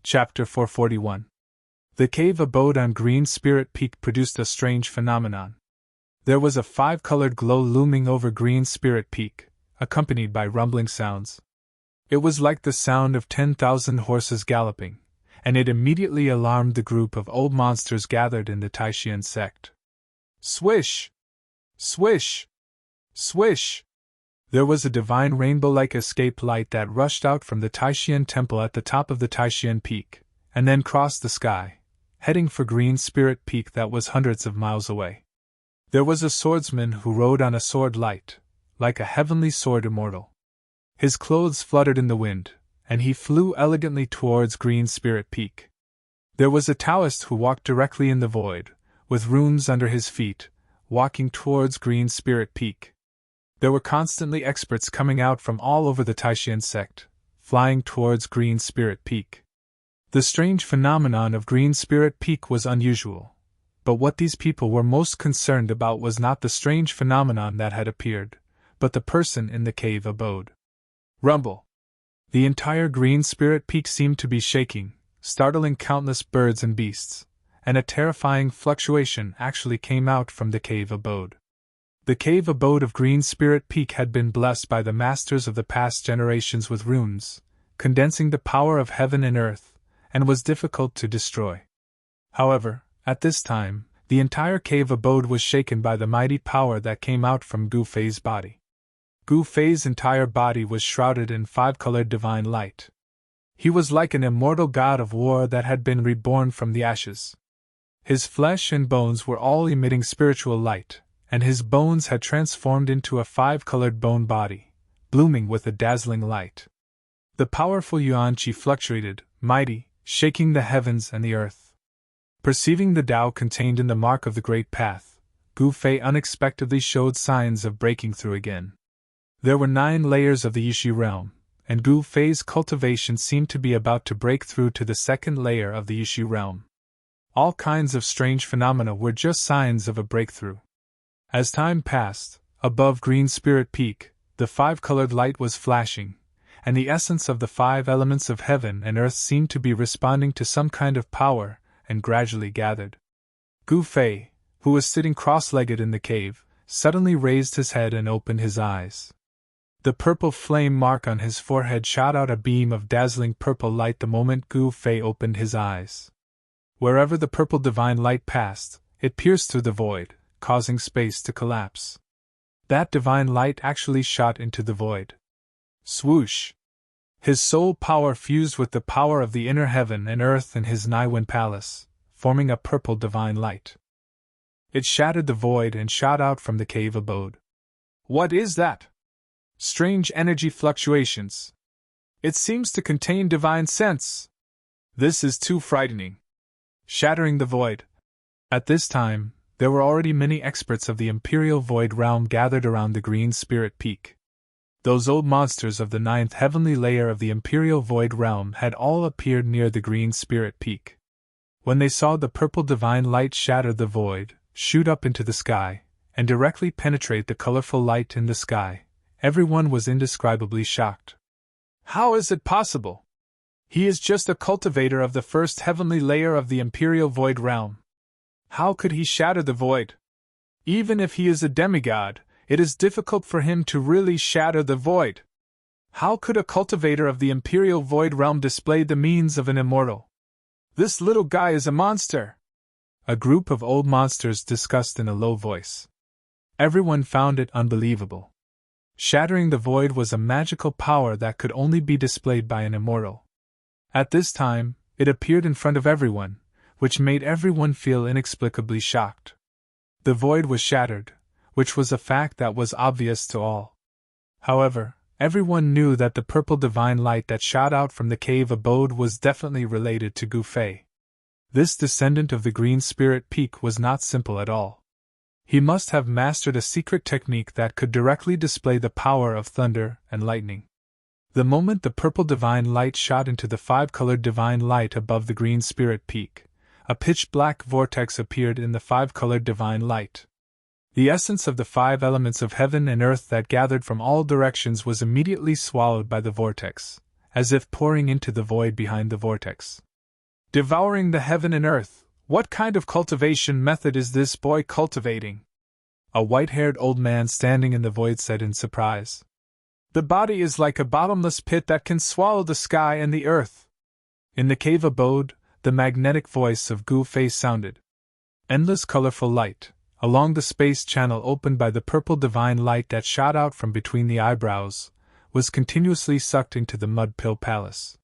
Chapter 441. The cave abode on Green Spirit Peak produced a strange phenomenon. There was a five-colored glow looming over Green Spirit Peak, accompanied by rumbling sounds. It was like the sound of 10,000 horses galloping, and it immediately alarmed the group of old monsters gathered in the Taishan sect. Swish! Swish! Swish! There was a divine rainbow-like escape light that rushed out from the Taishan temple at the top of the Taishan Peak, and then crossed the sky, heading for Green Spirit Peak that was hundreds of miles away. There was a swordsman who rode on a sword light, like a heavenly sword immortal. His clothes fluttered in the wind, and he flew elegantly towards Green Spirit Peak. There was a Taoist who walked directly in the void, with runes under his feet, walking towards Green Spirit Peak. There were constantly experts coming out from all over the Taishan sect, flying towards Green Spirit Peak. The strange phenomenon of Green Spirit Peak was unusual, but what these people were most concerned about was not the strange phenomenon that had appeared, but the person in the cave abode. Rumble! The entire Green Spirit Peak seemed to be shaking, startling countless birds and beasts, and a terrifying fluctuation actually came out from the cave abode. The cave abode of Green Spirit Peak had been blessed by the masters of the past generations with runes, condensing the power of heaven and earth, and was difficult to destroy. However, at this time, the entire cave abode was shaken by the mighty power that came out from Gu Fei's body. Gu Fei's entire body was shrouded in five-colored divine light. He was like an immortal god of war that had been reborn from the ashes. His flesh and bones were all emitting spiritual light, and his bones had transformed into a five-colored bone body, blooming with a dazzling light. The powerful Yuan Qi fluctuated, mighty, shaking the heavens and the earth. Perceiving the Tao contained in the mark of the Great Path, Gu Fei unexpectedly showed signs of breaking through again. There were 9 layers of the Yishi realm, and Gu Fei's cultivation seemed to be about to break through to the 2nd layer of the Yishi realm. All kinds of strange phenomena were just signs of a breakthrough. As time passed, above Green Spirit Peak, the five-colored light was flashing, and the essence of the 5 elements of heaven and earth seemed to be responding to some kind of power, and gradually gathered. Gu Fei, who was sitting cross-legged in the cave, suddenly raised his head and opened his eyes. The purple flame mark on his forehead shot out a beam of dazzling purple light the moment Gu Fei opened his eyes. Wherever the purple divine light passed, it pierced through the void, causing space to collapse. That divine light actually shot into the void. Swoosh! His soul power fused with the power of the inner heaven and earth in his Naiwen palace, forming a purple divine light. It shattered the void and shot out from the cave abode. What is that? Strange energy fluctuations. It seems to contain divine sense. This is too frightening. Shattering the void. At this time, there were already many experts of the Imperial Void Realm gathered around the Green Spirit Peak. Those old monsters of the 9th heavenly layer of the Imperial Void Realm had all appeared near the Green Spirit Peak. When they saw the purple divine light shatter the void, shoot up into the sky, and directly penetrate the colorful light in the sky, everyone was indescribably shocked. How is it possible? He is just a cultivator of the 1st heavenly layer of the Imperial Void Realm. How could he shatter the void? Even if he is a demigod, it is difficult for him to really shatter the void. How could a cultivator of the Imperial Void Realm display the means of an immortal? This little guy is a monster! A group of old monsters discussed in a low voice. Everyone found it unbelievable. Shattering the void was a magical power that could only be displayed by an immortal. At this time, it appeared in front of everyone, which made everyone feel inexplicably shocked. The void was shattered, which was a fact that was obvious to all. However, everyone knew that the purple divine light that shot out from the cave abode was definitely related to Gu Fei. This descendant of the Green Spirit Peak was not simple at all. He must have mastered a secret technique that could directly display the power of thunder and lightning. The moment the purple divine light shot into the 5-colored divine light above the Green Spirit Peak, a pitch-black vortex appeared in the 5-colored divine light. The essence of the 5 elements of heaven and earth that gathered from all directions was immediately swallowed by the vortex, as if pouring into the void behind the vortex. Devouring the heaven and earth. What kind of cultivation method is this boy cultivating? A white-haired old man standing in the void said in surprise. The body is like a bottomless pit that can swallow the sky and the earth. In the cave abode, the magnetic voice of Gu Fei sounded. Endless colorful light, along the space channel opened by the purple divine light that shot out from between the eyebrows, was continuously sucked into the mud pill palace.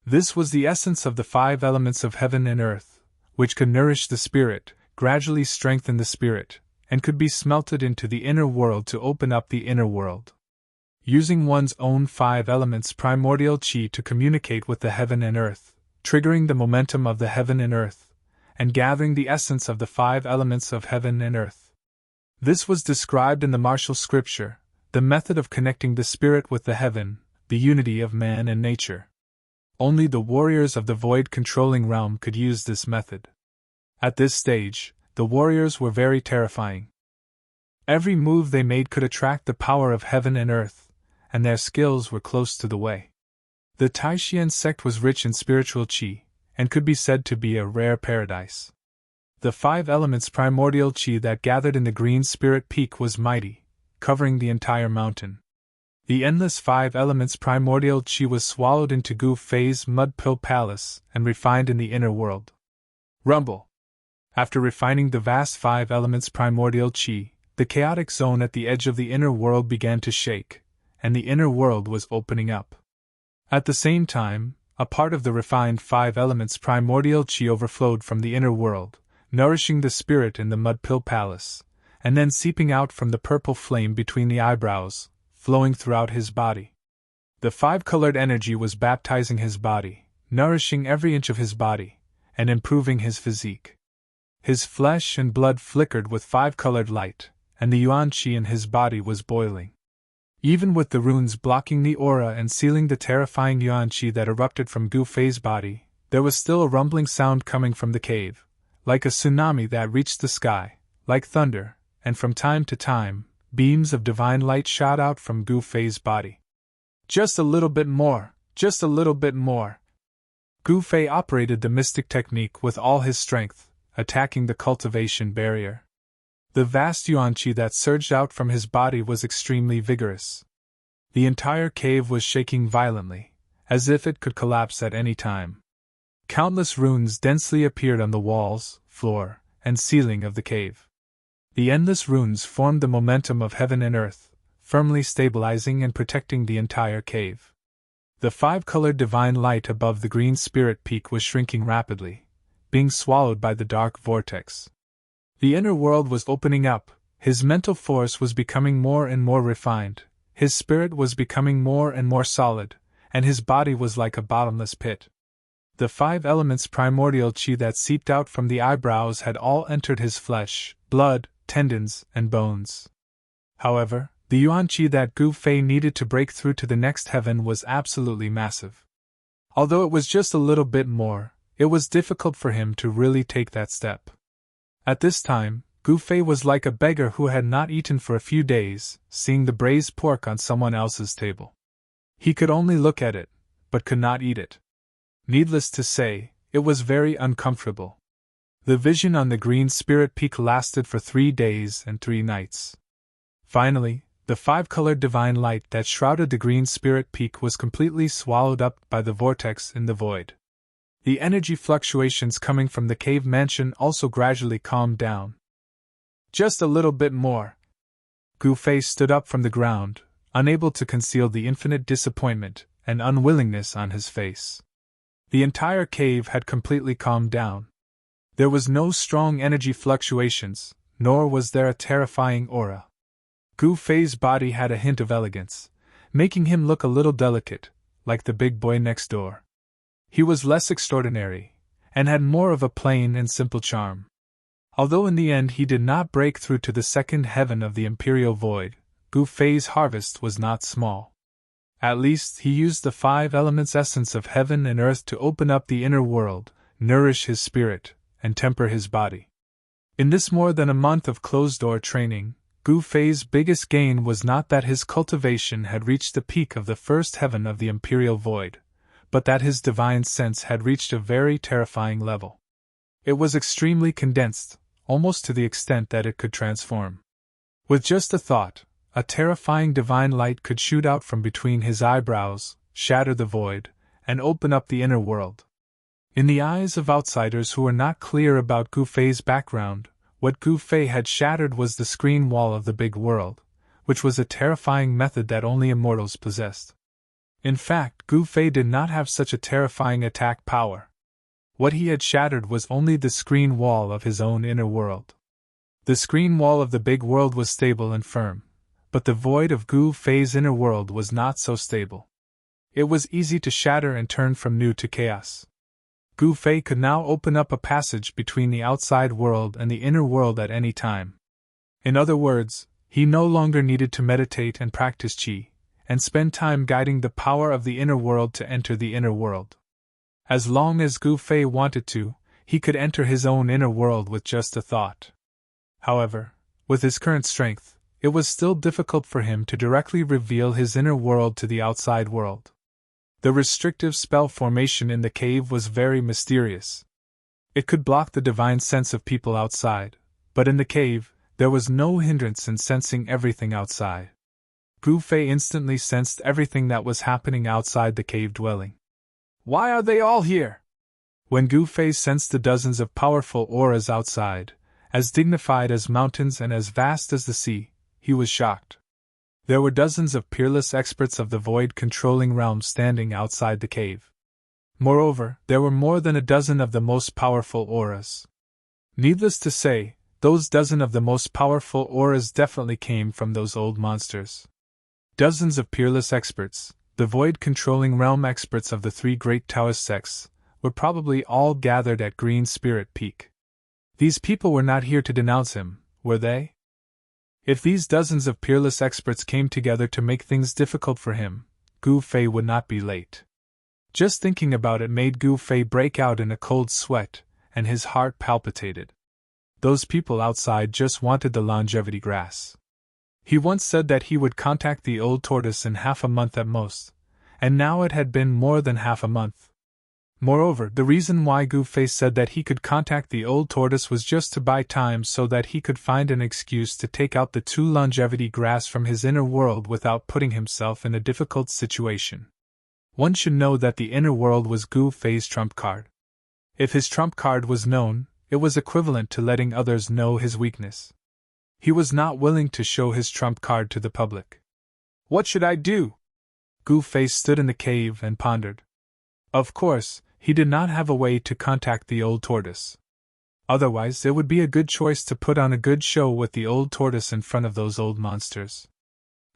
This was the essence of the 5 elements of heaven and earth, which could nourish the spirit, gradually strengthen the spirit, and could be smelted into the inner world to open up the inner world. Using one's own 5 elements primordial chi to communicate with the heaven and earth, triggering the momentum of the heaven and earth, and gathering the essence of the 5 elements of heaven and earth. This was described in the martial scripture, the method of connecting the spirit with the heaven, the unity of man and nature. Only the warriors of the void controlling realm could use this method. At this stage, the warriors were very terrifying. Every move they made could attract the power of heaven and earth, and their skills were close to the way. The Taishian sect was rich in spiritual chi, and could be said to be a rare paradise. The 5 elements primordial chi that gathered in the green spirit peak was mighty, covering the entire mountain. The endless 5 elements primordial chi was swallowed into Gu Fei's mud pill palace and refined in the inner world. Rumble. After refining the vast 5 elements primordial chi, the chaotic zone at the edge of the inner world began to shake, and the inner world was opening up. At the same time, a part of the refined 5 elements primordial chi overflowed from the inner world, nourishing the spirit in the mud pill palace, and then seeping out from the purple flame between the eyebrows, flowing throughout his body. The 5-colored energy was baptizing his body, nourishing every inch of his body, and improving his physique. His flesh and blood flickered with 5-colored light, and the yuan chi in his body was boiling. Even with the runes blocking the aura and sealing the terrifying yuan chi that erupted from Gu Fei's body, there was still a rumbling sound coming from the cave, like a tsunami that reached the sky, like thunder, and from time to time, beams of divine light shot out from Gu Fei's body. Just a little bit more, just a little bit more. Gu Fei operated the mystic technique with all his strength, attacking the cultivation barrier. The vast yuan chi that surged out from his body was extremely vigorous. The entire cave was shaking violently, as if it could collapse at any time. Countless runes densely appeared on the walls, floor, and ceiling of the cave. The endless runes formed the momentum of heaven and earth, firmly stabilizing and protecting the entire cave. The 5-colored divine light above the green spirit peak was shrinking rapidly, being swallowed by the dark vortex. The inner world was opening up, his mental force was becoming more and more refined, his spirit was becoming more and more solid, and his body was like a bottomless pit. The 5 elements primordial chi that seeped out from the eyebrows had all entered his flesh, blood, tendons, and bones. However, the yuan chi that Gu Fei needed to break through to the next heaven was absolutely massive. Although it was just a little bit more, it was difficult for him to really take that step. At this time, Gu Fei was like a beggar who had not eaten for a few days, seeing the braised pork on someone else's table. He could only look at it, but could not eat it. Needless to say, it was very uncomfortable. The vision on the green spirit peak lasted for 3 days and 3 nights. Finally, the 5-colored divine light that shrouded the green spirit peak was completely swallowed up by the vortex in the void. The energy fluctuations coming from the cave mansion also gradually calmed down. Just a little bit more. Gu Fei stood up from the ground, unable to conceal the infinite disappointment and unwillingness on his face. The entire cave had completely calmed down. There was no strong energy fluctuations, nor was there a terrifying aura. Gu Fei's body had a hint of elegance, making him look a little delicate, like the big boy next door. He was less extraordinary, and had more of a plain and simple charm. Although in the end he did not break through to the second heaven of the Imperial Void, Gu Fei's harvest was not small. At least he used the 5 elements essence of heaven and earth to open up the inner world, nourish his spirit, and temper his body. In this more than a month of closed-door training, Gu Fei's biggest gain was not that his cultivation had reached the peak of the first heaven of the Imperial Void, but that his divine sense had reached a very terrifying level. It was extremely condensed, almost to the extent that it could transform. With just a thought, a terrifying divine light could shoot out from between his eyebrows, shatter the void, and open up the inner world. In the eyes of outsiders who were not clear about Gu Fei's background, what Gu Fei had shattered was the screen wall of the big world, which was a terrifying method that only immortals possessed. In fact, Gu Fei did not have such a terrifying attack power. What he had shattered was only the screen wall of his own inner world. The screen wall of the big world was stable and firm, but the void of Gu Fei's inner world was not so stable. It was easy to shatter and turn from new to chaos. Gu Fei could now open up a passage between the outside world and the inner world at any time. In other words, he no longer needed to meditate and practice qi, and spend time guiding the power of the inner world to enter the inner world. As long as Gu Fei wanted to, he could enter his own inner world with just a thought. However, with his current strength, it was still difficult for him to directly reveal his inner world to the outside world. The restrictive spell formation in the cave was very mysterious. It could block the divine sense of people outside, but in the cave, there was no hindrance in sensing everything outside. Gu Fei instantly sensed everything that was happening outside the cave dwelling. Why are they all here? When Gu Fei sensed the dozens of powerful auras outside, as dignified as mountains and as vast as the sea, he was shocked. There were dozens of peerless experts of the void-controlling realm standing outside the cave. Moreover, there were more than a dozen of the most powerful auras. Needless to say, those dozen of the most powerful auras definitely came from those old monsters. Dozens of peerless experts, the void-controlling realm experts of the three great Taoist sects, were probably all gathered at Green Spirit Peak. These people were not here to denounce him, were they? If these dozens of peerless experts came together to make things difficult for him, Gu Fei would not be late. Just thinking about it made Gu Fei break out in a cold sweat, and his heart palpitated. Those people outside just wanted the longevity grass. He once said that he would contact the old tortoise in half a month at most, and now it had been more than half a month. Moreover, the reason why Gu Fei said that he could contact the old tortoise was just to buy time so that he could find an excuse to take out the 2 longevity grass from his inner world without putting himself in a difficult situation. One should know that the inner world was Gu Fei's trump card. If his trump card was known, it was equivalent to letting others know his weakness. He was not willing to show his trump card to the public. What should I do? Gu Fei stood in the cave and pondered. Of course, he did not have a way to contact the old tortoise. Otherwise, it would be a good choice to put on a good show with the old tortoise in front of those old monsters.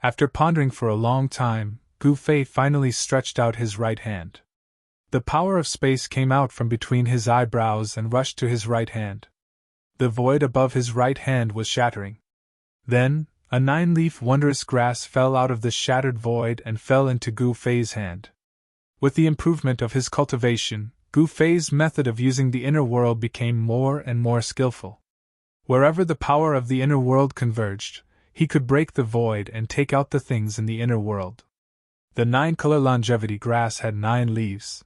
After pondering for a long time, Gu Fei finally stretched out his right hand. The power of space came out from between his eyebrows and rushed to his right hand. The void above his right hand was shattering. Then, a 9-leaf wondrous grass fell out of the shattered void and fell into Gu Fei's hand. With the improvement of his cultivation, Gu Fei's method of using the inner world became more and more skillful. Wherever the power of the inner world converged, he could break the void and take out the things in the inner world. The 9-color longevity grass had 9 leaves.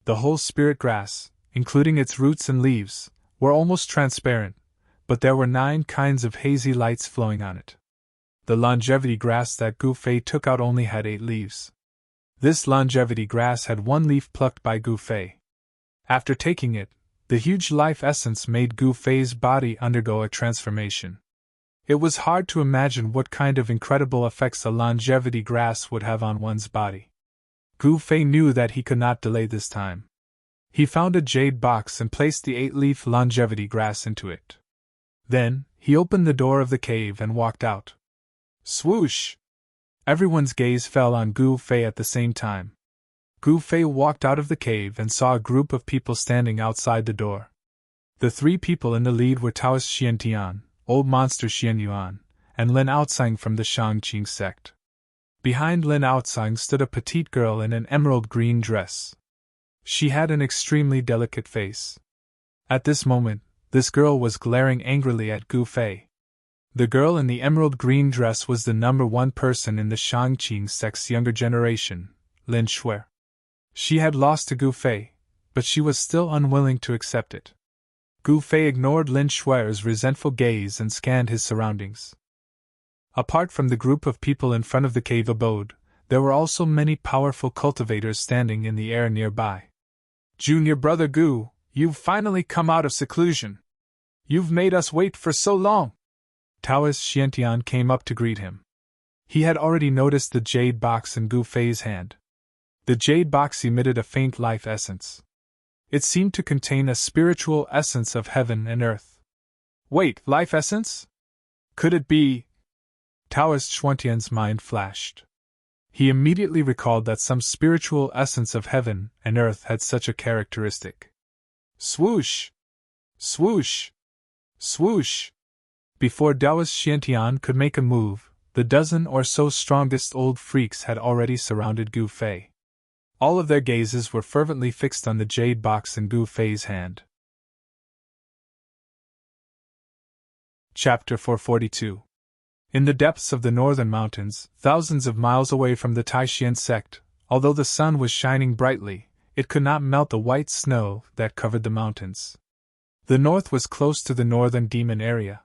The whole spirit grass, including its roots and leaves, were almost transparent, but there were 9 kinds of hazy lights flowing on it. The longevity grass that Gu Fei took out only had 8 leaves. This longevity grass had 1 leaf plucked by Gu Fei. After taking it, the huge life essence made Gu Fei's body undergo a transformation. It was hard to imagine what kind of incredible effects a longevity grass would have on one's body. Gu Fei knew that he could not delay this time. He found a jade box and placed the 8-leaf longevity grass into it. Then, he opened the door of the cave and walked out. Swoosh! Everyone's gaze fell on Gu Fei at the same time. Gu Fei walked out of the cave and saw a group of people standing outside the door. The 3 people in the lead were Taoist Xian Tian, Old Monster Xian Yuan, and Lin Outsang from the Shangqing sect. Behind Lin Outsang stood a petite girl in an emerald green dress. She had an extremely delicate face. At this moment, this girl was glaring angrily at Gu Fei. The girl in the emerald green dress was the number 1 person in the Shangqing sect's younger generation, Lin Shui. She had lost to Gu Fei, but she was still unwilling to accept it. Gu Fei ignored Lin Shuer's resentful gaze and scanned his surroundings. Apart from the group of people in front of the cave abode, there were also many powerful cultivators standing in the air nearby. Junior Brother Gu, you've finally come out of seclusion. You've made us wait for so long. Taoist Xiantian came up to greet him. He had already noticed the jade box in Gu Fei's hand. The jade box emitted a faint life essence. It seemed to contain a spiritual essence of heaven and earth. Wait, life essence? Could it be? Taoist Xuantian's mind flashed. He immediately recalled that some spiritual essence of heaven and earth had such a characteristic. Swoosh! Swoosh! Swoosh! Before Taoist Xiantian could make a move, the dozen or so strongest old freaks had already surrounded Gu Fei. All of their gazes were fervently fixed on the jade box in Gu Fei's hand. Chapter 442. In the depths of the northern mountains, thousands of miles away from the Taishan sect, although the sun was shining brightly, it could not melt the white snow that covered the mountains. The north was close to the northern demon area.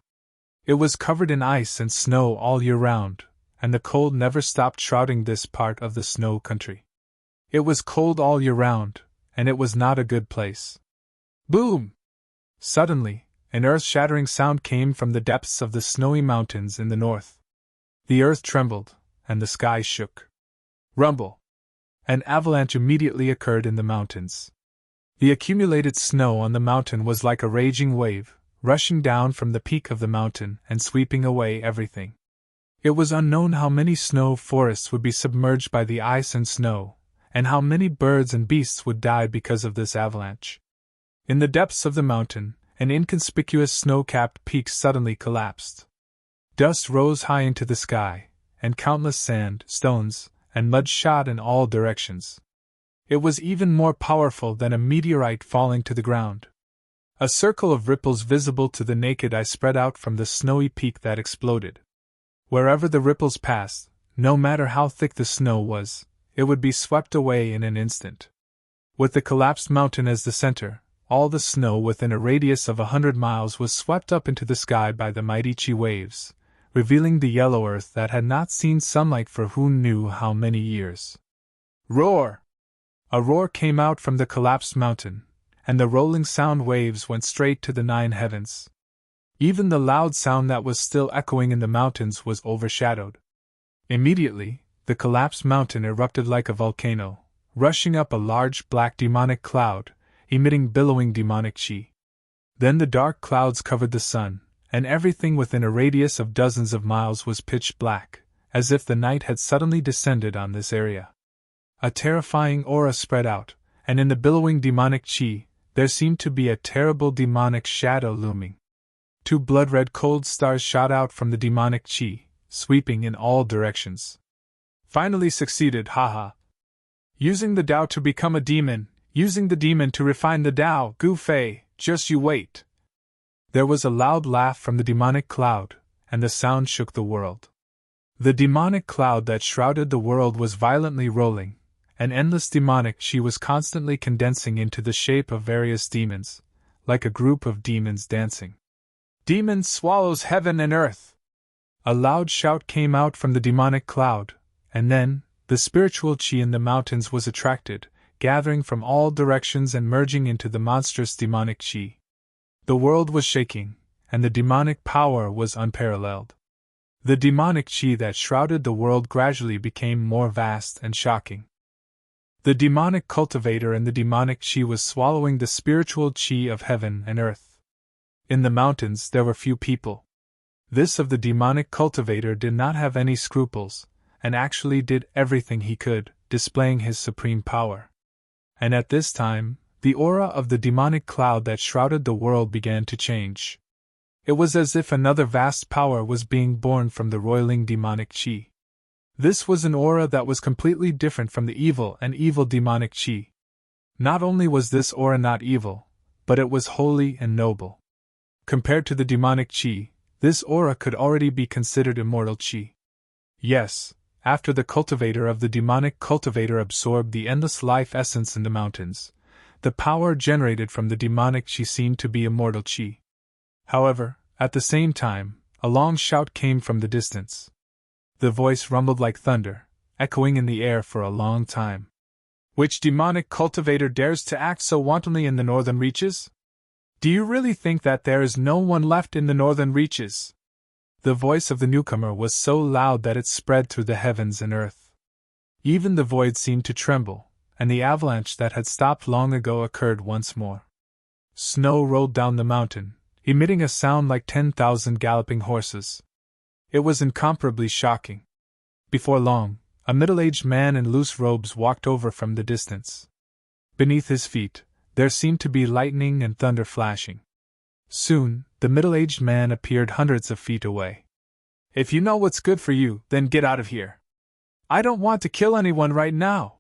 It was covered in ice and snow all year round, and the cold never stopped shrouding this part of the snow country. It was cold all year round, and it was not a good place. Boom! Suddenly, an earth-shattering sound came from the depths of the snowy mountains in the north. The earth trembled, and the sky shook. Rumble! An avalanche immediately occurred in the mountains. The accumulated snow on the mountain was like a raging wave, rushing down from the peak of the mountain and sweeping away everything. It was unknown how many snow forests would be submerged by the ice and snow, and how many birds and beasts would die because of this avalanche. In the depths of the mountain, an inconspicuous snow-capped peak suddenly collapsed. Dust rose high into the sky, and countless sand, stones, and mud shot in all directions. It was even more powerful than a meteorite falling to the ground. A circle of ripples visible to the naked eye spread out from the snowy peak that exploded. Wherever the ripples passed, no matter how thick the snow was, it would be swept away in an instant. With the collapsed mountain as the center, all the snow within a radius of 100 miles was swept up into the sky by the mighty Qi waves, revealing the yellow earth that had not seen sunlight for who knew how many years. Roar! A roar came out from the collapsed mountain, and the rolling sound waves went straight to the 9 heavens. Even the loud sound that was still echoing in the mountains was overshadowed. Immediately, the collapsed mountain erupted like a volcano, rushing up a large black demonic cloud, emitting billowing demonic qi. Then the dark clouds covered the sun, and everything within a radius of dozens of miles was pitch black, as if the night had suddenly descended on this area. A terrifying aura spread out, and in the billowing demonic qi, there seemed to be a terrible demonic shadow looming. 2 blood-red cold stars shot out from the demonic qi, sweeping in all directions. Finally succeeded, haha. Using the Tao to become a demon, using the demon to refine the Tao, Gu Fei, just you wait. There was a loud laugh from the demonic cloud, and the sound shook the world. The demonic cloud that shrouded the world was violently rolling. An endless demonic qi was constantly condensing into the shape of various demons, like a group of demons dancing. Demon swallows heaven and earth! A loud shout came out from the demonic cloud, and then, the spiritual qi in the mountains was attracted, gathering from all directions and merging into the monstrous demonic qi. The world was shaking, and the demonic power was unparalleled. The demonic qi that shrouded the world gradually became more vast and shocking. The demonic cultivator and the demonic qi was swallowing the spiritual qi of heaven and earth. In the mountains there were few people. This of the demonic cultivator did not have any scruples, and actually did everything he could, displaying his supreme power. And at this time, the aura of the demonic cloud that shrouded the world began to change. It was as if another vast power was being born from the roiling demonic qi. This was an aura that was completely different from the evil and evil demonic qi. Not only was this aura not evil, but it was holy and noble. Compared to the demonic qi, this aura could already be considered immortal qi. Yes, after the cultivator of the demonic cultivator absorbed the endless life essence in the mountains, the power generated from the demonic chi seemed to be immortal chi. However, at the same time, a long shout came from the distance. The voice rumbled like thunder, echoing in the air for a long time. Which demonic cultivator dares to act so wantonly in the northern reaches? Do you really think that there is no one left in the northern reaches? The voice of the newcomer was so loud that it spread through the heavens and earth. Even the void seemed to tremble, and the avalanche that had stopped long ago occurred once more. Snow rolled down the mountain, emitting a sound like 10,000 galloping horses. It was incomparably shocking. Before long, a middle-aged man in loose robes walked over from the distance. Beneath his feet, there seemed to be lightning and thunder flashing. Soon, the middle-aged man appeared hundreds of feet away. If you know what's good for you, then get out of here. I don't want to kill anyone right now.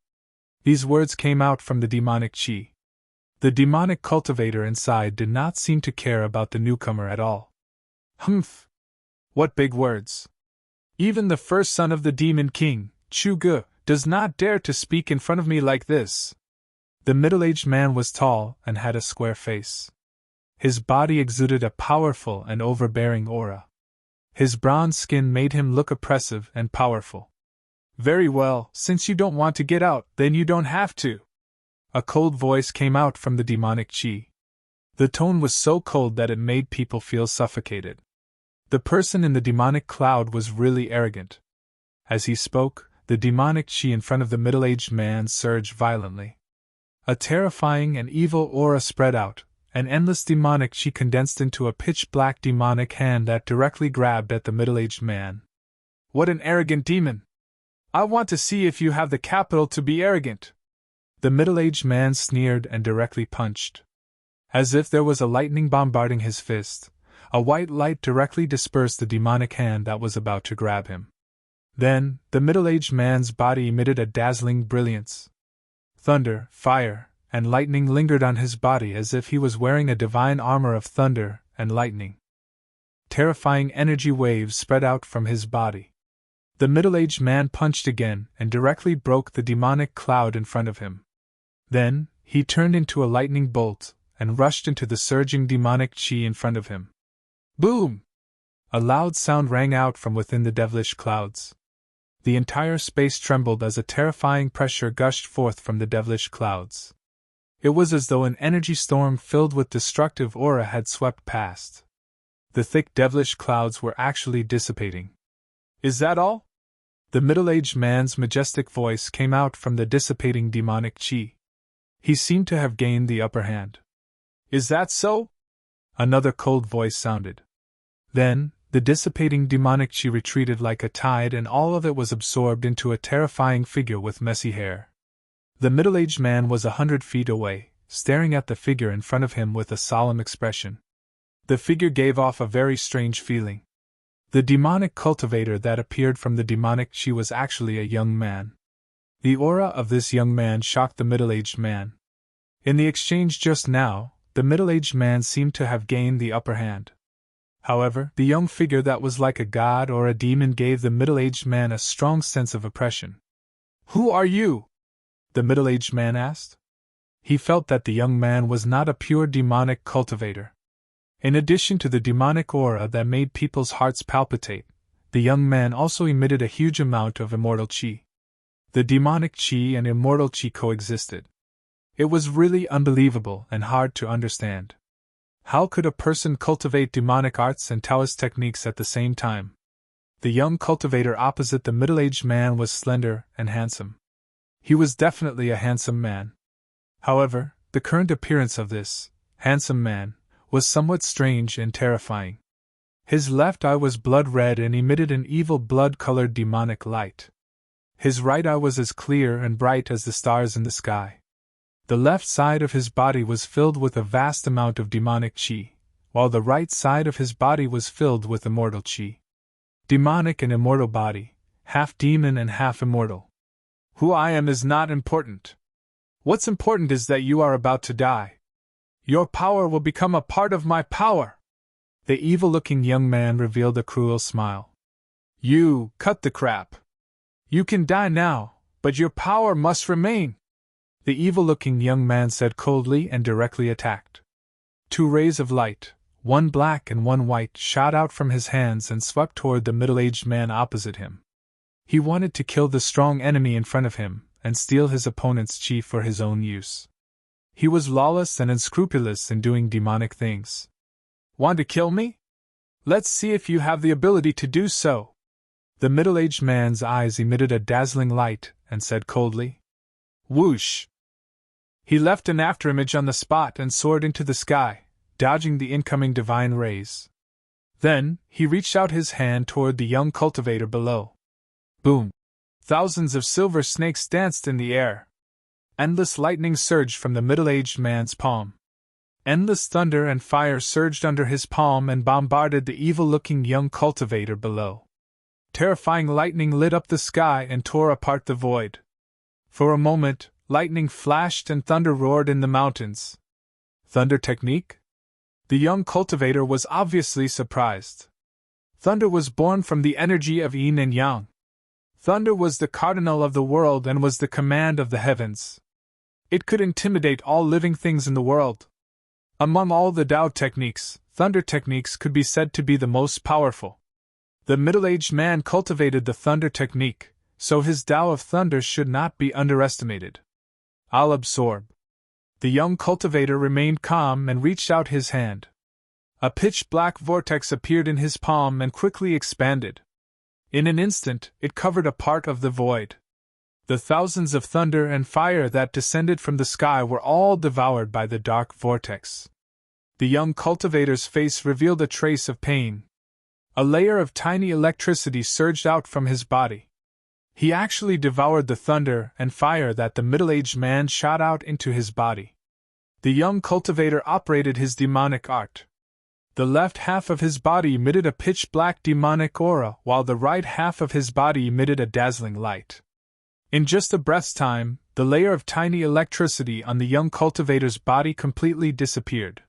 These words came out from the demonic chi. The demonic cultivator inside did not seem to care about the newcomer at all. Humph! What big words! Even the first son of the demon king, Chu Ge, does not dare to speak in front of me like this. The middle-aged man was tall and had a square face. His body exuded a powerful and overbearing aura. His bronze skin made him look oppressive and powerful. Very well, since you don't want to get out, then you don't have to. A cold voice came out from the demonic chi. The tone was so cold that it made people feel suffocated. The person in the demonic cloud was really arrogant. As he spoke, the demonic chi in front of the middle-aged man surged violently. A terrifying and evil aura spread out. An endless demonic chi condensed into a pitch-black demonic hand that directly grabbed at the middle-aged man. What an arrogant demon! I want to see if you have the capital to be arrogant! The middle-aged man sneered and directly punched. As if there was a lightning bombarding his fist, a white light directly dispersed the demonic hand that was about to grab him. Then, the middle-aged man's body emitted a dazzling brilliance. Thunder, fire, and lightning lingered on his body as if he was wearing a divine armor of thunder and lightning. Terrifying energy waves spread out from his body. The middle-aged man punched again and directly broke the demonic cloud in front of him. Then, he turned into a lightning bolt and rushed into the surging demonic chi in front of him. Boom! A loud sound rang out from within the devilish clouds. The entire space trembled as a terrifying pressure gushed forth from the devilish clouds. It was as though an energy storm filled with destructive aura had swept past. The thick devilish clouds were actually dissipating. Is that all? The middle-aged man's majestic voice came out from the dissipating demonic chi. He seemed to have gained the upper hand. Is that so? Another cold voice sounded. Then, the dissipating demonic chi retreated like a tide and all of it was absorbed into a terrifying figure with messy hair. The middle-aged man was 100 feet away, staring at the figure in front of him with a solemn expression. The figure gave off a very strange feeling. The demonic cultivator that appeared from the demonic chi was actually a young man. The aura of this young man shocked the middle-aged man. In the exchange just now, the middle-aged man seemed to have gained the upper hand. However, the young figure that was like a god or a demon gave the middle-aged man a strong sense of oppression. Who are you? The middle-aged man asked. He felt that the young man was not a pure demonic cultivator. In addition to the demonic aura that made people's hearts palpitate, the young man also emitted a huge amount of immortal chi. The demonic chi and immortal chi coexisted. It was really unbelievable and hard to understand. How could a person cultivate demonic arts and Taoist techniques at the same time? The young cultivator opposite the middle-aged man was slender and handsome. He was definitely a handsome man. However, the current appearance of this handsome man was somewhat strange and terrifying. His left eye was blood-red and emitted an evil blood-colored demonic light. His right eye was as clear and bright as the stars in the sky. The left side of his body was filled with a vast amount of demonic chi, while the right side of his body was filled with immortal chi. Demonic and immortal body, half demon and half immortal. Who I am is not important. What's important is that you are about to die. Your power will become a part of my power. The evil-looking young man revealed a cruel smile. You, cut the crap. You can die now, but your power must remain, the evil-looking young man said coldly and directly attacked. 2 rays of light, one black and one white, shot out from his hands and swept toward the middle-aged man opposite him. He wanted to kill the strong enemy in front of him and steal his opponent's chi for his own use. He was lawless and unscrupulous in doing demonic things. Want to kill me? Let's see if you have the ability to do so. The middle-aged man's eyes emitted a dazzling light and said coldly, "Whoosh!" He left an afterimage on the spot and soared into the sky, dodging the incoming divine rays. Then, he reached out his hand toward the young cultivator below. Boom! Thousands of silver snakes danced in the air. Endless lightning surged from the middle-aged man's palm. Endless thunder and fire surged under his palm and bombarded the evil-looking young cultivator below. Terrifying lightning lit up the sky and tore apart the void. For a moment, lightning flashed and thunder roared in the mountains. Thunder technique? The young cultivator was obviously surprised. Thunder was born from the energy of yin and yang. Thunder was the cardinal of the world and was the command of the heavens. It could intimidate all living things in the world. Among all the Tao techniques, thunder techniques could be said to be the most powerful. The middle-aged man cultivated the thunder technique, so his Tao of thunder should not be underestimated. I'll absorb. The young cultivator remained calm and reached out his hand. A pitch-black vortex appeared in his palm and quickly expanded. In an instant, it covered a part of the void. The thousands of thunder and fire that descended from the sky were all devoured by the dark vortex. The young cultivator's face revealed a trace of pain. A layer of tiny electricity surged out from his body. He actually devoured the thunder and fire that the middle-aged man shot out into his body. The young cultivator operated his demonic art. The left half of his body emitted a pitch-black demonic aura, while the right half of his body emitted a dazzling light. In just a breath's time, the layer of tiny electricity on the young cultivator's body completely disappeared.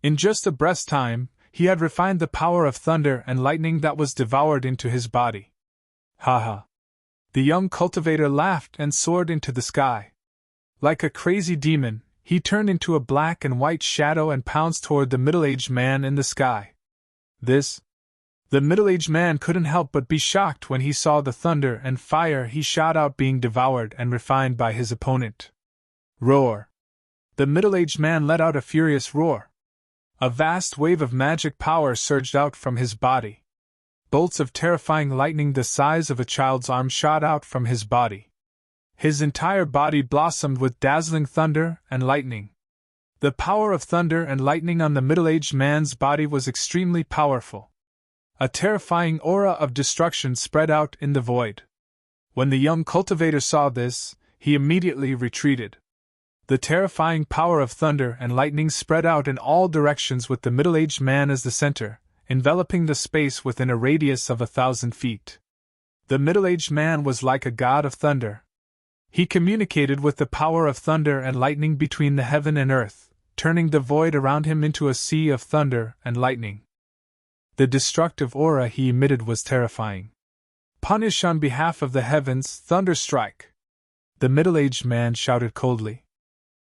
In just a breath's time, he had refined the power of thunder and lightning that was devoured into his body. Ha ha! The young cultivator laughed and soared into the sky. Like a crazy demon, he turned into a black and white shadow and pounced toward the middle-aged man in the sky. The middle-aged man couldn't help but be shocked when he saw the thunder and fire he shot out being devoured and refined by his opponent. Roar! The middle-aged man let out a furious roar. A vast wave of magic power surged out from his body. Bolts of terrifying lightning the size of a child's arm shot out from his body. His entire body blossomed with dazzling thunder and lightning. The power of thunder and lightning on the middle-aged man's body was extremely powerful. A terrifying aura of destruction spread out in the void. When the young cultivator saw this, he immediately retreated. The terrifying power of thunder and lightning spread out in all directions with the middle-aged man as the center, enveloping the space within a radius of 1,000 feet. The middle-aged man was like a god of thunder. He communicated with the power of thunder and lightning between the heaven and earth, turning the void around him into a sea of thunder and lightning. The destructive aura he emitted was terrifying. Punish on behalf of the heavens, thunderstrike! The middle-aged man shouted coldly.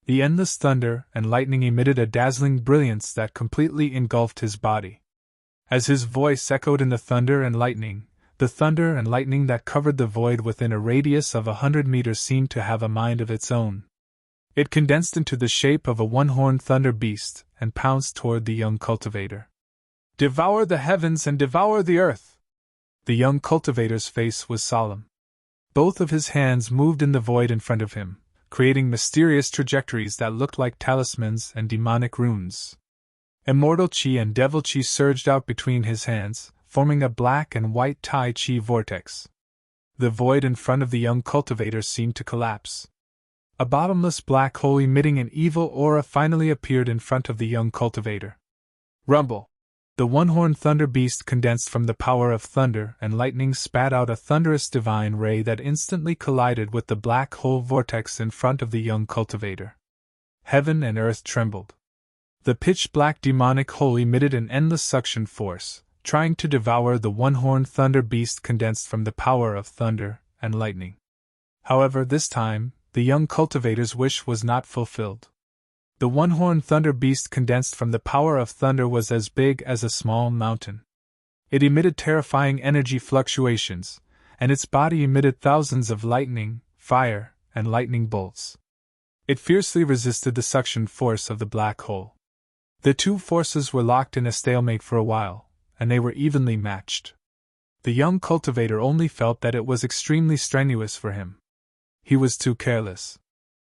The endless thunder and lightning emitted a dazzling brilliance that completely engulfed his body. As his voice echoed in the thunder and lightning that covered the void within a radius of 100 meters seemed to have a mind of its own. It condensed into the shape of a one-horned thunder beast and pounced toward the young cultivator. Devour the heavens and devour the earth! The young cultivator's face was solemn. Both of his hands moved in the void in front of him, creating mysterious trajectories that looked like talismans and demonic runes. Immortal chi and devil chi surged out between his hands, forming a black and white Tai Chi vortex. The void in front of the young cultivator seemed to collapse. A bottomless black hole emitting an evil aura finally appeared in front of the young cultivator. Rumble! The one-horned thunder beast condensed from the power of thunder and lightning spat out a thunderous divine ray that instantly collided with the black hole vortex in front of the young cultivator. Heaven and earth trembled. The pitch-black demonic hole emitted an endless suction force, trying to devour the one-horned thunder beast condensed from the power of thunder and lightning. However, this time, the young cultivator's wish was not fulfilled. The one-horned thunder beast condensed from the power of thunder was as big as a small mountain. It emitted terrifying energy fluctuations, and its body emitted thousands of lightning, fire, and lightning bolts. It fiercely resisted the suction force of the black hole. The two forces were locked in a stalemate for a while, and they were evenly matched. The young cultivator only felt that it was extremely strenuous for him. He was too careless.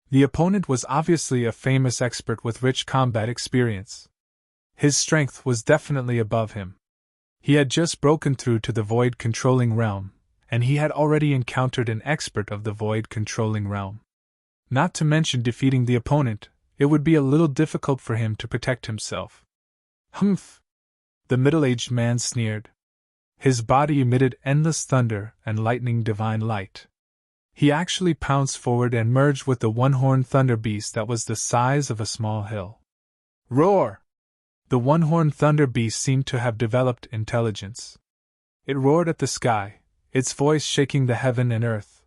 The opponent was obviously a famous expert with rich combat experience. His strength was definitely above him. He had just broken through to the void-controlling realm, and he had already encountered an expert of the void-controlling realm. Not to mention defeating the opponent, it would be a little difficult for him to protect himself. Humph! The middle-aged man sneered. His body emitted endless thunder and lightning divine light. He actually pounced forward and merged with the one-horned thunder beast that was the size of a small hill. Roar! The one-horned thunder beast seemed to have developed intelligence. It roared at the sky, its voice shaking the heaven and earth.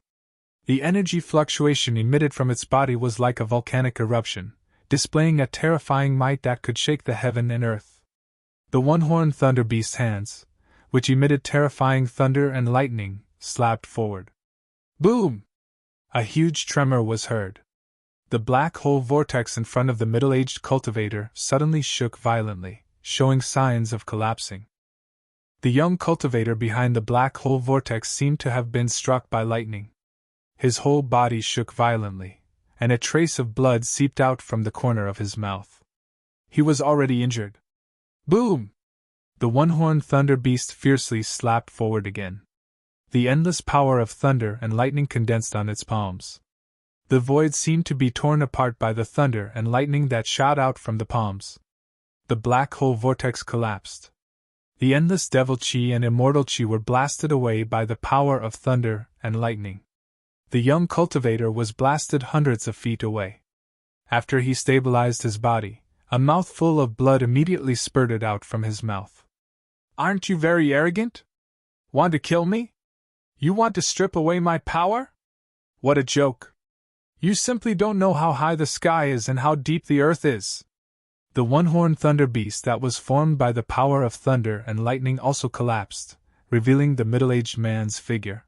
The energy fluctuation emitted from its body was like a volcanic eruption, displaying a terrifying might that could shake the heaven and earth. The one-horned thunder beast's hands, which emitted terrifying thunder and lightning, slapped forward. Boom! A huge tremor was heard. The black hole vortex in front of the middle-aged cultivator suddenly shook violently, showing signs of collapsing. The young cultivator behind the black hole vortex seemed to have been struck by lightning. His whole body shook violently, and a trace of blood seeped out from the corner of his mouth. He was already injured. Boom! The one-horned thunder beast fiercely slapped forward again. The endless power of thunder and lightning condensed on its palms. The void seemed to be torn apart by the thunder and lightning that shot out from the palms. The black hole vortex collapsed. The endless devil chi and immortal chi were blasted away by the power of thunder and lightning. The young cultivator was blasted hundreds of feet away. After he stabilized his body, a mouthful of blood immediately spurted out from his mouth. Aren't you very arrogant? Want to kill me? You want to strip away my power? What a joke! You simply don't know how high the sky is and how deep the earth is. The one-horned thunder beast that was formed by the power of thunder and lightning also collapsed, revealing the middle-aged man's figure.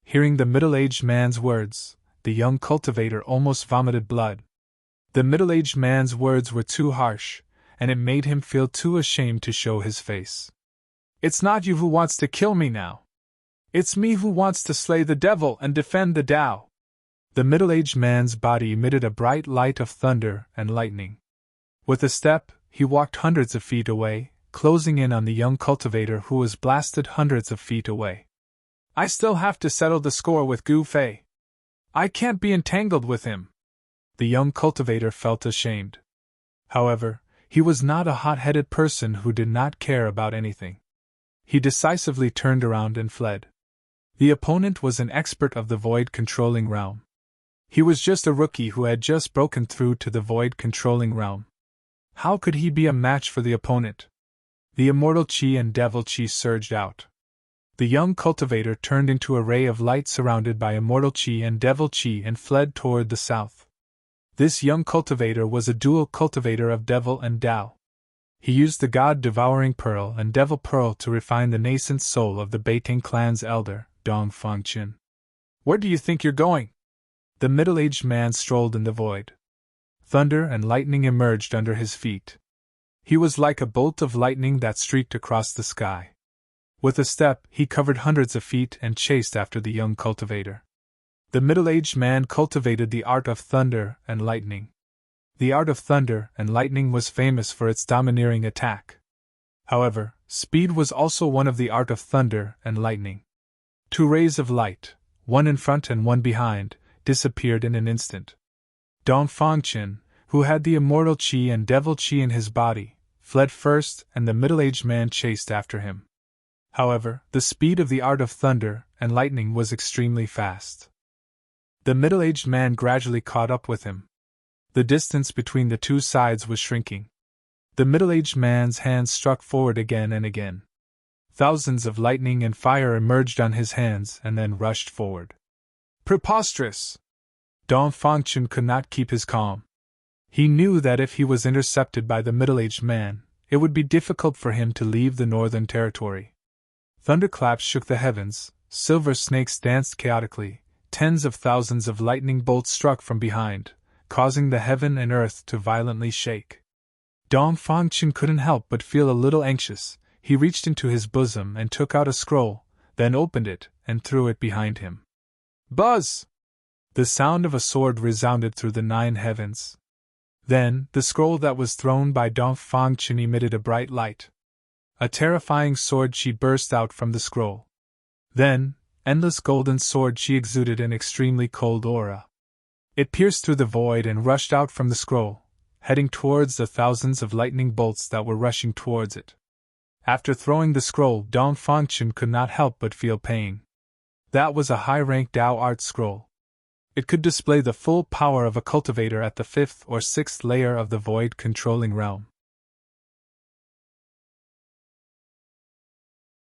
Hearing the middle-aged man's words, the young cultivator almost vomited blood. The middle-aged man's words were too harsh, and it made him feel too ashamed to show his face. It's not you who wants to kill me now. It's me who wants to slay the devil and defend the Tao. The middle-aged man's body emitted a bright light of thunder and lightning. With a step, he walked hundreds of feet away, closing in on the young cultivator who was blasted hundreds of feet away. I still have to settle the score with Gu Fei. I can't be entangled with him. The young cultivator felt ashamed. However, he was not a hot-headed person who did not care about anything. He decisively turned around and fled. The opponent was an expert of the void-controlling realm. He was just a rookie who had just broken through to the void-controlling realm. How could he be a match for the opponent? The immortal chi and devil chi surged out. The young cultivator turned into a ray of light surrounded by immortal chi and devil chi and fled toward the south. This young cultivator was a dual cultivator of devil and Tao. He used the God-devouring pearl and devil pearl to refine the nascent soul of the Beiting clan's elder, Dong Fangchen. Where do you think you're going? The middle-aged man strolled in the void. Thunder and lightning emerged under his feet. He was like a bolt of lightning that streaked across the sky. With a step, he covered hundreds of feet and chased after the young cultivator. The middle-aged man cultivated the art of thunder and lightning. The art of thunder and lightning was famous for its domineering attack. However, speed was also one of the art of thunder and lightning. Two rays of light, one in front and one behind, disappeared in an instant. Dong Fangchen, who had the immortal chi and devil chi in his body, fled first and the middle-aged man chased after him. However, the speed of the art of thunder and lightning was extremely fast. The middle-aged man gradually caught up with him. The distance between the two sides was shrinking. The middle-aged man's hands struck forward again and again. Thousands of lightning and fire emerged on his hands and then rushed forward. Preposterous! Dong Fangchen could not keep his calm. He knew that if he was intercepted by the middle-aged man, it would be difficult for him to leave the northern territory. Thunderclaps shook the heavens, silver snakes danced chaotically, tens of thousands of lightning bolts struck from behind, causing the heaven and earth to violently shake. Dong Fangchen couldn't help but feel a little anxious. He reached into his bosom and took out a scroll, then opened it and threw it behind him. Buzz! The sound of a sword resounded through the 9 heavens. Then, the scroll that was thrown by Dong Fangchen emitted a bright light. A terrifying sword chi burst out from the scroll. Then, endless golden sword chi exuded an extremely cold aura. It pierced through the void and rushed out from the scroll, heading towards the thousands of lightning bolts that were rushing towards it. After throwing the scroll, Dong Fangchen could not help but feel pain. That was a high-rank Tao art scroll. It could display the full power of a cultivator at the 5th or 6th layer of the void controlling realm.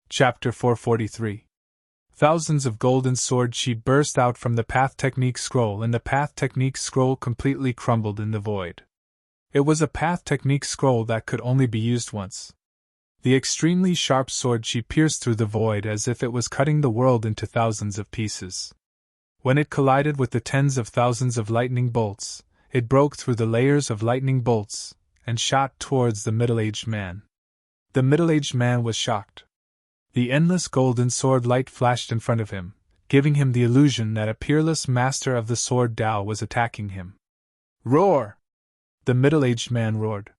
Chapter 443. Thousands of golden sword chi burst out from the Path Technique scroll, and the Path Technique scroll completely crumbled in the void. It was a Path Technique scroll that could only be used once. The extremely sharp sword chi pierced through the void as if it was cutting the world into thousands of pieces. When it collided with the tens of thousands of lightning bolts, it broke through the layers of lightning bolts and shot towards the middle-aged man. The middle-aged man was shocked. The endless golden sword light flashed in front of him, giving him the illusion that a peerless master of the sword Tao was attacking him. Roar! The middle-aged man roared.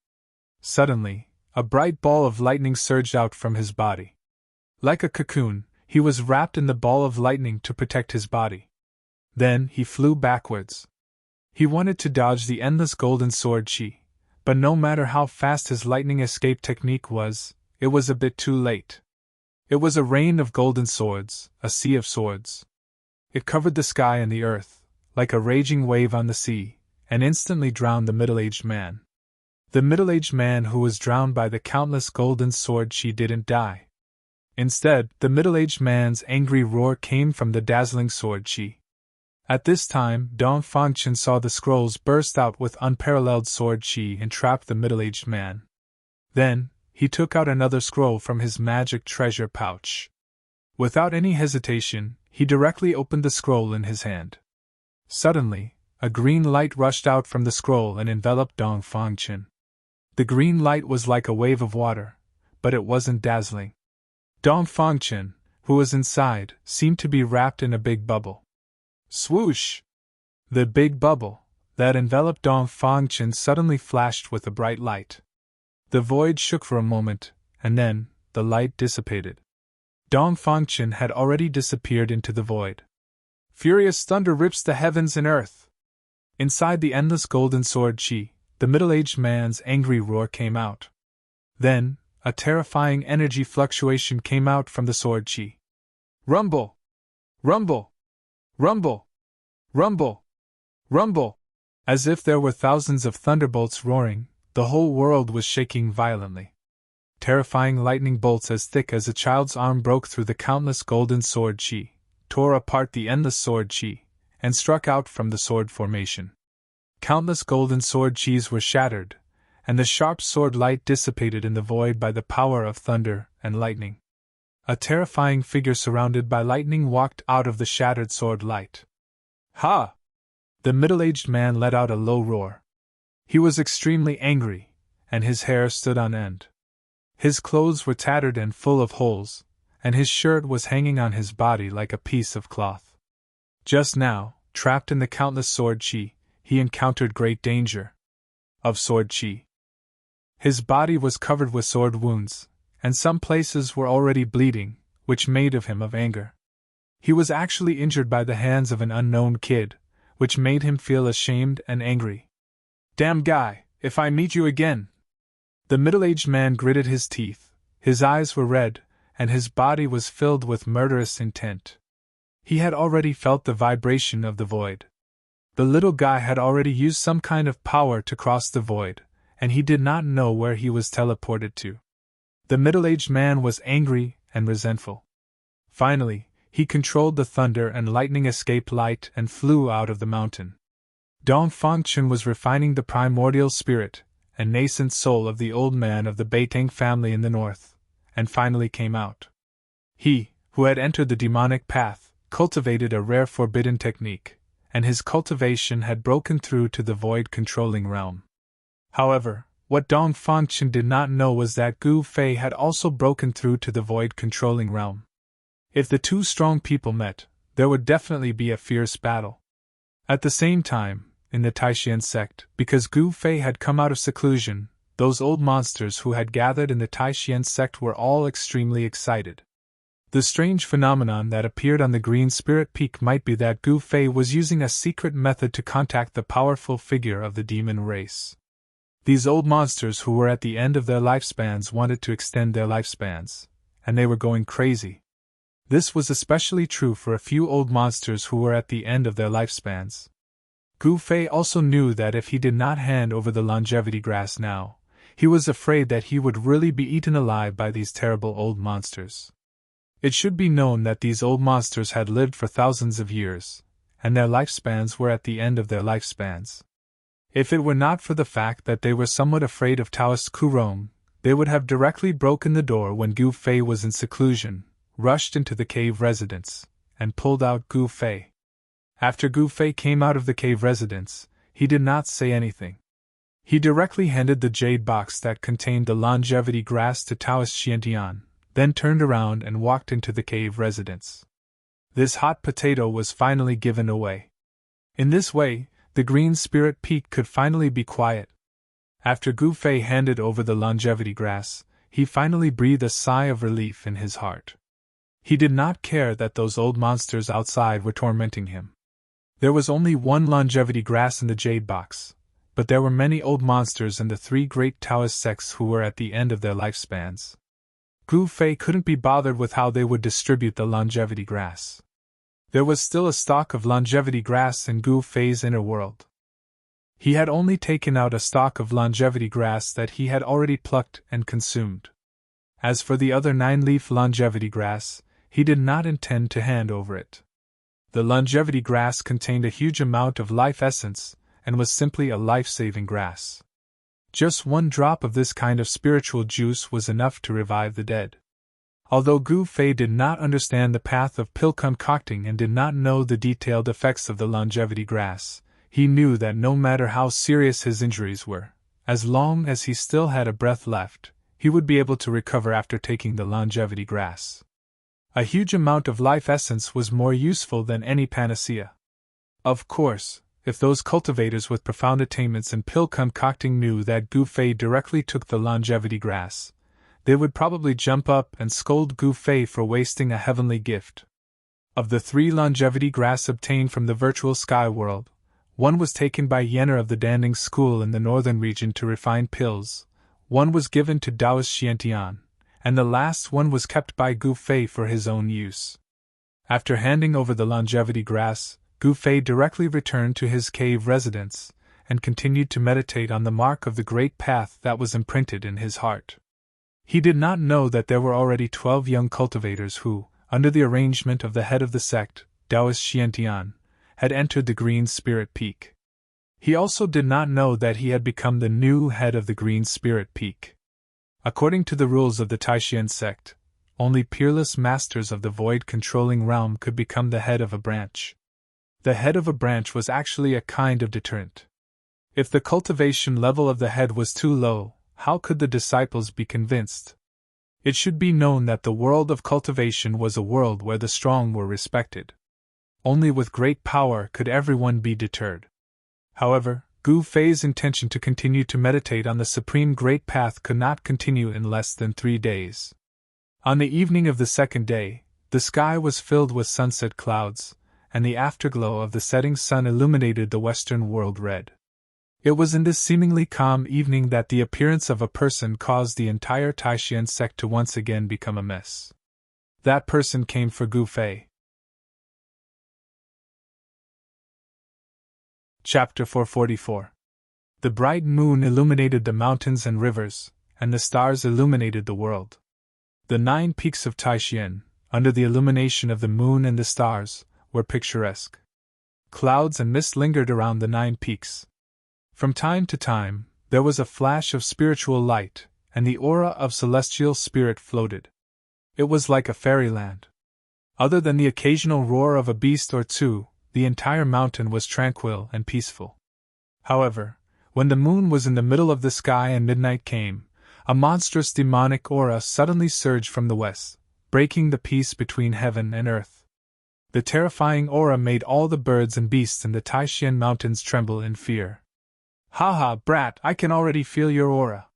Suddenly, a bright ball of lightning surged out from his body. Like a cocoon, he was wrapped in the ball of lightning to protect his body. Then he flew backwards. He wanted to dodge the endless golden sword chi, but no matter how fast his lightning escape technique was, it was a bit too late. It was a rain of golden swords, a sea of swords. It covered the sky and the earth, like a raging wave on the sea, and instantly drowned the middle-aged man. The middle-aged man who was drowned by the countless golden sword chi didn't die. Instead, the middle-aged man's angry roar came from the dazzling sword chi. At this time, Dong Fangchen saw the scrolls burst out with unparalleled sword chi and trap the middle-aged man. Then, he took out another scroll from his magic treasure pouch. Without any hesitation, he directly opened the scroll in his hand. Suddenly, a green light rushed out from the scroll and enveloped Dong Fangchen. The green light was like a wave of water, but it wasn't dazzling. Dong Fangchen, who was inside, seemed to be wrapped in a big bubble. Swoosh! The big bubble that enveloped Dong Fangchen suddenly flashed with a bright light. The void shook for a moment, and then, the light dissipated. Dong Fangchen had already disappeared into the void. Furious thunder rips the heavens and earth. Inside the endless golden sword chi, the middle-aged man's angry roar came out. Then, a terrifying energy fluctuation came out from the sword chi. Rumble! Rumble! Rumble! Rumble! Rumble! As if there were thousands of thunderbolts roaring, the whole world was shaking violently. Terrifying lightning bolts as thick as a child's arm broke through the countless golden sword chi, tore apart the endless sword chi, and struck out from the sword formation. Countless golden sword chis were shattered, and the sharp sword light dissipated in the void by the power of thunder and lightning. A terrifying figure surrounded by lightning walked out of the shattered sword light. Ha! The middle-aged man let out a low roar. He was extremely angry, and his hair stood on end. His clothes were tattered and full of holes, and his shirt was hanging on his body like a piece of cloth. Just now, trapped in the countless sword chi, he encountered great danger. Of sword chi. His body was covered with sword wounds, and some places were already bleeding, which made of him of anger. He was actually injured by the hands of an unknown kid, which made him feel ashamed and angry. Damn guy, if I meet you again! The middle-aged man gritted his teeth, his eyes were red, and his body was filled with murderous intent. He had already felt the vibration of the void. The little guy had already used some kind of power to cross the void, and he did not know where he was teleported to. The middle-aged man was angry and resentful. Finally, He controlled the thunder and lightning, escaped light, and flew out of the mountain. Dongfangchen was refining the primordial spirit and nascent soul of the old man of the Beitang family in the north, and finally came out. He, who had entered the demonic path, cultivated a rare forbidden technique, and his cultivation had broken through to the void-controlling realm. However, what Dongfangchen did not know was that Gu Fei had also broken through to the void-controlling realm. If the two strong people met, there would definitely be a fierce battle. At the same time, in the Taishan sect, because Gu Fei had come out of seclusion, those old monsters who had gathered in the Taishan sect were all extremely excited. The strange phenomenon that appeared on the Green Spirit Peak might be that Gu Fei was using a secret method to contact the powerful figure of the demon race. These old monsters who were at the end of their lifespans wanted to extend their lifespans, and they were going crazy. This was especially true for a few old monsters who were at the end of their lifespans. Gu Fei also knew that if he did not hand over the longevity grass now, he was afraid that he would really be eaten alive by these terrible old monsters. It should be known that these old monsters had lived for thousands of years, and their lifespans were at the end of their lifespans. If it were not for the fact that they were somewhat afraid of Taoist Kurong, they would have directly broken the door when Gu Fei was in seclusion, rushed into the cave residence, and pulled out Gu Fei. After Gu Fei came out of the cave residence, he did not say anything. He directly handed the jade box that contained the longevity grass to Taoist Xiantian, then turned around and walked into the cave residence. This hot potato was finally given away. In this way, the Green Spirit Peak could finally be quiet. After Gu Fei handed over the longevity grass, he finally breathed a sigh of relief in his heart. He did not care that those old monsters outside were tormenting him. There was only one longevity grass in the jade box, but there were many old monsters in the three great Taoist sects who were at the end of their lifespans. Gu Fei couldn't be bothered with how they would distribute the longevity grass. There was still a stalk of longevity grass in Gu Fei's inner world. He had only taken out a stalk of longevity grass that he had already plucked and consumed. As for the other 9-leaf longevity grass, he did not intend to hand over it. The longevity grass contained a huge amount of life essence and was simply a life-saving grass. Just one drop of this kind of spiritual juice was enough to revive the dead. Although Gu Fei did not understand the path of pill concocting and did not know the detailed effects of the longevity grass, he knew that no matter how serious his injuries were, as long as he still had a breath left, he would be able to recover after taking the longevity grass. A huge amount of life essence was more useful than any panacea. Of course, if those cultivators with profound attainments in pill concocting knew that Gu Fei directly took the longevity grass, they would probably jump up and scold Gu Fei for wasting a heavenly gift. Of the 3 longevity grass obtained from the virtual sky world, one was taken by Yenner of the Danding School in the northern region to refine pills, one was given to Taoist Xiantian, and the last one was kept by Gu Fei for his own use. After handing over the longevity grass, Gu Fei directly returned to his cave residence, and continued to meditate on the mark of the great path that was imprinted in his heart. He did not know that there were already 12 young cultivators who, under the arrangement of the head of the sect, Taoist Xiantian, had entered the Green Spirit Peak. He also did not know that he had become the new head of the Green Spirit Peak. According to the rules of the Taishan sect, only peerless masters of the void-controlling realm could become the head of a branch. The head of a branch was actually a kind of deterrent. If the cultivation level of the head was too low, how could the disciples be convinced? It should be known that the world of cultivation was a world where the strong were respected. Only with great power could everyone be deterred. However, Gu Fei's intention to continue to meditate on the Supreme Great Path could not continue in less than 3 days. On the evening of the 2nd day, the sky was filled with sunset clouds, and the afterglow of the setting sun illuminated the western world red. It was in this seemingly calm evening that the appearance of a person caused the entire Taishan sect to once again become a mess. That person came for Gu Fei. Chapter 444. The bright moon illuminated the mountains and rivers, and the stars illuminated the world. The 9 peaks of Taishan, under the illumination of the moon and the stars, were picturesque. Clouds and mist lingered around the 9 peaks. From time to time, there was a flash of spiritual light, and the aura of celestial spirit floated. It was like a fairyland. Other than the occasional roar of a beast or two, the entire mountain was tranquil and peaceful. However, when the moon was in the middle of the sky and midnight came, a monstrous demonic aura suddenly surged from the west, breaking the peace between heaven and earth. The terrifying aura made all the birds and beasts in the Taishan Mountains tremble in fear. "Ha ha, brat, I can already feel your aura.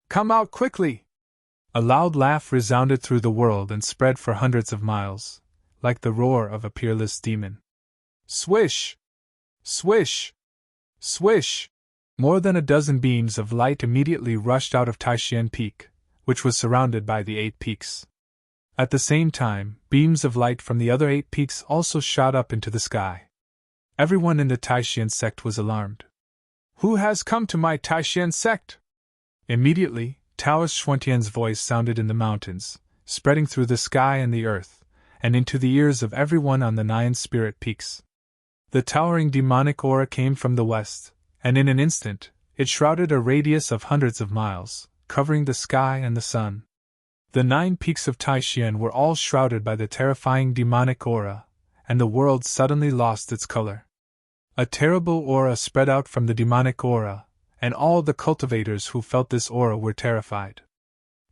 Come out quickly!" A loud laugh resounded through the world and spread for hundreds of miles, like the roar of a peerless demon. Swish! Swish! Swish! More than a dozen beams of light immediately rushed out of Taishan Peak, which was surrounded by the 8 peaks. At the same time, beams of light from the other 8 peaks also shot up into the sky. Everyone in the Taishan sect was alarmed. "Who has come to my Taishan sect?" Immediately, Taoist Xuantian's voice sounded in the mountains, spreading through the sky and the earth, and into the ears of everyone on the 9 spirit peaks. The towering demonic aura came from the west, and in an instant, it shrouded a radius of hundreds of miles, covering the sky and the sun. The 9 peaks of Taishan were all shrouded by the terrifying demonic aura, and the world suddenly lost its color. A terrible aura spread out from the demonic aura, and all the cultivators who felt this aura were terrified.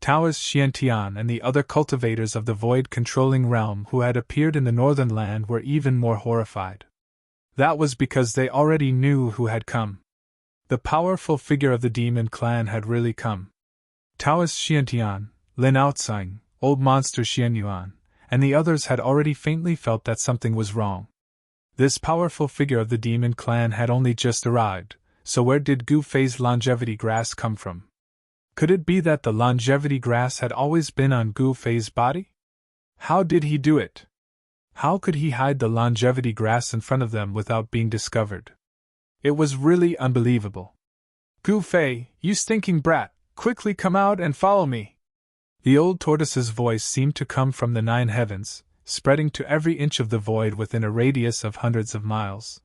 Taoist Xiantian and the other cultivators of the void-controlling realm who had appeared in the northern land were even more horrified. That was because they already knew who had come. The powerful figure of the demon clan had really come. Taoist Xiantian, Lin Outsang, Old Monster Xianyuan, and the others had already faintly felt that something was wrong. This powerful figure of the demon clan had only just arrived, so where did Gu Fei's longevity grass come from? Could it be that the longevity grass had always been on Gu Fei's body? How did he do it? How could he hide the longevity grass in front of them without being discovered? It was really unbelievable. "Gu Fei, you stinking brat, quickly come out and follow me!" The old tortoise's voice seemed to come from the 9 heavens, spreading to every inch of the void within a radius of hundreds of miles.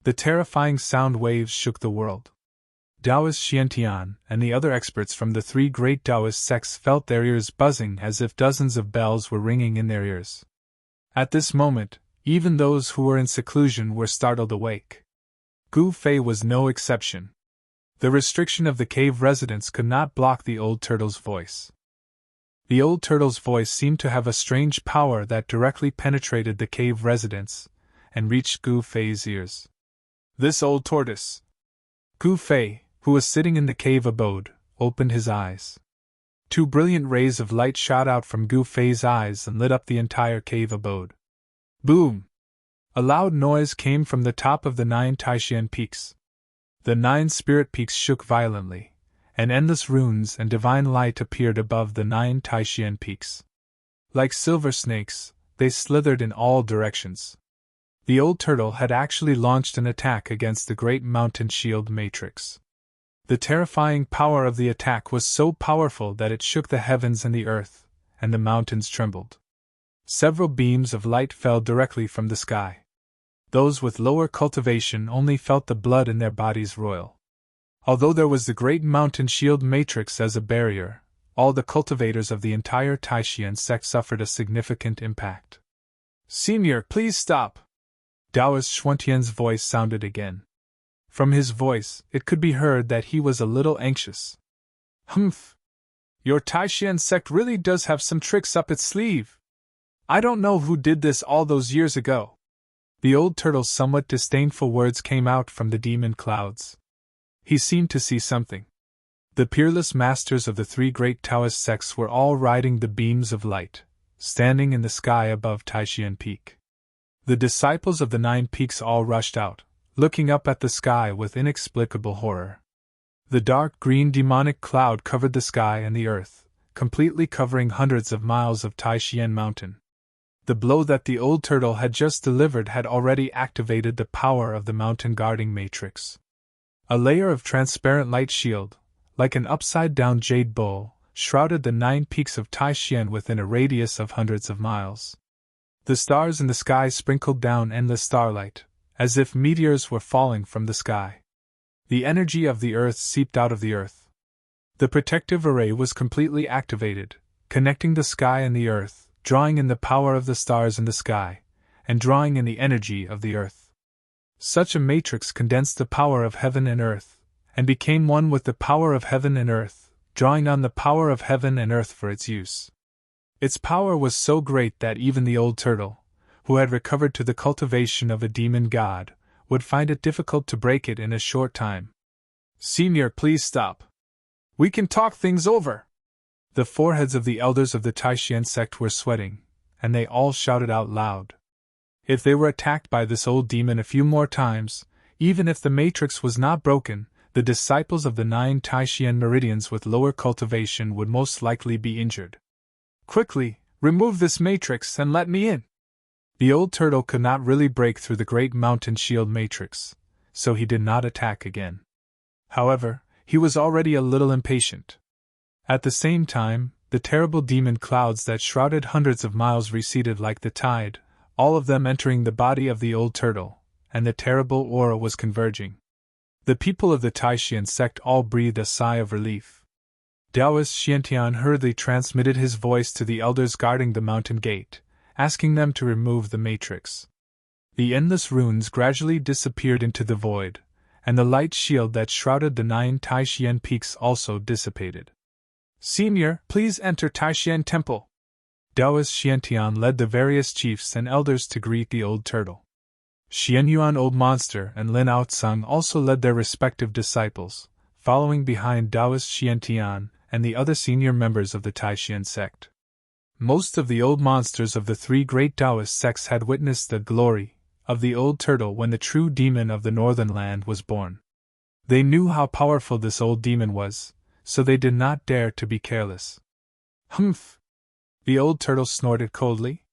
The terrifying sound waves shook the world. Taoist Xiantian and the other experts from the 3 great Taoist sects felt their ears buzzing as if dozens of bells were ringing in their ears. At this moment, even those who were in seclusion were startled awake. Gu Fei was no exception. The restriction of the cave residents could not block the old turtle's voice. The old turtle's voice seemed to have a strange power that directly penetrated the cave residents and reached Gu Fei's ears. This old tortoise. Gu Fei, who was sitting in the cave abode, opened his eyes. 2 brilliant rays of light shot out from Gu Fei's eyes and lit up the entire cave abode. Boom! A loud noise came from the top of the 9 Taishan peaks. The 9 spirit peaks shook violently, and endless runes and divine light appeared above the 9 Taishan peaks. Like silver snakes, they slithered in all directions. The old turtle had actually launched an attack against the great mountain shield matrix. The terrifying power of the attack was so powerful that it shook the heavens and the earth, and the mountains trembled. Several beams of light fell directly from the sky. Those with lower cultivation only felt the blood in their bodies roil. Although there was the great mountain shield matrix as a barrier, all the cultivators of the entire Taishan sect suffered a significant impact. "Senior, please stop!" Taoist Xuantian's voice sounded again. From his voice, it could be heard that he was a little anxious. "Humph! Your Taishan sect really does have some tricks up its sleeve. I don't know who did this all those years ago." The old turtle's somewhat disdainful words came out from the demon clouds. He seemed to see something. The peerless masters of the 3 great Taoist sects were all riding the beams of light, standing in the sky above Taishan Peak. The disciples of the 9 peaks all rushed out, looking up at the sky with inexplicable horror. The dark green demonic cloud covered the sky and the earth, completely covering hundreds of miles of Taishan Mountain. The blow that the old turtle had just delivered had already activated the power of the mountain guarding matrix. A layer of transparent light shield, like an upside-down jade bowl, shrouded the 9 peaks of Taishan within a radius of hundreds of miles. The stars in the sky sprinkled down endless starlight, as if meteors were falling from the sky. The energy of the earth seeped out of the earth. The protective array was completely activated, connecting the sky and the earth, drawing in the power of the stars in the sky, and drawing in the energy of the earth. Such a matrix condensed the power of heaven and earth, and became one with the power of heaven and earth, drawing on the power of heaven and earth for its use. Its power was so great that even the old turtle, who had recovered to the cultivation of a demon god, would find it difficult to break it in a short time. "Senior, please stop. We can talk things over." The foreheads of the elders of the Taishan sect were sweating, and they all shouted out loud. If they were attacked by this old demon a few more times, even if the matrix was not broken, the disciples of the 9 Taishan meridians with lower cultivation would most likely be injured. "Quickly, remove this matrix and let me in." The old turtle could not really break through the great mountain shield matrix, so he did not attack again. However, he was already a little impatient. At the same time, the terrible demon clouds that shrouded hundreds of miles receded like the tide, all of them entering the body of the old turtle, and the terrible aura was converging. The people of the Taishan sect all breathed a sigh of relief. Taoist Xiantian hurriedly transmitted his voice to the elders guarding the mountain gate, asking them to remove the matrix. The endless runes gradually disappeared into the void, and the light shield that shrouded the 9 Taishan peaks also dissipated. "Senior, please enter Taishan Temple." Taoist Xiantian led the various chiefs and elders to greet the old turtle. Xianyuan Old Monster and Lin Outsung also led their respective disciples, following behind Taoist Xiantian and the other senior members of the Taishan sect. Most of the old monsters of the 3 great Taoist sects had witnessed the glory of the old turtle when the true demon of the northern land was born. They knew how powerful this old demon was, so they did not dare to be careless. "Humph!" The old turtle snorted coldly.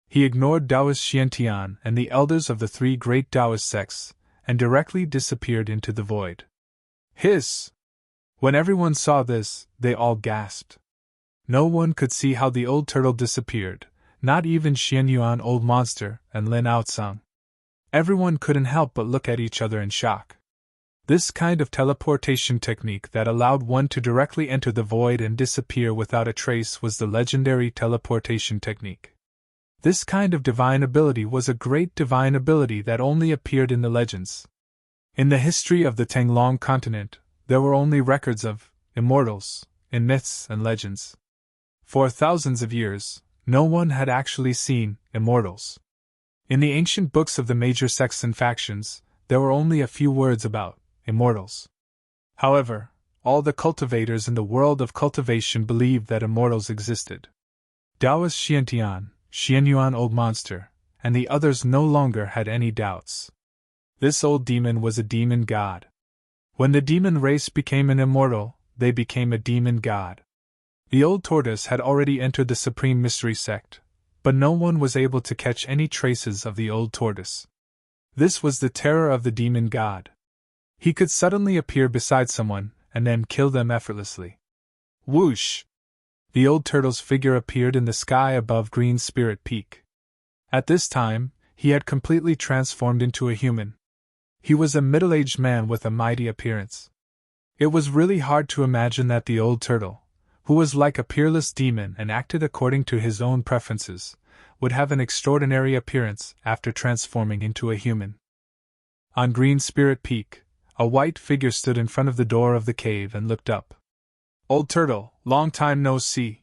He ignored Taoist Xiantian and the elders of the 3 great Taoist sects, and directly disappeared into the void. "Hiss!" When everyone saw this, they all gasped. No one could see how the old turtle disappeared, not even Xianyuan Old Monster and Lin Outsung. Everyone couldn't help but look at each other in shock. This kind of teleportation technique that allowed one to directly enter the void and disappear without a trace was the legendary teleportation technique. This kind of divine ability was a great divine ability that only appeared in the legends. In the history of the Tanglong continent, there were only records of immortals in myths and legends. For thousands of years, no one had actually seen immortals. In the ancient books of the major sects and factions, there were only a few words about immortals. However, all the cultivators in the world of cultivation believed that immortals existed. Taoist Xiantian, Xianyuan Old Monster, and the others no longer had any doubts. This old demon was a demon god. When the demon race became an immortal, they became a demon god. The old tortoise had already entered the Supreme Mystery sect, but no one was able to catch any traces of the old tortoise. This was the terror of the demon god. He could suddenly appear beside someone, and then kill them effortlessly. Whoosh! The old turtle's figure appeared in the sky above Green Spirit Peak. At this time, he had completely transformed into a human. He was a middle-aged man with a mighty appearance. It was really hard to imagine that the old turtle, who was like a peerless demon and acted according to his own preferences, would have an extraordinary appearance after transforming into a human. On Green Spirit Peak, a white figure stood in front of the door of the cave and looked up. "Old turtle, long time no see.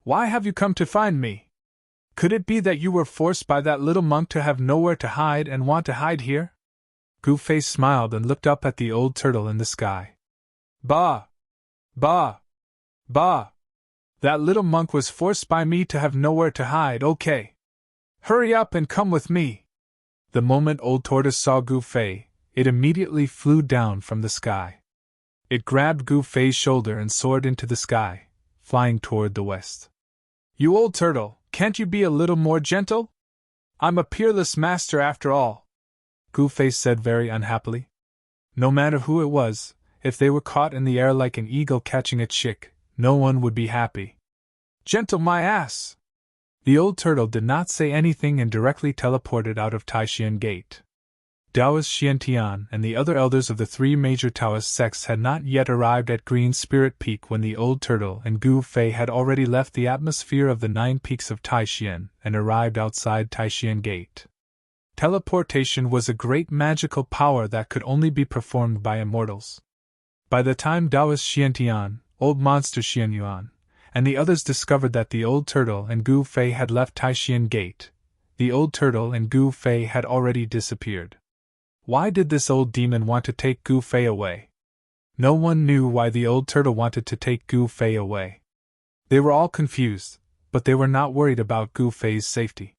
Why have you come to find me? Could it be that you were forced by that little monk to have nowhere to hide and want to hide here?" Goofface smiled and looked up at the old turtle in the sky. "Bah! Bah! Bah! That little monk was forced by me to have nowhere to hide, okay. Hurry up and come with me." The moment Old Tortoise saw Goofface, it immediately flew down from the sky. It grabbed Goofface's shoulder and soared into the sky, flying toward the west. "You old turtle, can't you be a little more gentle? I'm a peerless master after all," Goofface said very unhappily. No matter who it was, if they were caught in the air like an eagle catching a chick, no one would be happy. Gentle my ass! The old turtle did not say anything and directly teleported out of Taishan Gate. Taoist Xiantian and the other elders of the three major Taoist sects had not yet arrived at Green Spirit Peak when the old turtle and Gu Fei had already left the atmosphere of the 9 peaks of Taishan and arrived outside Taishan Gate. Teleportation was a great magical power that could only be performed by immortals. By the time Taoist Xiantian, Old Monster Xianyuan, and the others discovered that the old turtle and Gu Fei had left Taishan Gate, the old turtle and Gu Fei had already disappeared. Why did this old demon want to take Gu Fei away? No one knew why the old turtle wanted to take Gu Fei away. They were all confused, but they were not worried about Gu Fei's safety.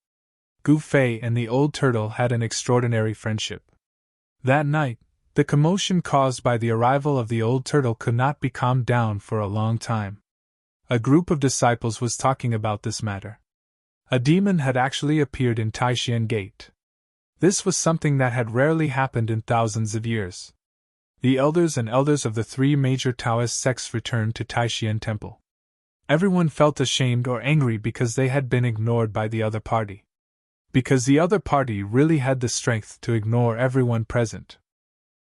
Gu Fei and the old turtle had an extraordinary friendship. That night, the commotion caused by the arrival of the old turtle could not be calmed down for a long time. A group of disciples was talking about this matter. A demon had actually appeared in Taishan Gate. This was something that had rarely happened in thousands of years. The elders of the three major Taoist sects returned to Taishan Temple. Everyone felt ashamed or angry because they had been ignored by the other party. Because the other party really had the strength to ignore everyone present.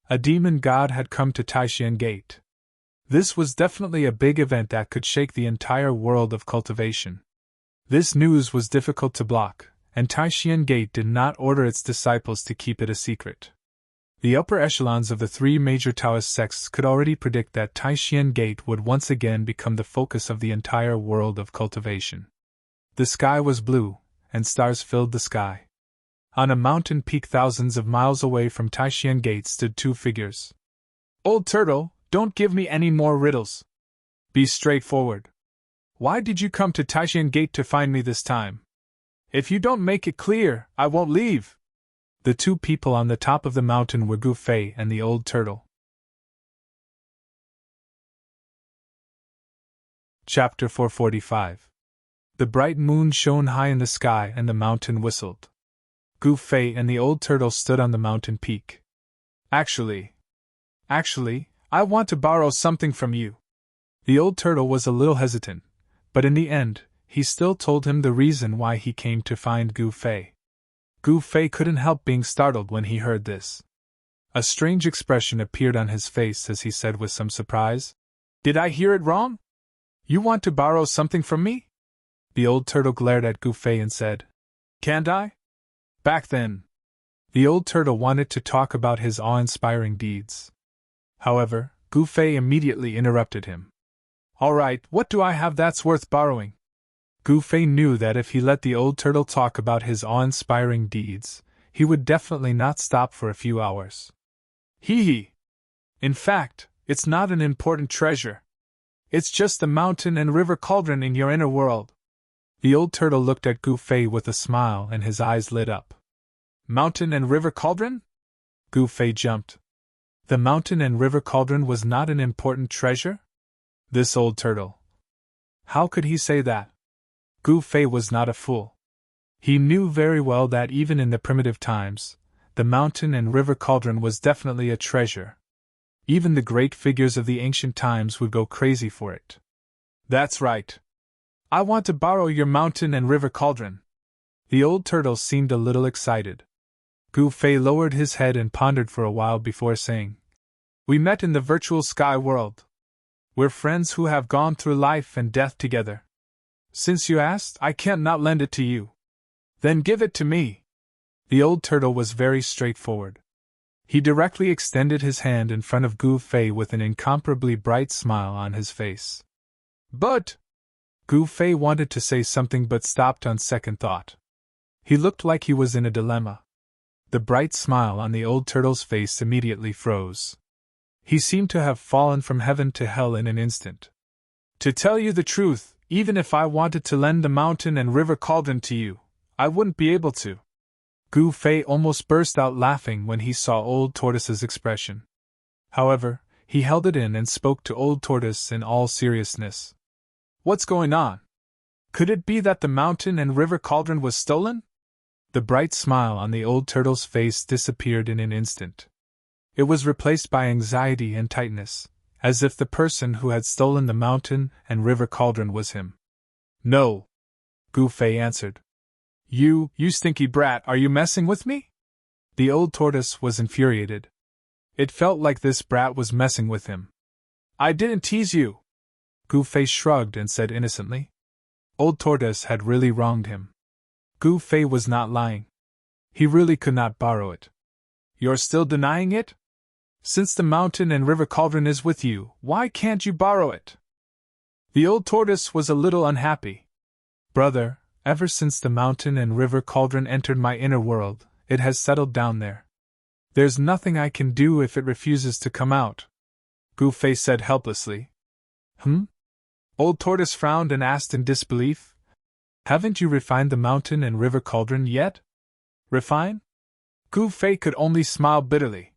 A demon god had come to Taishan Gate. This was definitely a big event that could shake the entire world of cultivation. This news was difficult to block, and Taishan Gate did not order its disciples to keep it a secret. The upper echelons of the three major Taoist sects could already predict that Taishan Gate would once again become the focus of the entire world of cultivation. The sky was blue, and stars filled the sky. On a mountain peak thousands of miles away from Taishan Gate stood 2 figures. Old Turtle, don't give me any more riddles. Be straightforward. Why did you come to Taishan Gate to find me this time? If you don't make it clear, I won't leave. The 2 people on the top of the mountain were Gu Fei and the old turtle. Chapter 445. The bright moon shone high in the sky and the mountain whistled. Gu Fei and the old turtle stood on the mountain peak. Actually, I want to borrow something from you. The old turtle was a little hesitant, but in the end, he still told him the reason why he came to find Gu Fei. Gu Fei couldn't help being startled when he heard this. A strange expression appeared on his face as he said with some surprise, "Did I hear it wrong? You want to borrow something from me?" The old turtle glared at Gu Fei and said, "Can't I?" Back then, the old turtle wanted to talk about his awe-inspiring deeds. However, Gu Fei immediately interrupted him. "All right, what do I have that's worth borrowing?" Gu Fei knew that if he let the old turtle talk about his awe-inspiring deeds, he would definitely not stop for a few hours. Hee. In fact, it's not an important treasure. It's just the mountain and river cauldron in your inner world. The old turtle looked at Gu Fei with a smile and his eyes lit up. Mountain and river cauldron? Gu Fei jumped. The mountain and river cauldron was not an important treasure? This old turtle. How could he say that? Gu Fei was not a fool. He knew very well that even in the primitive times, the mountain and river cauldron was definitely a treasure. Even the great figures of the ancient times would go crazy for it. That's right. I want to borrow your mountain and river cauldron. The old turtle seemed a little excited. Gu Fei lowered his head and pondered for a while before saying, We met in the virtual sky world. We're friends who have gone through life and death together. Since you asked, I can't not lend it to you. Then give it to me. The old turtle was very straightforward. He directly extended his hand in front of Gu Fei with an incomparably bright smile on his face. But Gu Fei wanted to say something but stopped on second thought. He looked like he was in a dilemma. The bright smile on the old turtle's face immediately froze. He seemed to have fallen from heaven to hell in an instant. To tell you the truth, even if I wanted to lend the mountain and river cauldron to you, I wouldn't be able to. Gu Fei almost burst out laughing when he saw Old Tortoise's expression. However, he held it in and spoke to Old Tortoise in all seriousness. What's going on? Could it be that the mountain and river cauldron was stolen? The bright smile on the old turtle's face disappeared in an instant. It was replaced by anxiety and tightness, as if the person who had stolen the mountain and river cauldron was him. "No," Gu Fei answered. You stinky brat, are you messing with me?" The old tortoise was infuriated. It felt like this brat was messing with him. "I didn't tease you." Gu Fei shrugged and said innocently. Old Tortoise had really wronged him. Gu Fei was not lying. He really could not borrow it. "You're still denying it? Since the mountain and river cauldron is with you, why can't you borrow it?" The old tortoise was a little unhappy. "Brother, ever since the mountain and river cauldron entered my inner world, it has settled down there. There's nothing I can do if it refuses to come out," Gu Fei said helplessly. Old Tortoise frowned and asked in disbelief. "Haven't you refined the mountain and river cauldron yet?" "Refine?" Gu Fei could only smile bitterly.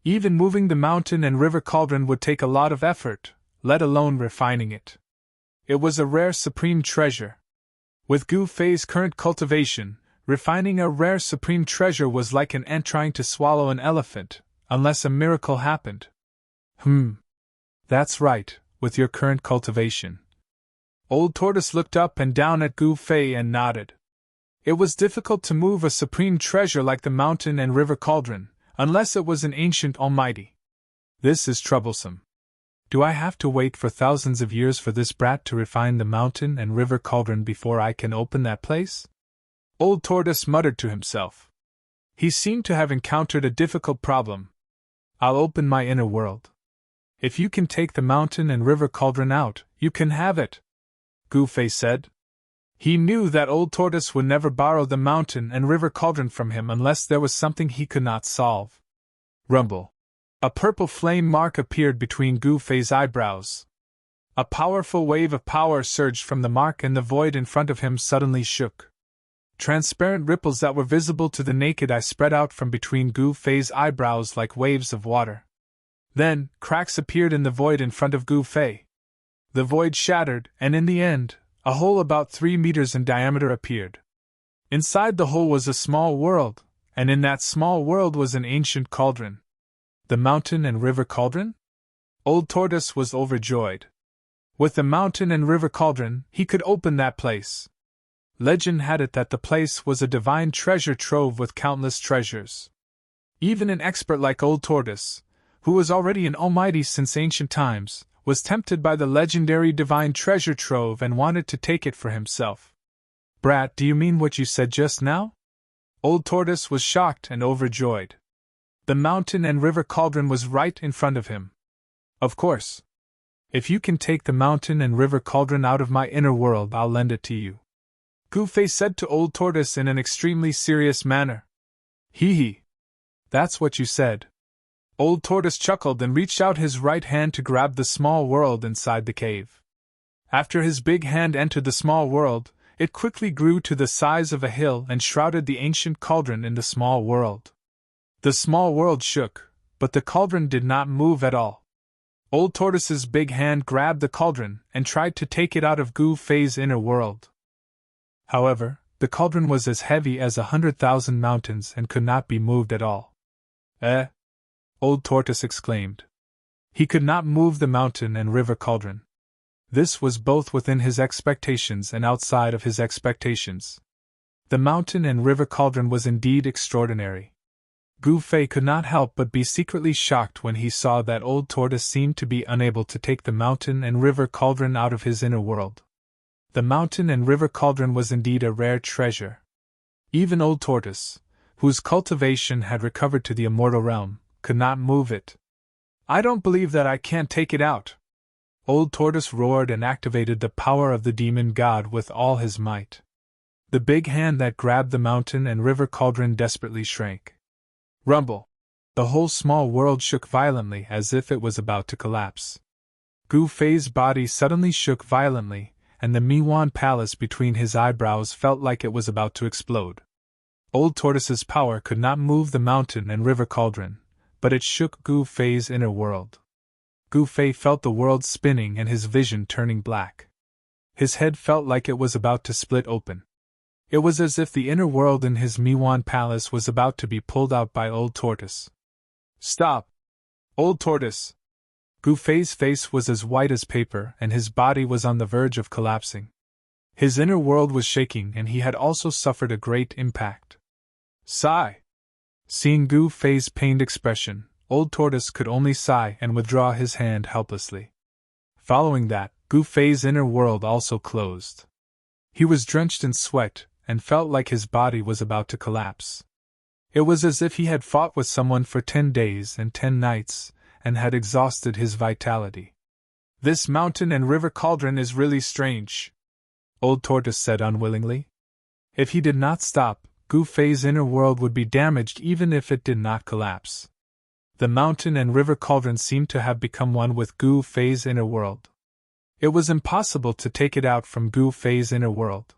Even moving the mountain and river cauldron would take a lot of effort, let alone refining it. It was a rare supreme treasure. With Gu Fei's current cultivation, refining a rare supreme treasure was like an ant trying to swallow an elephant, unless a miracle happened. That's right, with your current cultivation. Old Tortoise looked up and down at Gu Fei and nodded. It was difficult to move a supreme treasure like the mountain and river cauldron, unless it was an ancient almighty. This is troublesome. Do I have to wait for thousands of years for this brat to refine the mountain and river cauldron before I can open that place? Old Tortoise muttered to himself. He seemed to have encountered a difficult problem. "I'll open my inner world. If you can take the mountain and river cauldron out, you can have it," Gu Fei said. He knew that Old Tortoise would never borrow the mountain and river cauldron from him unless there was something he could not solve. Rumble. A purple flame mark appeared between Gu Fei's eyebrows. A powerful wave of power surged from the mark and the void in front of him suddenly shook. Transparent ripples that were visible to the naked eye spread out from between Gu Fei's eyebrows like waves of water. Then, cracks appeared in the void in front of Gu Fei. The void shattered, and in the end, a hole about 3 meters in diameter appeared. Inside the hole was a small world, and in that small world was an ancient cauldron. The mountain and river cauldron? Old Tortoise was overjoyed. With the mountain and river cauldron, he could open that place. Legend had it that the place was a divine treasure trove with countless treasures. Even an expert like Old Tortoise, who was already an almighty since ancient times, was tempted by the legendary divine treasure trove and wanted to take it for himself. "Brat, do you mean what you said just now?" Old Tortoise was shocked and overjoyed. The mountain and river cauldron was right in front of him. "Of course. If you can take the mountain and river cauldron out of my inner world, I'll lend it to you," Gu Fei said to Old Tortoise in an extremely serious manner. Hee. That's what you said." Old Tortoise chuckled and reached out his right hand to grab the small world inside the cave. After his big hand entered the small world, it quickly grew to the size of a hill and shrouded the ancient cauldron in the small world. The small world shook, but the cauldron did not move at all. Old Tortoise's big hand grabbed the cauldron and tried to take it out of Gu Fei's inner world. However, the cauldron was as heavy as 100,000 mountains and could not be moved at all. Old Tortoise exclaimed. He could not move the mountain and river cauldron. This was both within his expectations and outside of his expectations. The mountain and river cauldron was indeed extraordinary. Gu Fei could not help but be secretly shocked when he saw that Old Tortoise seemed to be unable to take the mountain and river cauldron out of his inner world. The mountain and river cauldron was indeed a rare treasure. Even Old Tortoise, whose cultivation had recovered to the immortal realm, could not move it. "I don't believe that I can't take it out." Old Tortoise roared and activated the power of the demon god with all his might. The big hand that grabbed the mountain and river cauldron desperately shrank. Rumble! The whole small world shook violently as if it was about to collapse. Gu Fei's body suddenly shook violently, and the Miwan palace between his eyebrows felt like it was about to explode. Old Tortoise's power could not move the mountain and river cauldron, but it shook Gu Fei's inner world. Gu Fei felt the world spinning and his vision turning black. His head felt like it was about to split open. It was as if the inner world in his Miwan palace was about to be pulled out by Old Tortoise. "Stop! Old Tortoise!" Gu Fei's face was as white as paper and his body was on the verge of collapsing. His inner world was shaking and he had also suffered a great impact. Sigh. Seeing Gu Fei's pained expression, Old Tortoise could only sigh and withdraw his hand helplessly. Following that, Gu Fei's inner world also closed. He was drenched in sweat and felt like his body was about to collapse. It was as if he had fought with someone for 10 days and 10 nights and had exhausted his vitality. This mountain and river cauldron is really strange, Old Tortoise said unwillingly. If he did not stop, Gu Fei's inner world would be damaged even if it did not collapse. The mountain and river cauldron seemed to have become one with Gu Fei's inner world. It was impossible to take it out from Gu Fei's inner world.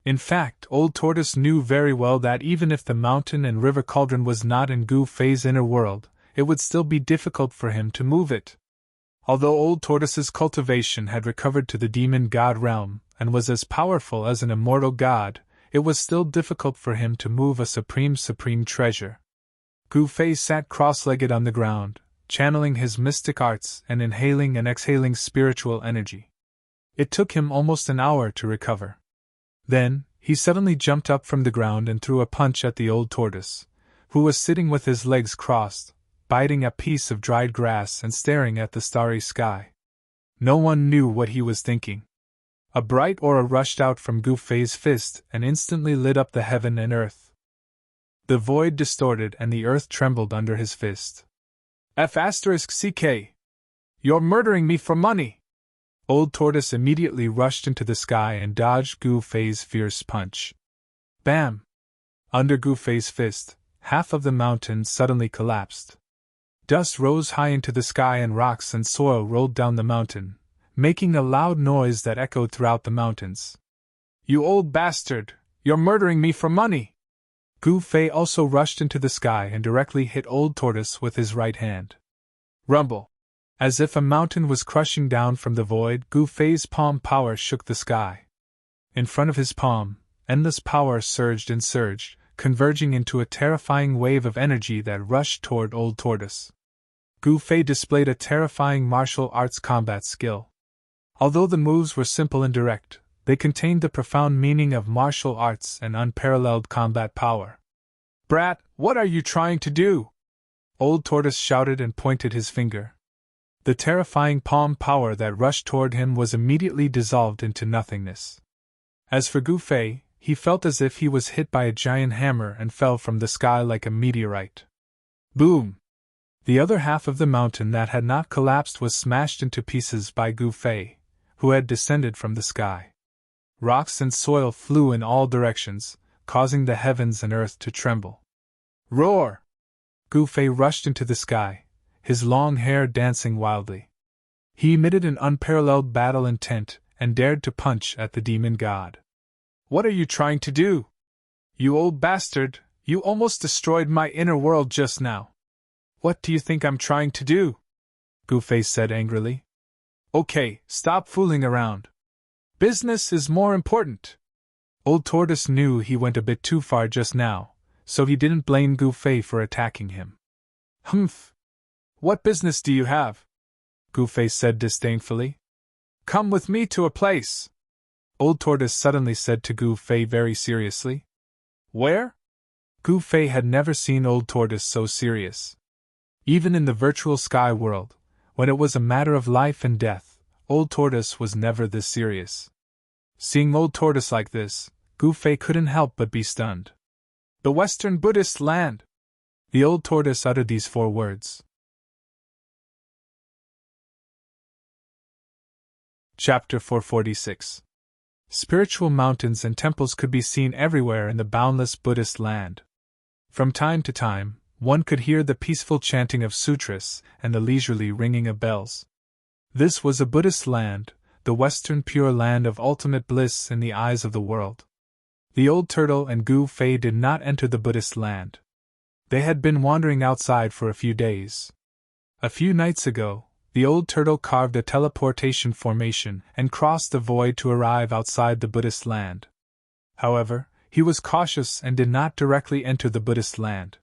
In fact, Old Tortoise knew very well that even if the mountain and river cauldron was not in Gu Fei's inner world, it would still be difficult for him to move it. Although Old Tortoise's cultivation had recovered to the demon god realm and was as powerful as an immortal god, it was still difficult for him to move a supreme treasure. Gu Fei sat cross-legged on the ground, channeling his mystic arts and inhaling and exhaling spiritual energy. It took him almost an hour to recover. Then, he suddenly jumped up from the ground and threw a punch at the Old Tortoise, who was sitting with his legs crossed, biting a piece of dried grass and staring at the starry sky. No one knew what he was thinking. A bright aura rushed out from Gu Fei's fist and instantly lit up the heaven and earth. The void distorted and the earth trembled under his fist. F***CK. You're murdering me for money! Old Tortoise immediately rushed into the sky and dodged Gu Fei's fierce punch. Bam! Under Gu Fei's fist, half of the mountain suddenly collapsed. Dust rose high into the sky and rocks and soil rolled down the mountain, making a loud noise that echoed throughout the mountains. You old bastard! You're murdering me for money! Gu Fei also rushed into the sky and directly hit Old Tortoise with his right hand. Rumble! As if a mountain was crushing down from the void, Gu Fei's palm power shook the sky. In front of his palm, endless power surged and surged, converging into a terrifying wave of energy that rushed toward Old Tortoise. Gu Fei displayed a terrifying martial arts combat skill. Although the moves were simple and direct, they contained the profound meaning of martial arts and unparalleled combat power. Brat, what are you trying to do? Old Tortoise shouted and pointed his finger. The terrifying palm power that rushed toward him was immediately dissolved into nothingness. As for Gu Fei, he felt as if he was hit by a giant hammer and fell from the sky like a meteorite. Boom! The other half of the mountain that had not collapsed was smashed into pieces by Gu Fei, who had descended from the sky. Rocks and soil flew in all directions, causing the heavens and earth to tremble. Roar! Gu Fei rushed into the sky, his long hair dancing wildly. He emitted an unparalleled battle intent and dared to punch at the demon god. What are you trying to do? You old bastard, you almost destroyed my inner world just now. What do you think I'm trying to do? Gu Fei said angrily. Okay, stop fooling around. Business is more important. Old Tortoise knew he went a bit too far just now, so he didn't blame Gu Fei for attacking him. Humph! What business do you have? Gu Fei said disdainfully. Come with me to a place. Old Tortoise suddenly said to Gu Fei very seriously. Where? Gu Fei had never seen Old Tortoise so serious. Even in the virtual sky world, when it was a matter of life and death, Old Tortoise was never this serious. Seeing Old Tortoise like this, Gu Fei couldn't help but be stunned. The Western Buddhist land! The Old Tortoise uttered these 4 words. Chapter 446. Spiritual mountains and temples could be seen everywhere in the boundless Buddhist land. From time to time, one could hear the peaceful chanting of sutras and the leisurely ringing of bells. This was a Buddhist land, the Western pure land of ultimate bliss in the eyes of the world. The old turtle and Gu Fei did not enter the Buddhist land. They had been wandering outside for a few days. A few nights ago, the old turtle carved a teleportation formation and crossed the void to arrive outside the Buddhist land. However, he was cautious and did not directly enter the Buddhist land.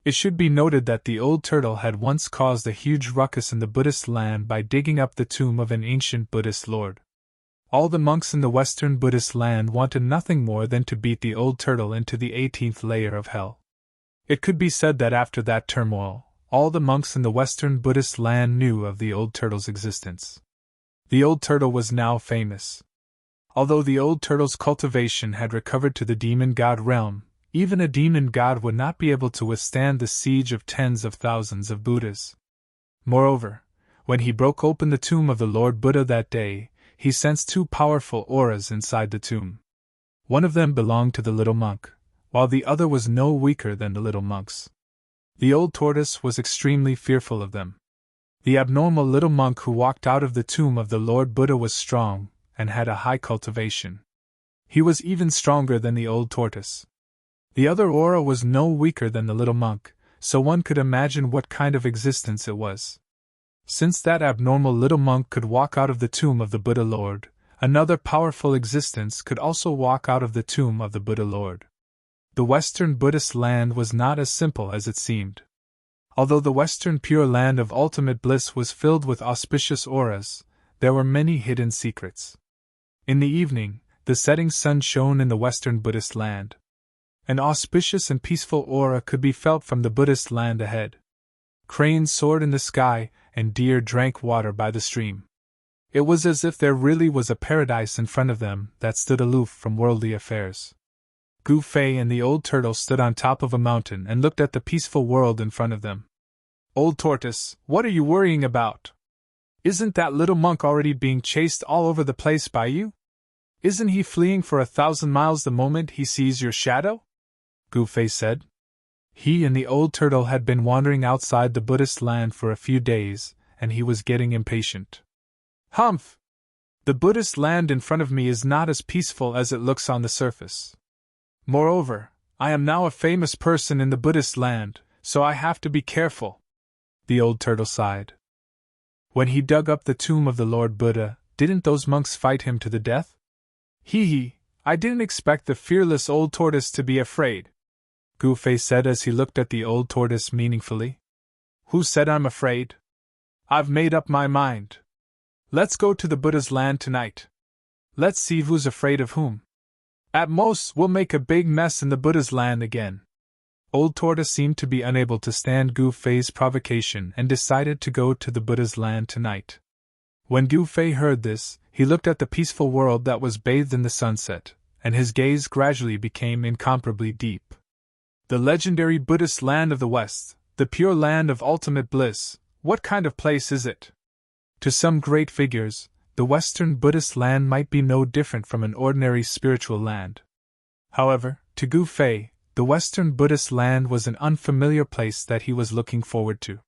It should be noted that the old turtle had once caused a huge ruckus in the Buddhist land by digging up the tomb of an ancient Buddhist lord. All the monks in the Western Buddhist land wanted nothing more than to beat the old turtle into the 18th layer of hell. It could be said that after that turmoil, all the monks in the Western Buddhist land knew of the old turtle's existence. The old turtle was now famous. Although the old turtle's cultivation had recovered to the demon god realm, even a demon god would not be able to withstand the siege of tens of thousands of Buddhas. Moreover, when he broke open the tomb of the Lord Buddha that day, he sensed two powerful auras inside the tomb. One of them belonged to the little monk, while the other was no weaker than the little monks. The old tortoise was extremely fearful of them. The abnormal little monk who walked out of the tomb of the Lord Buddha was strong, and had a high cultivation. He was even stronger than the old tortoise. The other aura was no weaker than the little monk, so one could imagine what kind of existence it was. Since that abnormal little monk could walk out of the tomb of the Buddha Lord, another powerful existence could also walk out of the tomb of the Buddha Lord. The Western Buddhist land was not as simple as it seemed. Although the Western Pure Land of ultimate bliss was filled with auspicious auras, there were many hidden secrets. In the evening, the setting sun shone in the Western Buddhist land. An auspicious and peaceful aura could be felt from the Buddhist land ahead. Cranes soared in the sky, and deer drank water by the stream. It was as if there really was a paradise in front of them that stood aloof from worldly affairs. Gu Fei and the old turtle stood on top of a mountain and looked at the peaceful world in front of them. "Old tortoise, what are you worrying about? Isn't that little monk already being chased all over the place by you? Isn't he fleeing for 1,000 miles the moment he sees your shadow?" Gu Fei said. He and the old turtle had been wandering outside the Buddhist land for a few days, and he was getting impatient. "Humph! The Buddhist land in front of me is not as peaceful as it looks on the surface. Moreover, I am now a famous person in the Buddhist land, so I have to be careful." The old turtle sighed. "When he dug up the tomb of the Lord Buddha, didn't those monks fight him to the death?" Hee, I didn't expect the fearless old tortoise to be afraid," Gu Fei said as he looked at the old tortoise meaningfully. "Who said I'm afraid? I've made up my mind. Let's go to the Buddha's land tonight. Let's see who's afraid of whom. At most, we'll make a big mess in the Buddha's land again." Old Tortoise seemed to be unable to stand Gu Fei's provocation and decided to go to the Buddha's land tonight. When Gu Fei heard this, he looked at the peaceful world that was bathed in the sunset, and his gaze gradually became incomparably deep. The legendary Buddhist land of the West, the pure land of ultimate bliss, what kind of place is it? To some great figures, the Western Buddhist land might be no different from an ordinary spiritual land. However, to Gu Fei, the Western Buddhist land was an unfamiliar place that he was looking forward to.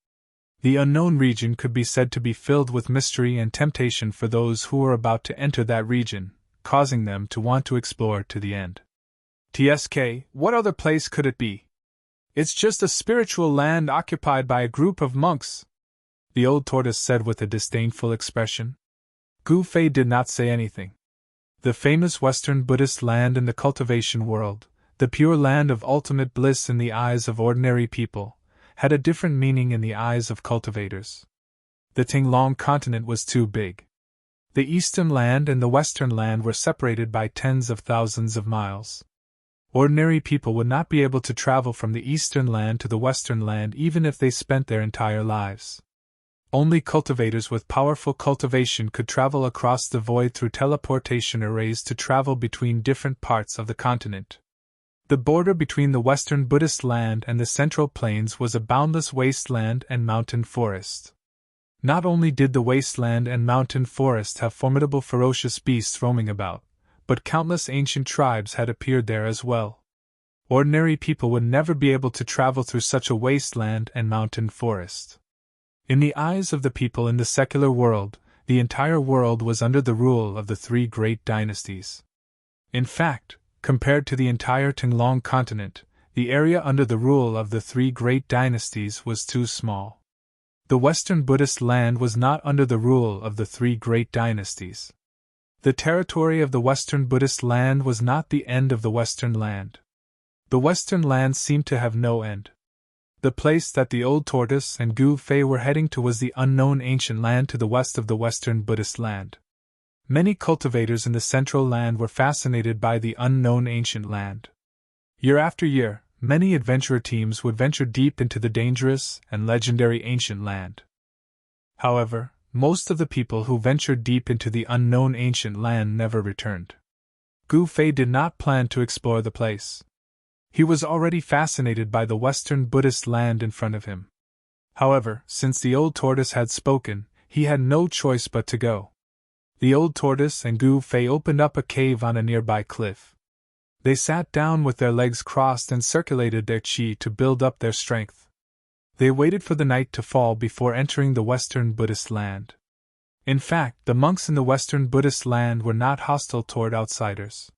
The unknown region could be said to be filled with mystery and temptation for those who were about to enter that region, causing them to want to explore to the end. "TSK, what other place could it be? It's just a spiritual land occupied by a group of monks," the old tortoise said with a disdainful expression. Gu Fei did not say anything. The famous Western Buddhist land in the cultivation world, the pure land of ultimate bliss in the eyes of ordinary people, had a different meaning in the eyes of cultivators. The Tinglong continent was too big. The Eastern land and the Western land were separated by tens of thousands of miles. Ordinary people would not be able to travel from the Eastern land to the Western land even if they spent their entire lives. Only cultivators with powerful cultivation could travel across the void through teleportation arrays to travel between different parts of the continent. The border between the Western Buddhist land and the Central Plains was a boundless wasteland and mountain forest. Not only did the wasteland and mountain forest have formidable ferocious beasts roaming about, but countless ancient tribes had appeared there as well. Ordinary people would never be able to travel through such a wasteland and mountain forest. In the eyes of the people in the secular world, the entire world was under the rule of the three great dynasties. In fact, compared to the entire Tinglong continent, the area under the rule of the three great dynasties was too small. The Western Buddhist land was not under the rule of the three great dynasties. The territory of the Western Buddhist land was not the end of the Western land. The Western land seemed to have no end. The place that the old tortoise and Gu Fei were heading to was the unknown ancient land to the west of the western Buddhist land. Many cultivators in the central land were fascinated by the unknown ancient land. Year after year, many adventurer teams would venture deep into the dangerous and legendary ancient land. However, most of the people who ventured deep into the unknown ancient land never returned. Gu Fei did not plan to explore the place. He was already fascinated by the western Buddhist land in front of him. However, since the old tortoise had spoken, he had no choice but to go. The old tortoise and Gu Fei opened up a cave on a nearby cliff. They sat down with their legs crossed and circulated their qi to build up their strength. They waited for the night to fall before entering the western Buddhist land. In fact, the monks in the western Buddhist land were not hostile toward outsiders.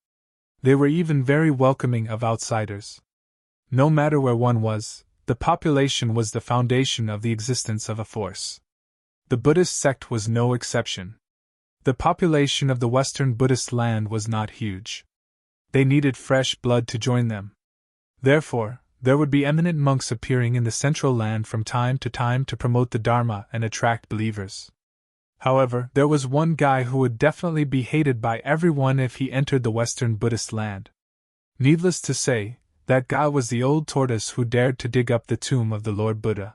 They were even very welcoming of outsiders. No matter where one was, the population was the foundation of the existence of a force. The Buddhist sect was no exception. The population of the western Buddhist land was not huge. They needed fresh blood to join them. Therefore, there would be eminent monks appearing in the central land from time to promote the Dharma and attract believers. However, there was one guy who would definitely be hated by everyone if he entered the western Buddhist land. Needless to say, that guy was the old tortoise who dared to dig up the tomb of the Lord Buddha.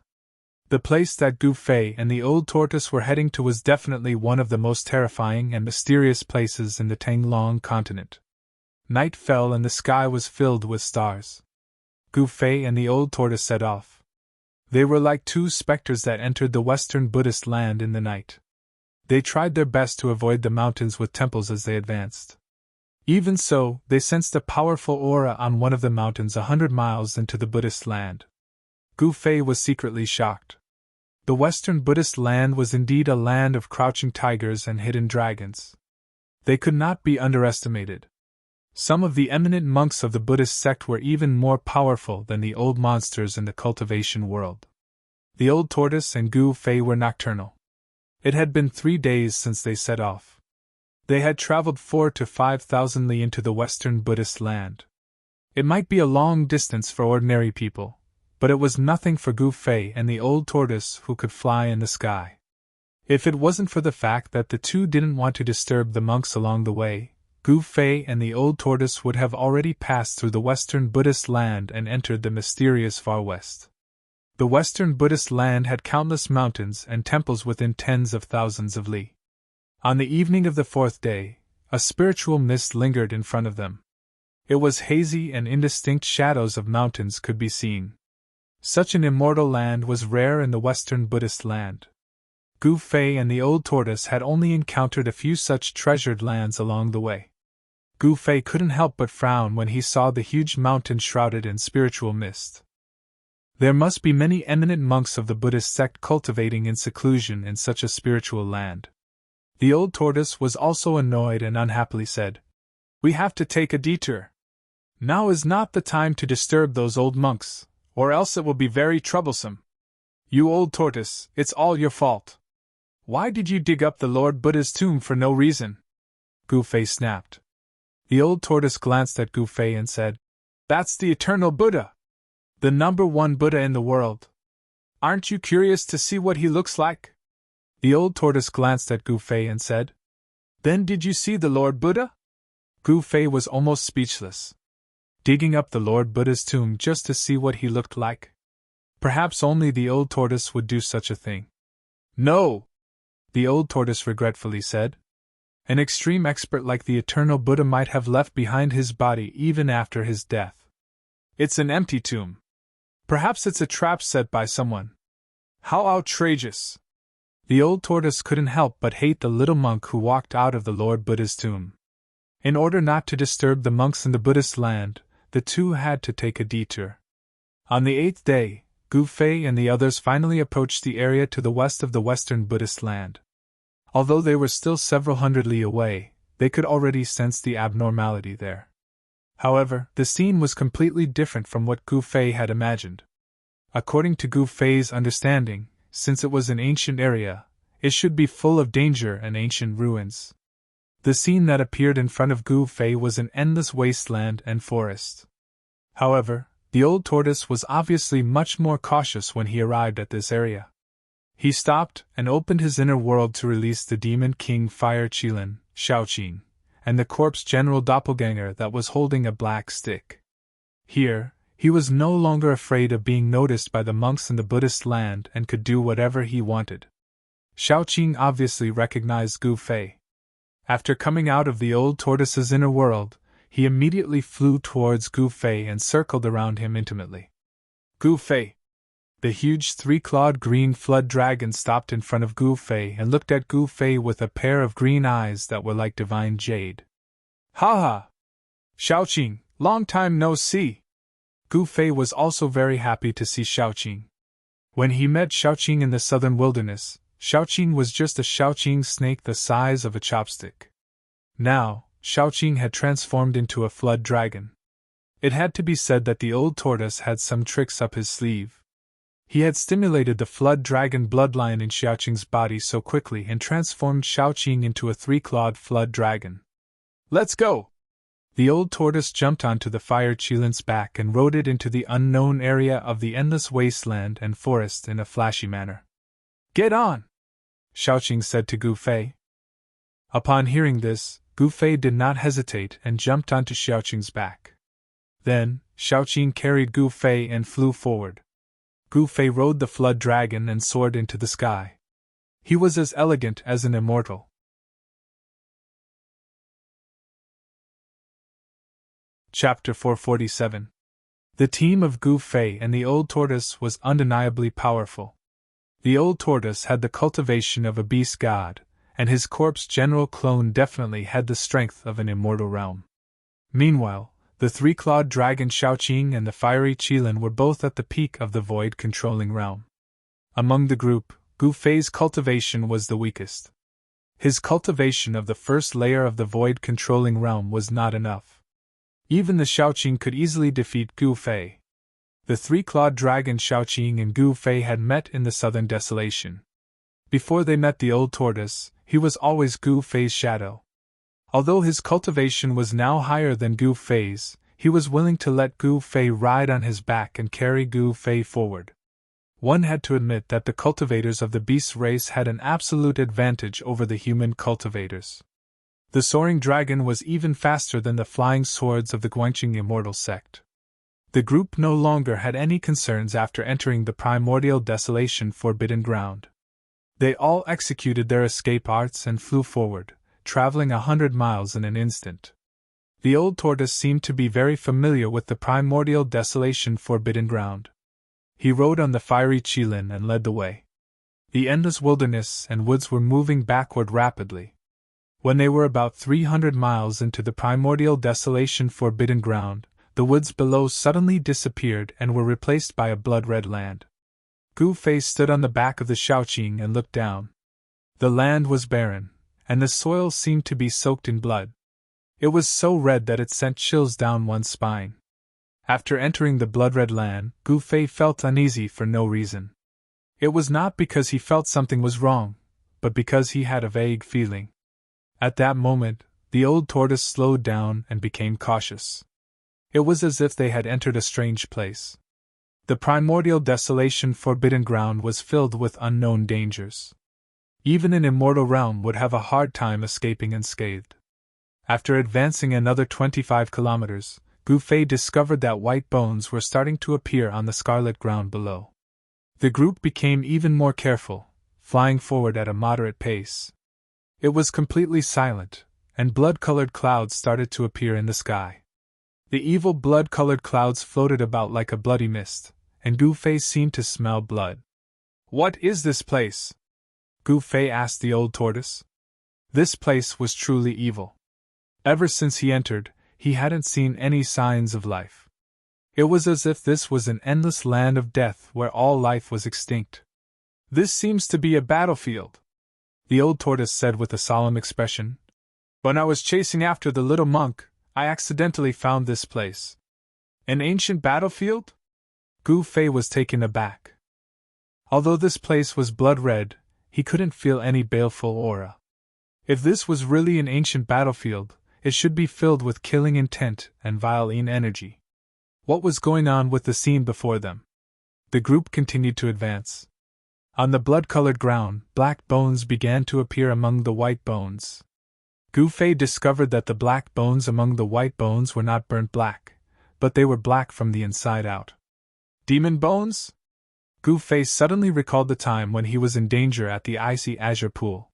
The place that Gu Fei and the old tortoise were heading to was definitely one of the most terrifying and mysterious places in the Tanglong continent. Night fell and the sky was filled with stars. Gu Fei and the old tortoise set off. They were like two specters that entered the western Buddhist land in the night. They tried their best to avoid the mountains with temples as they advanced. Even so, they sensed a powerful aura on one of the mountains 100 miles into the Buddhist land. Gu Fei was secretly shocked. The western Buddhist land was indeed a land of crouching tigers and hidden dragons. They could not be underestimated. Some of the eminent monks of the Buddhist sect were even more powerful than the old monsters in the cultivation world. The old tortoise and Gu Fei were nocturnal. It had been 3 days since they set off. They had traveled 4,000 to 5,000 li into the western Buddhist land. It might be a long distance for ordinary people, but it was nothing for Gu Fei and the old tortoise who could fly in the sky. If it wasn't for the fact that the two didn't want to disturb the monks along the way, Gu Fei and the old tortoise would have already passed through the western Buddhist land and entered the mysterious far west. The western Buddhist land had countless mountains and temples within tens of thousands of li. On the evening of the 4th day, a spiritual mist lingered in front of them. It was hazy and indistinct shadows of mountains could be seen. Such an immortal land was rare in the western Buddhist land. Gu Fei and the old tortoise had only encountered a few such treasured lands along the way. Gu Fei couldn't help but frown when he saw the huge mountain shrouded in spiritual mist. There must be many eminent monks of the Buddhist sect cultivating in seclusion in such a spiritual land. The old tortoise was also annoyed and unhappily said, "We have to take a detour. Now is not the time to disturb those old monks, or else it will be very troublesome. You old tortoise, it's all your fault. Why did you dig up the Lord Buddha's tomb for no reason?" Gu Fei snapped. The old tortoise glanced at Gu Fei and said, "That's the eternal Buddha. The number one Buddha in the world. Aren't you curious to see what he looks like?" The old tortoise glanced at Gu Fei and said, "Then did you see the Lord Buddha?" Gu Fei was almost speechless. Digging up the Lord Buddha's tomb just to see what he looked like? Perhaps only the old tortoise would do such a thing. "No!" the old tortoise regretfully said. "An extreme expert like the eternal Buddha might have left behind his body even after his death. It's an empty tomb. Perhaps it's a trap set by someone. How outrageous!" The old tortoise couldn't help but hate the little monk who walked out of the Lord Buddha's tomb. In order not to disturb the monks in the Buddhist land, the two had to take a detour. On the 8th day, Gu Fei and the others finally approached the area to the west of the western Buddhist land. Although they were still several hundred li away, they could already sense the abnormality there. However, the scene was completely different from what Gu Fei had imagined. According to Gu Fei's understanding, since it was an ancient area, it should be full of danger and ancient ruins. The scene that appeared in front of Gu Fei was an endless wasteland and forest. However, The old tortoise was obviously much more cautious when he arrived at this area. He stopped and opened his inner world to release the demon king fire Qilin, Shaoqing, and the corpse general doppelganger that was holding a black stick. Here, he was no longer afraid of being noticed by the monks in the Buddhist land and could do whatever he wanted. Shaoqing obviously recognized Gu Fei. After coming out of the old tortoise's inner world, he immediately flew towards Gu Fei and circled around him intimately. Gu Fei! The huge three-clawed green flood dragon stopped in front of Gu Fei and looked at Gu Fei with a pair of green eyes that were like divine jade. Ha ha! Shaoqing, long time no see! Gu Fei was also very happy to see Shaoqing. When he met Shaoqing in the southern wilderness, Shaoqing was just a Shaoqing snake the size of a chopstick. Now, Shaoqing had transformed into a flood dragon. It had to be said that the old tortoise had some tricks up his sleeve. He had stimulated the flood dragon bloodline in Shaoqing's body so quickly and transformed Shaoqing into a three-clawed flood dragon. Let's go! The old tortoise jumped onto the fire Qilin's back and rode it into the unknown area of the endless wasteland and forest in a flashy manner. Get on! Shaoqing said to Gu Fei. Upon hearing this, Gu Fei did not hesitate and jumped onto Shaoqing's back. Then, Shaoqing carried Gu Fei and flew forward. Gu Fei rode the flood dragon and soared into the sky. He was as elegant as an immortal. Chapter 447. The team of Gu Fei and the old tortoise was undeniably powerful. The old tortoise had the cultivation of a beast god, and his corpse general clone definitely had the strength of an immortal realm. Meanwhile, the three-clawed dragon Shaoqing and the fiery Qilin were both at the peak of the void-controlling realm. Among the group, Gu Fei's cultivation was the weakest. His cultivation of the first layer of the void-controlling realm was not enough. Even the Shaoqing could easily defeat Gu Fei. The three-clawed dragon Shaoqing and Gu Fei had met in the southern desolation. Before they met the old tortoise, he was always Gu Fei's shadow. Although his cultivation was now higher than Gu Fei's, he was willing to let Gu Fei ride on his back and carry Gu Fei forward. One had to admit that the cultivators of the beast race had an absolute advantage over the human cultivators. The soaring dragon was even faster than the flying swords of the Guangqing immortal sect. The group no longer had any concerns after entering the primordial desolation forbidden ground. They all executed their escape arts and flew forward, traveling 100 miles in an instant. The old tortoise seemed to be very familiar with the primordial desolation forbidden ground. He rode on the fiery Qilin and led the way. The endless wilderness and woods were moving backward rapidly. When they were about 300 miles into the primordial desolation forbidden ground, the woods below suddenly disappeared and were replaced by a blood-red land. Gu Fei stood on the back of the Shaoqing and looked down. The land was barren, and the soil seemed to be soaked in blood. It was so red that it sent chills down one's spine. After entering the blood-red land, Gu Fei felt uneasy for no reason. It was not because he felt something was wrong, but because he had a vague feeling. At that moment, the old tortoise slowed down and became cautious. It was as if they had entered a strange place. The primordial desolation forbidden ground was filled with unknown dangers. Even an immortal realm would have a hard time escaping unscathed. After advancing another 25 kilometers, Gu Fei discovered that white bones were starting to appear on the scarlet ground below. The group became even more careful, flying forward at a moderate pace. It was completely silent, and blood-colored clouds started to appear in the sky. The evil blood-colored clouds floated about like a bloody mist, and Gu Fei seemed to smell blood. "What is this place?" Gu Fei asked the old tortoise. This place was truly evil. Ever since he entered, he hadn't seen any signs of life. It was as if this was an endless land of death where all life was extinct. "This seems to be a battlefield," the old tortoise said with a solemn expression. "When I was chasing after the little monk, I accidentally found this place." "An ancient battlefield?" Gu Fei was taken aback. Although this place was blood-red, he couldn't feel any baleful aura. If this was really an ancient battlefield, it should be filled with killing intent and vile energy. What was going on with the scene before them? The group continued to advance. On the blood-colored ground, black bones began to appear among the white bones. Gu Fei discovered that the black bones among the white bones were not burnt black, but they were black from the inside out. Demon bones? Gu Fei suddenly recalled the time when he was in danger at the icy azure pool.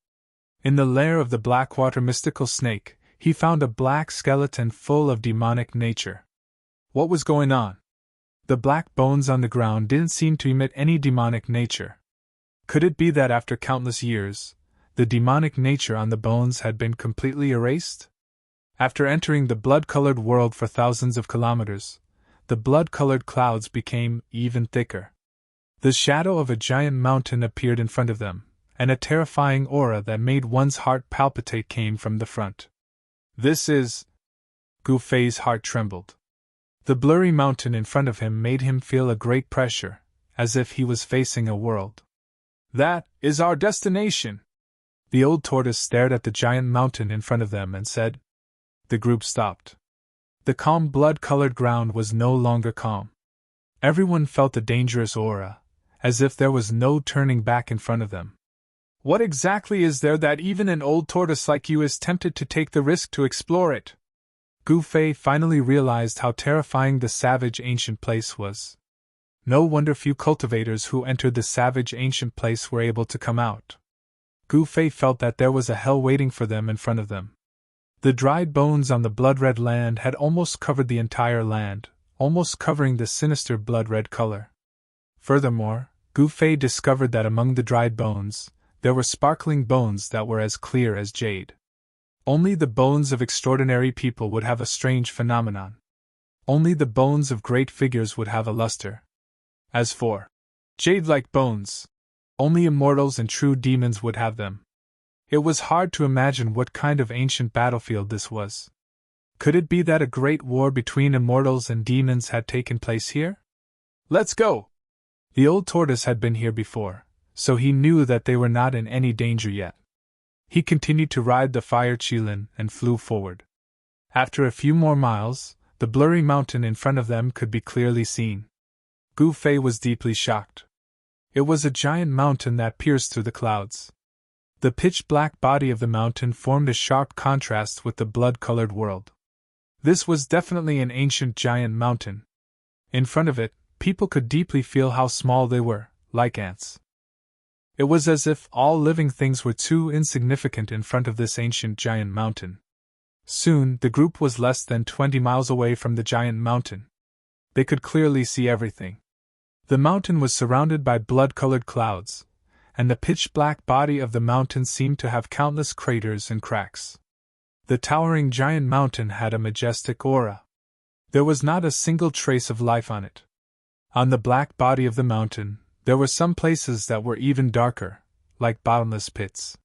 In the lair of the Blackwater mystical snake, he found a black skeleton full of demonic nature. What was going on? The black bones on the ground didn't seem to emit any demonic nature. Could it be that after countless years, the demonic nature on the bones had been completely erased? After entering the blood-colored world for thousands of kilometers, the blood-colored clouds became even thicker. The shadow of a giant mountain appeared in front of them, and a terrifying aura that made one's heart palpitate came from the front. This is... Gu Fei's heart trembled. The blurry mountain in front of him made him feel a great pressure, as if he was facing a world. That is our destination! The old tortoise stared at the giant mountain in front of them and said. The group stopped. The calm blood-colored ground was no longer calm. Everyone felt a dangerous aura, as if there was no turning back in front of them. What exactly is there that even an old tortoise like you is tempted to take the risk to explore it? Gu Fei finally realized how terrifying the savage ancient place was. No wonder few cultivators who entered the savage ancient place were able to come out. Gu Fei felt that there was a hell waiting for them in front of them. The dried bones on the blood-red land had almost covered the entire land, almost covering the sinister blood-red color. Furthermore, Gu Fei discovered that among the dried bones, there were sparkling bones that were as clear as jade. Only the bones of extraordinary people would have a strange phenomenon. Only the bones of great figures would have a luster. As for jade-like bones, only immortals and true demons would have them. It was hard to imagine what kind of ancient battlefield this was. Could it be that a great war between immortals and demons had taken place here? Let's go! The old tortoise had been here before, so he knew that they were not in any danger yet. He continued to ride the fire qilin and flew forward. After a few more miles, the blurry mountain in front of them could be clearly seen. Gu Fei was deeply shocked. It was a giant mountain that pierced through the clouds. The pitch-black body of the mountain formed a sharp contrast with the blood-colored world. This was definitely an ancient giant mountain. In front of it, people could deeply feel how small they were, like ants. It was as if all living things were too insignificant in front of this ancient giant mountain. Soon, the group was less than 20 miles away from the giant mountain. They could clearly see everything. The mountain was surrounded by blood-colored clouds, and the pitch-black body of the mountain seemed to have countless craters and cracks. The towering giant mountain had a majestic aura. There was not a single trace of life on it. On the black body of the mountain, there were some places that were even darker, like bottomless pits.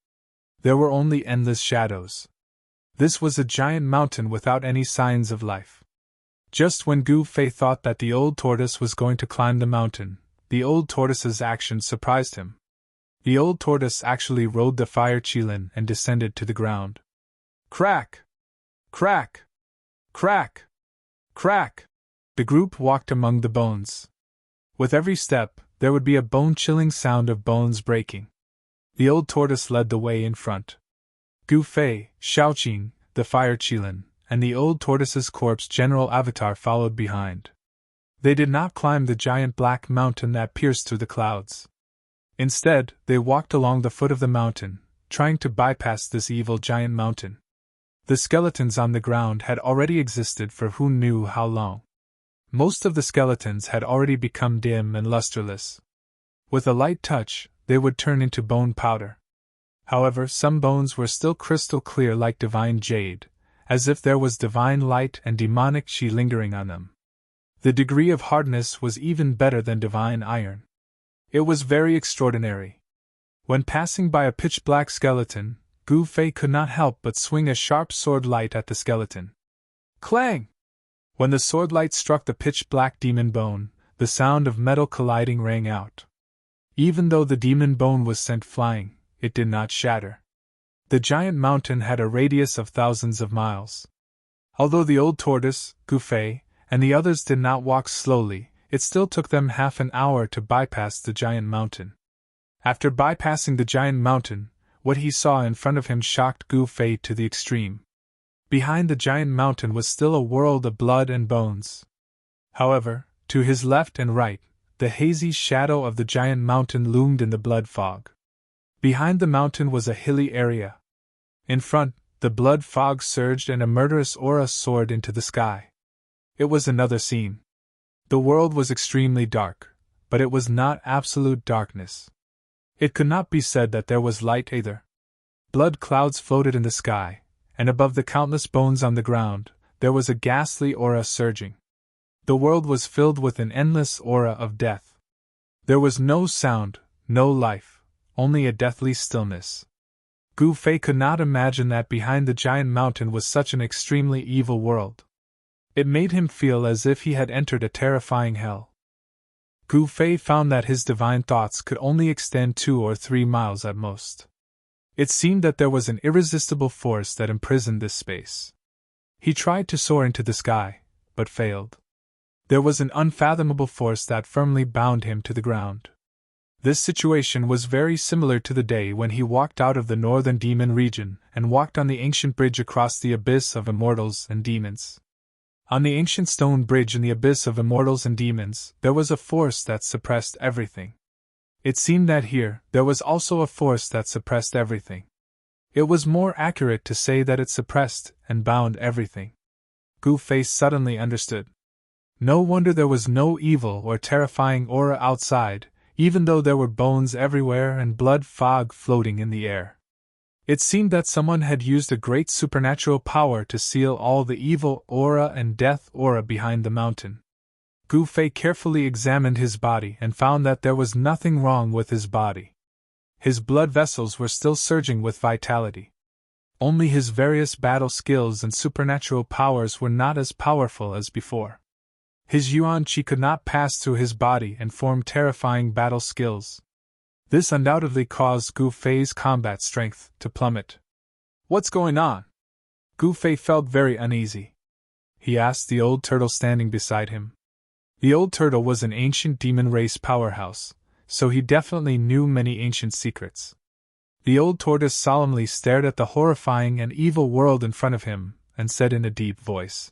There were only endless shadows. This was a giant mountain without any signs of life. Just when Gu Fei thought that the old tortoise was going to climb the mountain, the old tortoise's action surprised him. The old tortoise actually rode the fire qilin and descended to the ground. Crack! Crack! Crack! Crack! The group walked among the bones. With every step, there would be a bone-chilling sound of bones breaking. The old tortoise led the way in front. Gu Fei, Shaoqing, the fire qilin, and the old tortoise's corpse general avatar followed behind. They did not climb the giant black mountain that pierced through the clouds. Instead, they walked along the foot of the mountain, trying to bypass this evil giant mountain. The skeletons on the ground had already existed for who knew how long. Most of the skeletons had already become dim and lusterless. With a light touch, they would turn into bone powder. However, some bones were still crystal clear like divine jade, as if there was divine light and demonic qi lingering on them. The degree of hardness was even better than divine iron. It was very extraordinary. When passing by a pitch-black skeleton, Gu Fei could not help but swing a sharp sword light at the skeleton. Clang! When the sword light struck the pitch-black demon bone, the sound of metal colliding rang out. Even though the demon bone was sent flying, it did not shatter. The giant mountain had a radius of thousands of miles. Although the old tortoise, Gu Fei, and the others did not walk slowly. It still took them half an hour to bypass the giant mountain. After bypassing the giant mountain, what he saw in front of him shocked Gu Fei to the extreme. Behind the giant mountain was still a world of blood and bones. However, to his left and right, the hazy shadow of the giant mountain loomed in the blood fog. Behind the mountain was a hilly area. In front, the blood fog surged and a murderous aura soared into the sky. It was another scene. The world was extremely dark, but it was not absolute darkness. It could not be said that there was light either. Blood clouds floated in the sky, and above the countless bones on the ground, there was a ghastly aura surging. The world was filled with an endless aura of death. There was no sound, no life, only a deathly stillness. Gu Fei could not imagine that behind the giant mountain was such an extremely evil world. It made him feel as if he had entered a terrifying hell. Gu Fei found that his divine thoughts could only extend 2 or 3 miles at most. It seemed that there was an irresistible force that imprisoned this space. He tried to soar into the sky, but failed. There was an unfathomable force that firmly bound him to the ground. This situation was very similar to the day when he walked out of the northern demon region and walked on the ancient bridge across the abyss of immortals and demons. On the ancient stone bridge in the abyss of immortals and demons, there was a force that suppressed everything. It seemed that here, there was also a force that suppressed everything. It was more accurate to say that it suppressed and bound everything. Gu Fei suddenly understood. No wonder there was no evil or terrifying aura outside, even though there were bones everywhere and blood fog floating in the air. It seemed that someone had used a great supernatural power to seal all the evil aura and death aura behind the mountain. Gu Fei carefully examined his body and found that there was nothing wrong with his body. His blood vessels were still surging with vitality. Only his various battle skills and supernatural powers were not as powerful as before. His yuan qi could not pass through his body and form terrifying battle skills. This undoubtedly caused Gu Fei's combat strength to plummet. What's going on? Gu Fei felt very uneasy. He asked the old turtle standing beside him. The old turtle was an ancient demon race powerhouse, so he definitely knew many ancient secrets. The old tortoise solemnly stared at the horrifying and evil world in front of him, and said in a deep voice,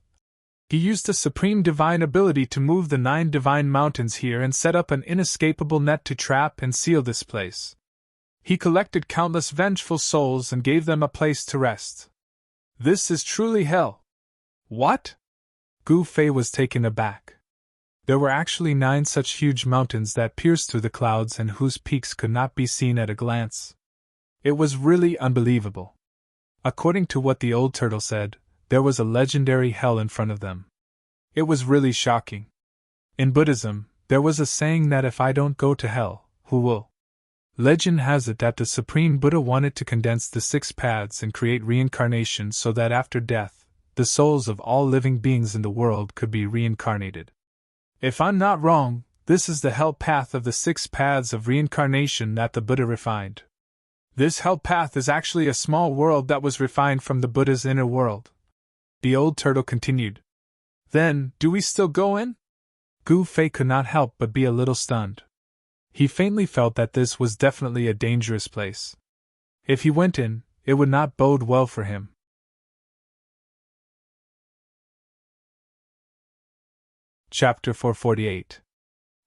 "He used a supreme divine ability to move the 9 divine mountains here and set up an inescapable net to trap and seal this place. He collected countless vengeful souls and gave them a place to rest. This is truly hell." What? Gu Fei was taken aback. There were actually 9 such huge mountains that pierced through the clouds and whose peaks could not be seen at a glance. It was really unbelievable. According to what the old turtle said, there was a legendary hell in front of them. It was really shocking. In Buddhism, there was a saying that if I don't go to hell, who will? Legend has it that the Supreme Buddha wanted to condense the 6 paths and create reincarnation so that after death, the souls of all living beings in the world could be reincarnated. If I'm not wrong, this is the hell path of the 6 paths of reincarnation that the Buddha refined. This hell path is actually a small world that was refined from the Buddha's inner world. The old turtle continued. Then, do we still go in? Gu Fei could not help but be a little stunned. He faintly felt that this was definitely a dangerous place. If he went in, it would not bode well for him. Chapter 448.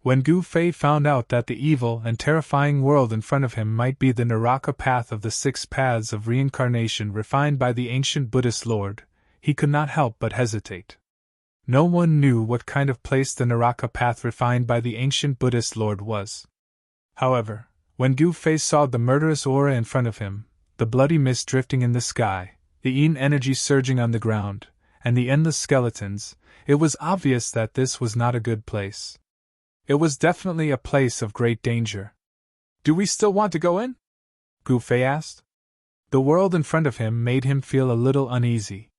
When Gu Fei found out that the evil and terrifying world in front of him might be the Naraka path of the 6 paths of reincarnation refined by the ancient Buddhist Lord, he could not help but hesitate. No one knew what kind of place the Naraka path refined by the ancient Buddhist Lord was. However, when Gu Fei saw the murderous aura in front of him, the bloody mist drifting in the sky, the yin energy surging on the ground, and the endless skeletons, it was obvious that this was not a good place. It was definitely a place of great danger. Do we still want to go in? Gu Fei asked. The world in front of him made him feel a little uneasy.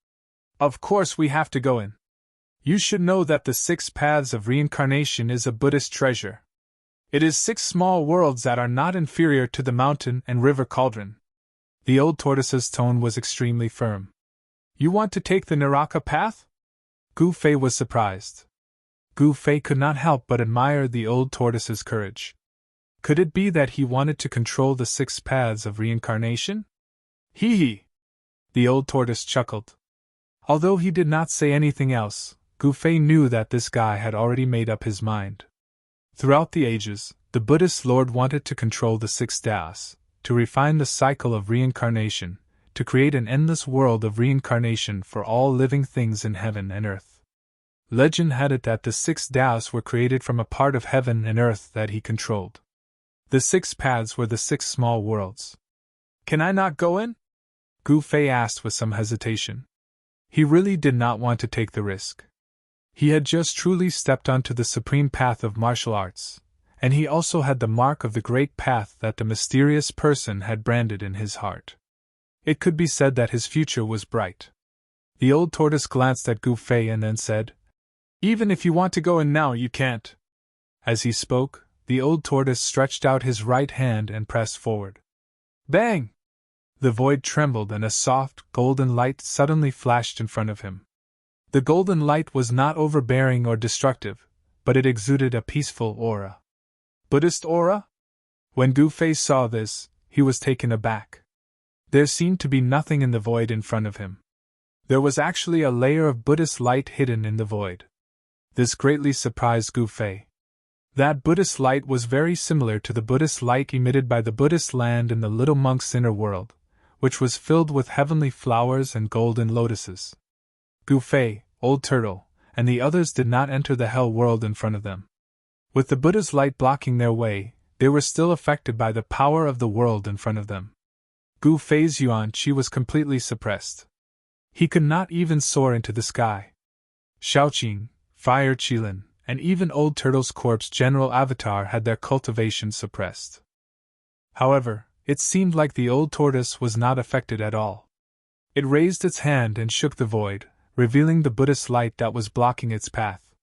Of course we have to go in. You should know that the 6 paths of reincarnation is a Buddhist treasure. It is 6 small worlds that are not inferior to the mountain and river cauldron. The old tortoise's tone was extremely firm. You want to take the Naraka path? Gu Fei was surprised. Gu Fei could not help but admire the old tortoise's courage. Could it be that he wanted to control the 6 paths of reincarnation? Hee hee! The old tortoise chuckled. Although he did not say anything else, Gu Fei knew that this guy had already made up his mind. Throughout the ages, the Buddhist Lord wanted to control the 6 das, to refine the cycle of reincarnation, to create an endless world of reincarnation for all living things in heaven and earth. Legend had it that the 6 das were created from a part of heaven and earth that he controlled. The 6 paths were the 6 small worlds. Can I not go in? Gu Fei asked with some hesitation. He really did not want to take the risk. He had just truly stepped onto the supreme path of martial arts, and he also had the mark of the great path that the mysterious person had branded in his heart. It could be said that his future was bright. The old tortoise glanced at Gu Fei and then said, "Even if you want to go in now, you can't." As he spoke, the old tortoise stretched out his right hand and pressed forward. Bang! The void trembled and a soft, golden light suddenly flashed in front of him. The golden light was not overbearing or destructive, but it exuded a peaceful aura. Buddhist aura? When Gu Fei saw this, he was taken aback. There seemed to be nothing in the void in front of him. There was actually a layer of Buddhist light hidden in the void. This greatly surprised Gu Fei. That Buddhist light was very similar to the Buddhist light emitted by the Buddhist land in the little monk's inner world, which was filled with heavenly flowers and golden lotuses. Gu Fei, Old Turtle, and the others did not enter the hell world in front of them. With the Buddha's light blocking their way, they were still affected by the power of the world in front of them. Gu Fei's yuan qi was completely suppressed. He could not even soar into the sky. Shaoqing, Fire Qilin, and even Old Turtle's corpse general avatar had their cultivation suppressed. However, it seemed like the old tortoise was not affected at all. It raised its hand and shook the void, revealing the Buddhist light that was blocking its path.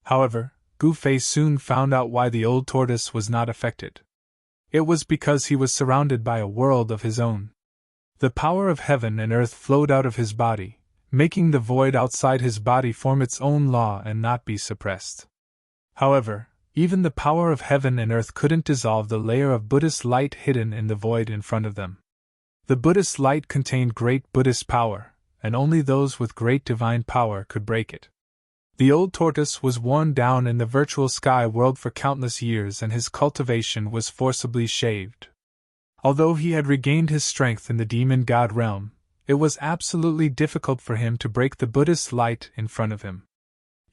However, Gu Fei soon found out why the old tortoise was not affected. It was because he was surrounded by a world of his own. The power of heaven and earth flowed out of his body, making the void outside his body form its own law and not be suppressed. However, even the power of heaven and earth couldn't dissolve the layer of Buddhist light hidden in the void in front of them. The Buddhist light contained great Buddhist power, and only those with great divine power could break it. The old tortoise was worn down in the virtual sky world for countless years and his cultivation was forcibly shaved. Although he had regained his strength in the demon god realm, it was absolutely difficult for him to break the Buddhist light in front of him.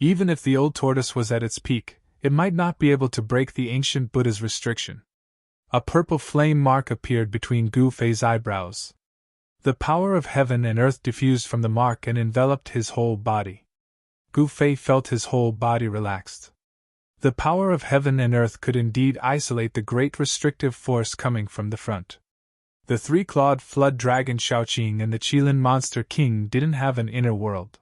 Even if the old tortoise was at its peak, it might not be able to break the ancient Buddha's restriction. A purple flame mark appeared between Gu Fei's eyebrows. The power of heaven and earth diffused from the mark and enveloped his whole body. Gu Fei felt his whole body relaxed. The power of heaven and earth could indeed isolate the great restrictive force coming from the front. The 3-clawed flood dragon Shaoqing and the Qilin monster king didn't have an inner world.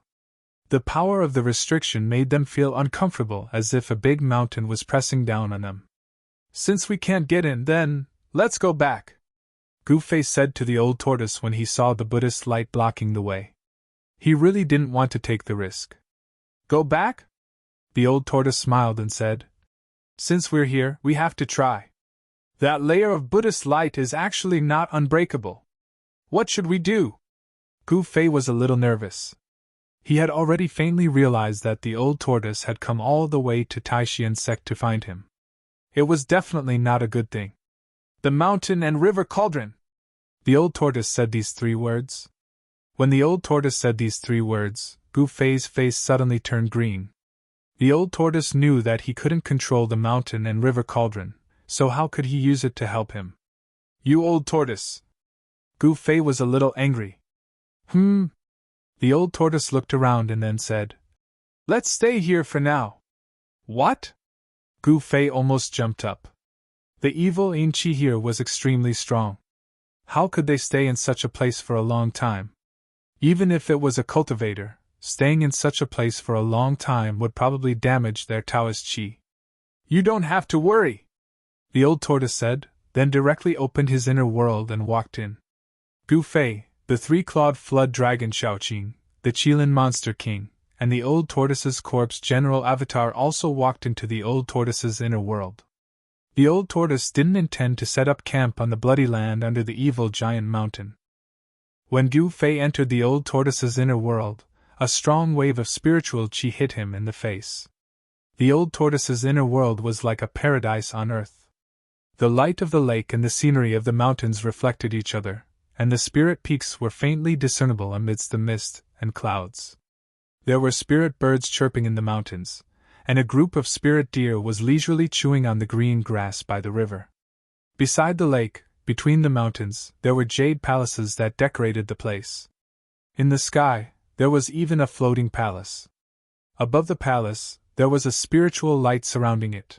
The power of the restriction made them feel uncomfortable as if a big mountain was pressing down on them. Since we can't get in, then, let's go back, Gu Fei said to the old tortoise when he saw the Buddhist light blocking the way. He really didn't want to take the risk. Go back? The old tortoise smiled and said, Since we're here, we have to try. That layer of Buddhist light is actually not unbreakable. What should we do? Gu Fei was a little nervous. He had already faintly realized that the old tortoise had come all the way to Taishian sect to find him. It was definitely not a good thing. The mountain and river cauldron. The old tortoise said these 3 words. When the old tortoise said these 3 words, Gu Fei's face suddenly turned green. The old tortoise knew that he couldn't control the mountain and river cauldron, so how could he use it to help him? You old tortoise! Gu Fei was a little angry. The old tortoise looked around and then said, Let's stay here for now. What? Gu Fei almost jumped up. The evil Qi here was extremely strong. How could they stay in such a place for a long time? Even if it was a cultivator, staying in such a place for a long time would probably damage their Taoist qi. You don't have to worry, the old tortoise said, then directly opened his inner world and walked in. Gu Fei, the 3-clawed flood dragon Shaoqing, the Qilin monster king, and the old tortoise's corpse general avatar also walked into the old tortoise's inner world. The old tortoise didn't intend to set up camp on the bloody land under the evil giant mountain. When Gu Fei entered the old tortoise's inner world, a strong wave of spiritual qi hit him in the face. The old tortoise's inner world was like a paradise on earth. The light of the lake and the scenery of the mountains reflected each other, and the spirit peaks were faintly discernible amidst the mist and clouds. There were spirit birds chirping in the mountains, and a group of spirit deer was leisurely chewing on the green grass by the river. Beside the lake, between the mountains, there were jade palaces that decorated the place. In the sky, there was even a floating palace. Above the palace, there was a spiritual light surrounding it.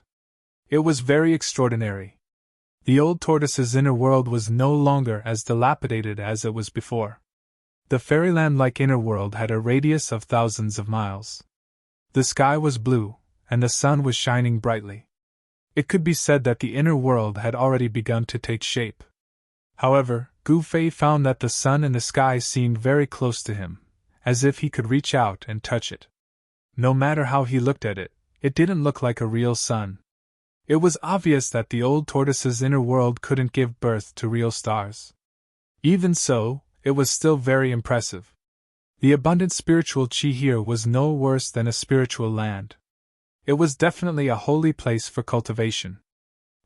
It was very extraordinary. The old tortoise's inner world was no longer as dilapidated as it was before. The fairyland-like inner world had a radius of thousands of miles. The sky was blue, and the sun was shining brightly. It could be said that the inner world had already begun to take shape. However, Gu Fei found that the sun and the sky seemed very close to him, as if he could reach out and touch it. No matter how he looked at it, it didn't look like a real sun. It was obvious that the old tortoise's inner world couldn't give birth to real stars. Even so, it was still very impressive. The abundant spiritual qi here was no worse than a spiritual land. It was definitely a holy place for cultivation.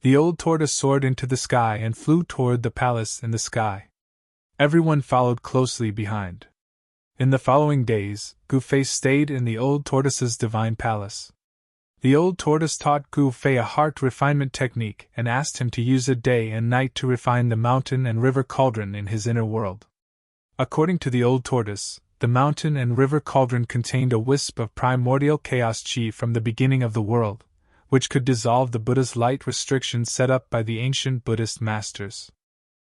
The old tortoise soared into the sky and flew toward the palace in the sky. Everyone followed closely behind. In the following days, Gu Fei stayed in the old tortoise's divine palace. The old tortoise taught Gu Fei a heart refinement technique and asked him to use it day and night to refine the mountain and river cauldron in his inner world. According to the old tortoise, the mountain and river cauldron contained a wisp of primordial chaos qi from the beginning of the world, which could dissolve the Buddha's light restrictions set up by the ancient Buddhist masters.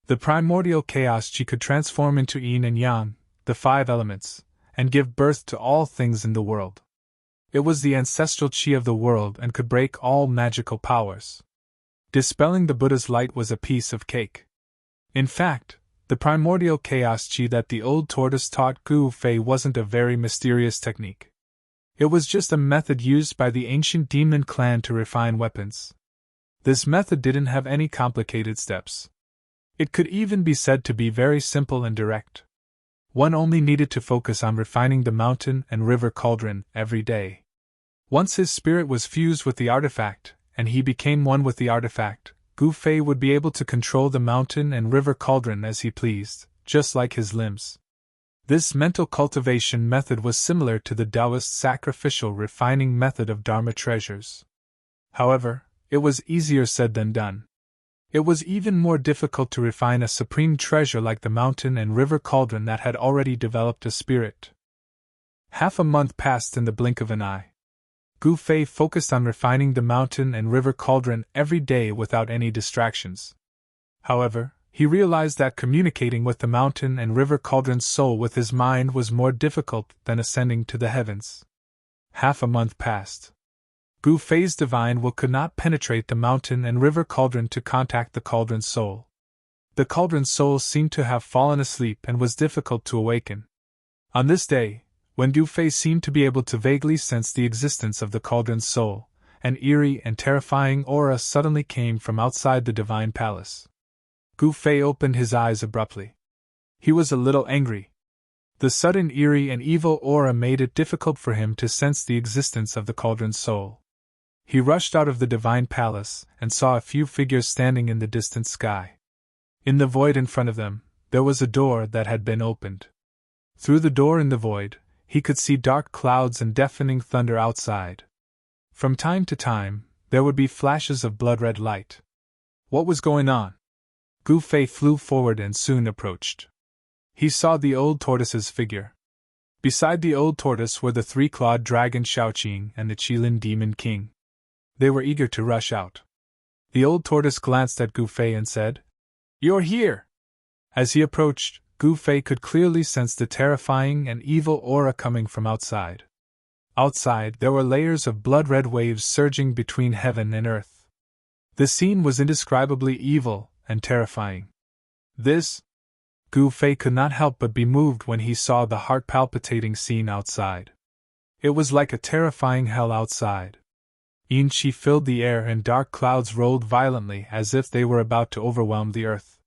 The primordial chaos qi could transform into yin and yang, the 5 elements, and give birth to all things in the world. It was the ancestral qi of the world and could break all magical powers. Dispelling the Buddha's light was a piece of cake. In fact, the primordial chaos qi that the old tortoise taught Gu Fei wasn't a very mysterious technique. It was just a method used by the ancient demon clan to refine weapons. This method didn't have any complicated steps. It could even be said to be very simple and direct. One only needed to focus on refining the mountain and river cauldron every day. Once his spirit was fused with the artifact, and he became one with the artifact, Gu Fei would be able to control the mountain and river cauldron as he pleased, just like his limbs. This mental cultivation method was similar to the Taoist sacrificial refining method of Dharma treasures. However, it was easier said than done. It was even more difficult to refine a supreme treasure like the mountain and river cauldron that had already developed a spirit. Half a month passed in the blink of an eye. Gu Fei focused on refining the mountain and river cauldron every day without any distractions. However, he realized that communicating with the mountain and river cauldron's soul with his mind was more difficult than ascending to the heavens. Half a month passed. Gu Fei's divine will could not penetrate the mountain and river cauldron to contact the cauldron's soul. The cauldron's soul seemed to have fallen asleep and was difficult to awaken. On this day, when Gu Fei seemed to be able to vaguely sense the existence of the cauldron's soul, an eerie and terrifying aura suddenly came from outside the divine palace. Gu Fei opened his eyes abruptly. He was a little angry. The sudden eerie and evil aura made it difficult for him to sense the existence of the cauldron's soul. He rushed out of the divine palace and saw a few figures standing in the distant sky. In the void in front of them, there was a door that had been opened. Through the door in the void, he could see dark clouds and deafening thunder outside. From time to time, there would be flashes of blood-red light. What was going on? Gu Fei flew forward and soon approached. He saw the old tortoise's figure. Beside the old tortoise were the 3-clawed dragon Shaoqing and the Qilin demon king. They were eager to rush out. The old tortoise glanced at Gu Fei and said, "You're here!" As he approached, Gu Fei could clearly sense the terrifying and evil aura coming from outside. Outside, there were layers of blood-red waves surging between heaven and earth. The scene was indescribably evil and terrifying. Gu Fei could not help but be moved when he saw the heart-palpitating scene outside. It was like a terrifying hell outside. Chi filled the air and dark clouds rolled violently as if they were about to overwhelm the earth.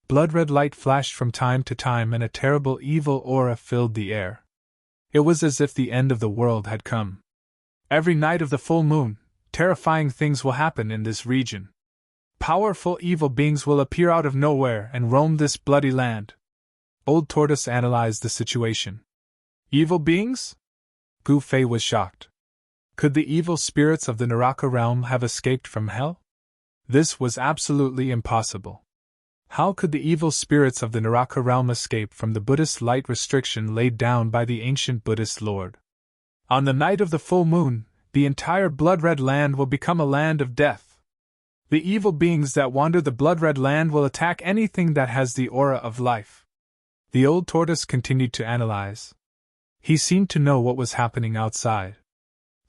Blood-red light flashed from time to time and a terrible evil aura filled the air. It was as if the end of the world had come. Every night of the full moon, terrifying things will happen in this region. Powerful evil beings will appear out of nowhere and roam this bloody land. Old Tortoise analyzed the situation. Evil beings? Gu Fei was shocked. Could the evil spirits of the Naraka realm have escaped from hell? This was absolutely impossible. How could the evil spirits of the Naraka realm escape from the Buddhist light restriction laid down by the ancient Buddhist Lord? On the night of the full moon, the entire blood-red land will become a land of death. The evil beings that wander the blood-red land will attack anything that has the aura of life. The old tortoise continued to analyze. He seemed to know what was happening outside.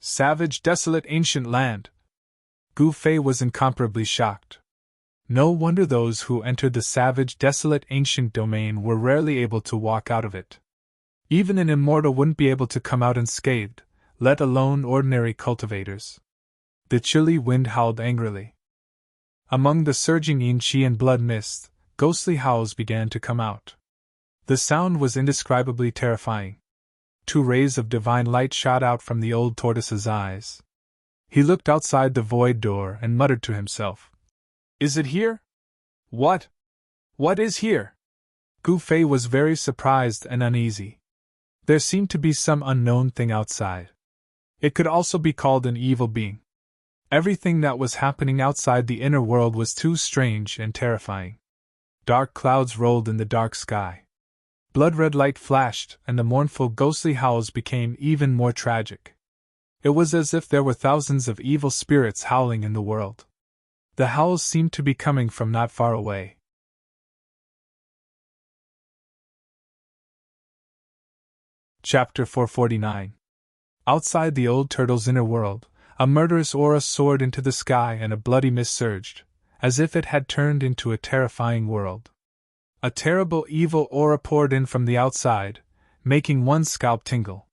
Savage, desolate, ancient land. Gu Fei was incomparably shocked. No wonder those who entered the savage, desolate, ancient domain were rarely able to walk out of it. Even an immortal wouldn't be able to come out unscathed, let alone ordinary cultivators. The chilly wind howled angrily. Among the surging yin chi and blood mist, ghostly howls began to come out. The sound was indescribably terrifying. 2 rays of divine light shot out from the old tortoise's eyes. He looked outside the void door and muttered to himself. Is it here? What? What is here? Gu Fei was very surprised and uneasy. There seemed to be some unknown thing outside. It could also be called an evil being. Everything that was happening outside the inner world was too strange and terrifying. Dark clouds rolled in the dark sky. Blood-red light flashed, and the mournful ghostly howls became even more tragic. It was as if there were thousands of evil spirits howling in the world. The howls seemed to be coming from not far away. Chapter 449. Outside the old turtle's inner world, a murderous aura soared into the sky and a bloody mist surged, as if it had turned into a terrifying world. A terrible evil aura poured in from the outside, making one's scalp tingle.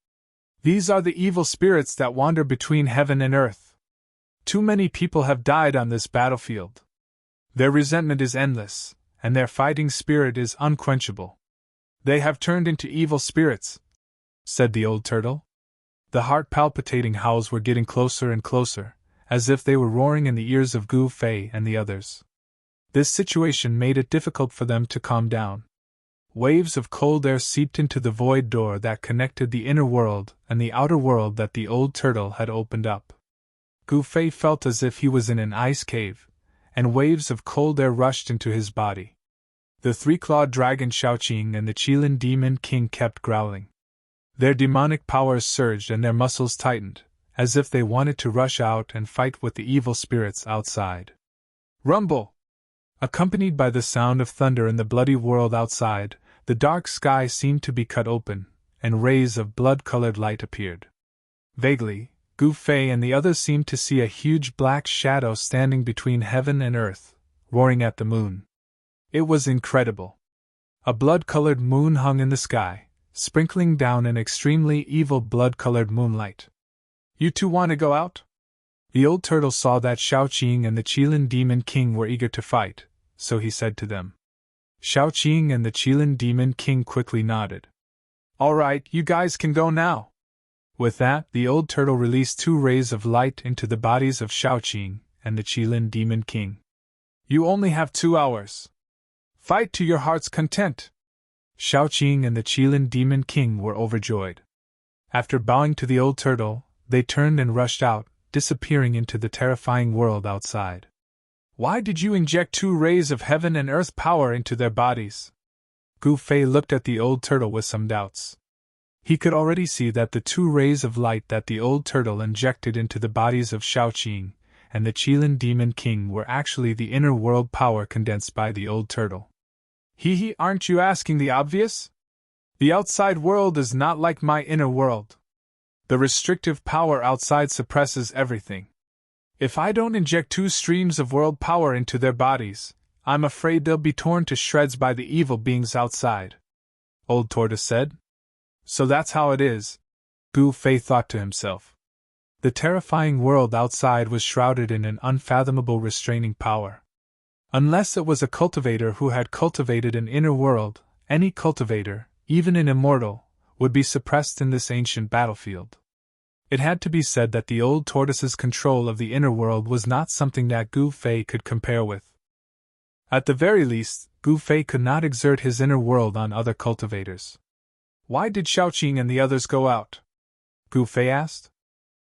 These are the evil spirits that wander between heaven and earth. Too many people have died on this battlefield. Their resentment is endless, and their fighting spirit is unquenchable. They have turned into evil spirits, said the old turtle. The heart-palpitating howls were getting closer and closer, as if they were roaring in the ears of Gu Fei and the others. This situation made it difficult for them to calm down. Waves of cold air seeped into the void door that connected the inner world and the outer world that the old turtle had opened up. Gu Fei felt as if he was in an ice cave, and waves of cold air rushed into his body. The 3-clawed dragon Shaoqing and the Qilin demon king kept growling. Their demonic powers surged and their muscles tightened, as if they wanted to rush out and fight with the evil spirits outside. Rumble! Accompanied by the sound of thunder in the bloody world outside, the dark sky seemed to be cut open, and rays of blood-colored light appeared. Vaguely, Gu Fei and the others seemed to see a huge black shadow standing between heaven and earth, roaring at the moon. It was incredible. A blood-colored moon hung in the sky, sprinkling down an extremely evil blood-colored moonlight. You two want to go out? The old turtle saw that Shaoqing and the Qilin demon king were eager to fight, so he said to them. Shaoqing and the Qilin demon king quickly nodded. All right, you guys can go now. With that, the old turtle released 2 rays of light into the bodies of Shaoqing and the Qilin demon king. You only have 2 hours. Fight to your heart's content. Shaoqing and the Qilin demon king were overjoyed. After bowing to the old turtle, they turned and rushed out, disappearing into the terrifying world outside. Why did you inject 2 rays of heaven and earth power into their bodies? Gu Fei looked at the old turtle with some doubts. He could already see that the 2 rays of light that the old turtle injected into the bodies of Shaoqing and the Qilin demon king were actually the inner world power condensed by the old turtle. Aren't you asking the obvious? The outside world is not like my inner world. The restrictive power outside suppresses everything. If I don't inject 2 streams of world power into their bodies, I'm afraid they'll be torn to shreds by the evil beings outside. Old Tortoise said. So that's how it is. Gu Fei thought to himself. The terrifying world outside was shrouded in an unfathomable restraining power. Unless it was a cultivator who had cultivated an inner world, any cultivator, even an immortal, would be suppressed in this ancient battlefield. It had to be said that the old tortoise's control of the inner world was not something that Gu Fei could compare with. At the very least, Gu Fei could not exert his inner world on other cultivators. Why did Shaoqing and the others go out? Gu Fei asked.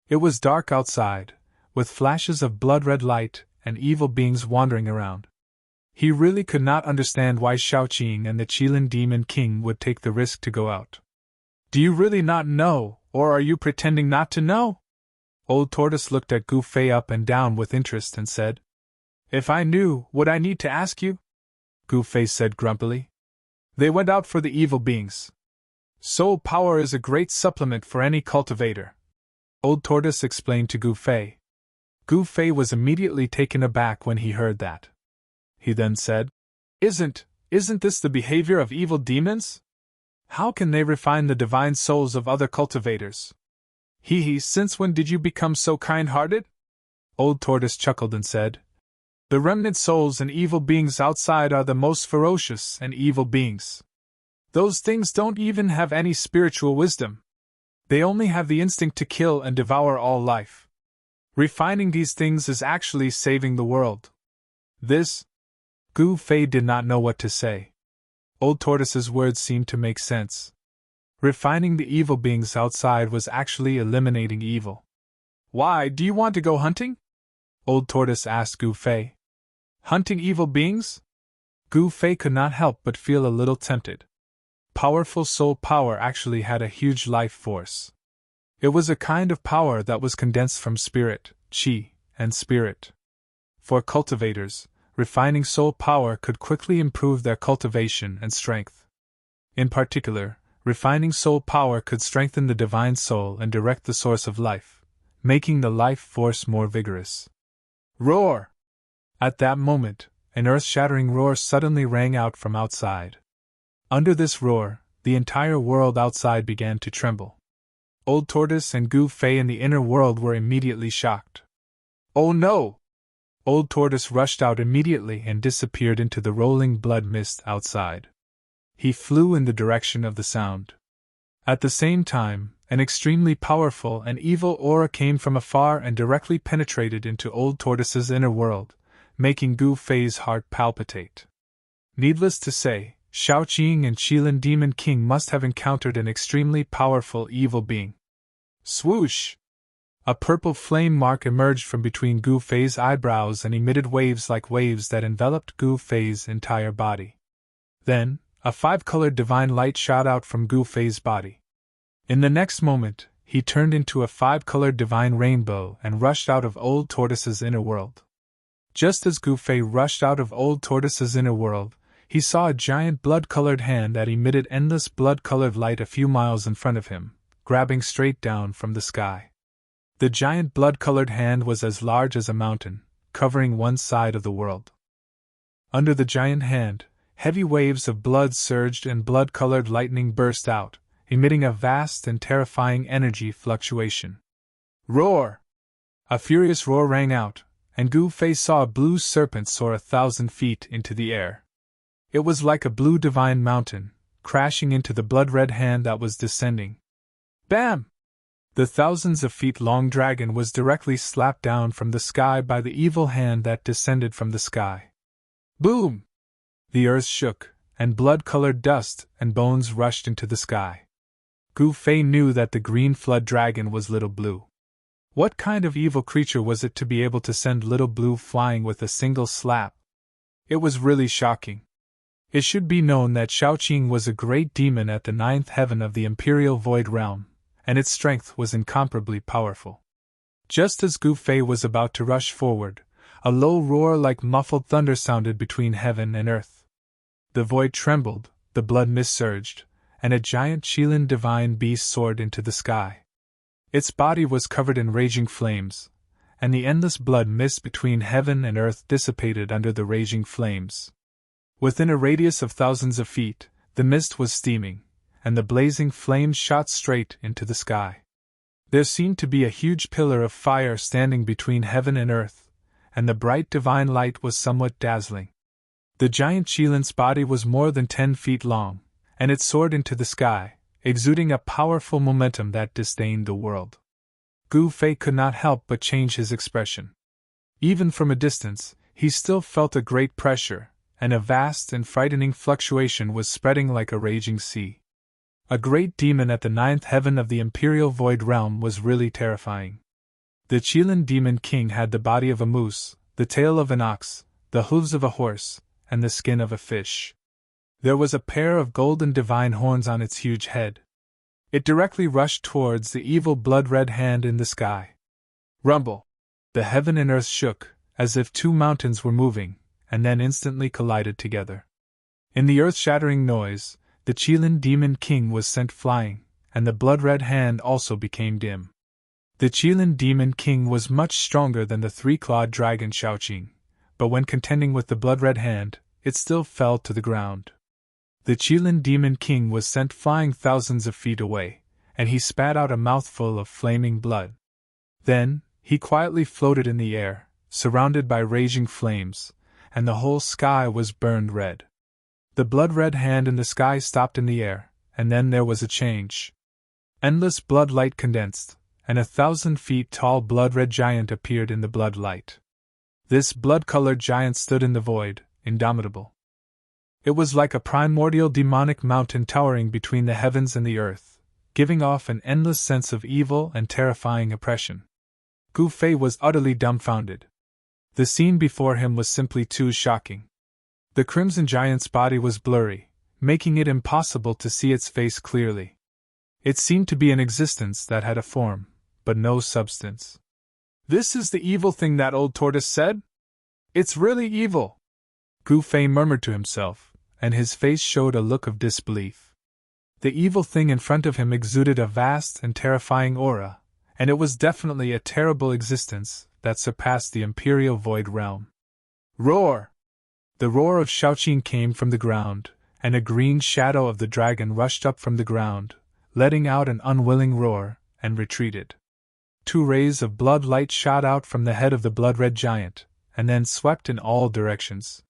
It was dark outside, with flashes of blood-red light and evil beings wandering around. He really could not understand why Shaoqing and the Qilin Demon King would take the risk to go out. Do you really not know, or are you pretending not to know? Old Tortoise looked at Gu Fei up and down with interest and said, If I knew, would I need to ask you? Gu Fei said grumpily. They went out for the evil beings. Soul power is a great supplement for any cultivator, Old Tortoise explained to Gu Fei. Gu Fei was immediately taken aback when he heard that. He then said, Isn't this the behavior of evil demons? How can they refine the divine souls of other cultivators? Since when did you become so kind-hearted? Old Tortoise chuckled and said, The remnant souls and evil beings outside are the most ferocious and evil beings. Those things don't even have any spiritual wisdom. They only have the instinct to kill and devour all life. Refining these things is actually saving the world. Gu Fei did not know what to say. Old Tortoise's words seemed to make sense. Refining the evil beings outside was actually eliminating evil. Why, do you want to go hunting? Old Tortoise asked Gu Fei. Hunting evil beings? Gu Fei could not help but feel a little tempted. Powerful soul power actually had a huge life force. It was a kind of power that was condensed from spirit, qi, and spirit. For cultivators, refining soul power could quickly improve their cultivation and strength. In particular, refining soul power could strengthen the divine soul and direct the source of life, making the life force more vigorous. Roar! At that moment, an earth-shattering roar suddenly rang out from outside. Under this roar, the entire world outside began to tremble. Old Tortoise and Gu Fei in the inner world were immediately shocked. Oh no! Old Tortoise rushed out immediately and disappeared into the rolling blood mist outside. He flew in the direction of the sound. At the same time, an extremely powerful and evil aura came from afar and directly penetrated into Old Tortoise's inner world, making Gu Fei's heart palpitate. Needless to say, Shaoqing and Qilin Demon King must have encountered an extremely powerful evil being. Swoosh! A purple flame mark emerged from between Gu Fei's eyebrows and emitted waves like waves that enveloped Gu Fei's entire body. Then, a 5-colored divine light shot out from Gu Fei's body. In the next moment, he turned into a 5-colored divine rainbow and rushed out of Old Tortoise's inner world. Just as Gu Fei rushed out of Old Tortoise's inner world, he saw a giant blood-colored hand that emitted endless blood-colored light a few miles in front of him, grabbing straight down from the sky. The giant blood-colored hand was as large as a mountain, covering one side of the world. Under the giant hand, heavy waves of blood surged and blood-colored lightning burst out, emitting a vast and terrifying energy fluctuation. Roar! A furious roar rang out, and Gu Fei saw a blue serpent soar 1,000 feet into the air. It was like a blue divine mountain, crashing into the blood-red hand that was descending. Bam! The thousands of feet long dragon was directly slapped down from the sky by the evil hand that descended from the sky. Boom! The earth shook, and blood-colored dust and bones rushed into the sky. Gu Fei knew that the green flood dragon was Little Blue. What kind of evil creature was it to be able to send Little Blue flying with a single slap? It was really shocking. It should be known that Shaoqing was a great demon at the 9th heaven of the Imperial Void Realm, and its strength was incomparably powerful. Just as Gu Fei was about to rush forward, a low roar like muffled thunder sounded between heaven and earth. The void trembled, the blood mist surged, and a giant Qilin divine beast soared into the sky. Its body was covered in raging flames, and the endless blood mist between heaven and earth dissipated under the raging flames. Within a radius of thousands of feet, the mist was steaming, and the blazing flames shot straight into the sky. There seemed to be a huge pillar of fire standing between heaven and earth, and the bright divine light was somewhat dazzling. The giant Qilin's body was more than 10 feet long, and it soared into the sky, exuding a powerful momentum that disdained the world. Gu Fei could not help but change his expression. Even from a distance, he still felt a great pressure, and a vast and frightening fluctuation was spreading like a raging sea. A great demon at the 9th heaven of the Imperial Void Realm was really terrifying. The Qilin Demon King had the body of a moose, the tail of an ox, the hooves of a horse, and the skin of a fish. There was a pair of golden divine horns on its huge head. It directly rushed towards the evil blood-red hand in the sky. Rumble! The heaven and earth shook, as if two mountains were moving, and then instantly collided together. In the earth-shattering noise, the Qilin Demon King was sent flying, and the blood-red hand also became dim. The Qilin Demon King was much stronger than the three-clawed dragon Shaoqing, but when contending with the blood-red hand, it still fell to the ground. The Qilin Demon King was sent flying thousands of feet away, and he spat out a mouthful of flaming blood. Then, he quietly floated in the air, surrounded by raging flames, and the whole sky was burned red. The blood-red hand in the sky stopped in the air, and then there was a change. Endless blood light condensed, and 1,000 feet tall blood-red giant appeared in the blood light. This blood-colored giant stood in the void, indomitable. It was like a primordial demonic mountain towering between the heavens and the earth, giving off an endless sense of evil and terrifying oppression. Gu Fei was utterly dumbfounded. The scene before him was simply too shocking. The crimson giant's body was blurry, making it impossible to see its face clearly. It seemed to be an existence that had a form, but no substance. "This is the evil thing that old tortoise said? It's really evil," Gu Fei murmured to himself, and his face showed a look of disbelief. The evil thing in front of him exuded a vast and terrifying aura, and it was definitely a terrible existence that surpassed the Imperial Void Realm. Roar! The roar of Shaoqing came from the ground, and a green shadow of the dragon rushed up from the ground, letting out an unwilling roar, and retreated. 2 rays of blood light shot out from the head of the blood-red giant, and then swept in all directions.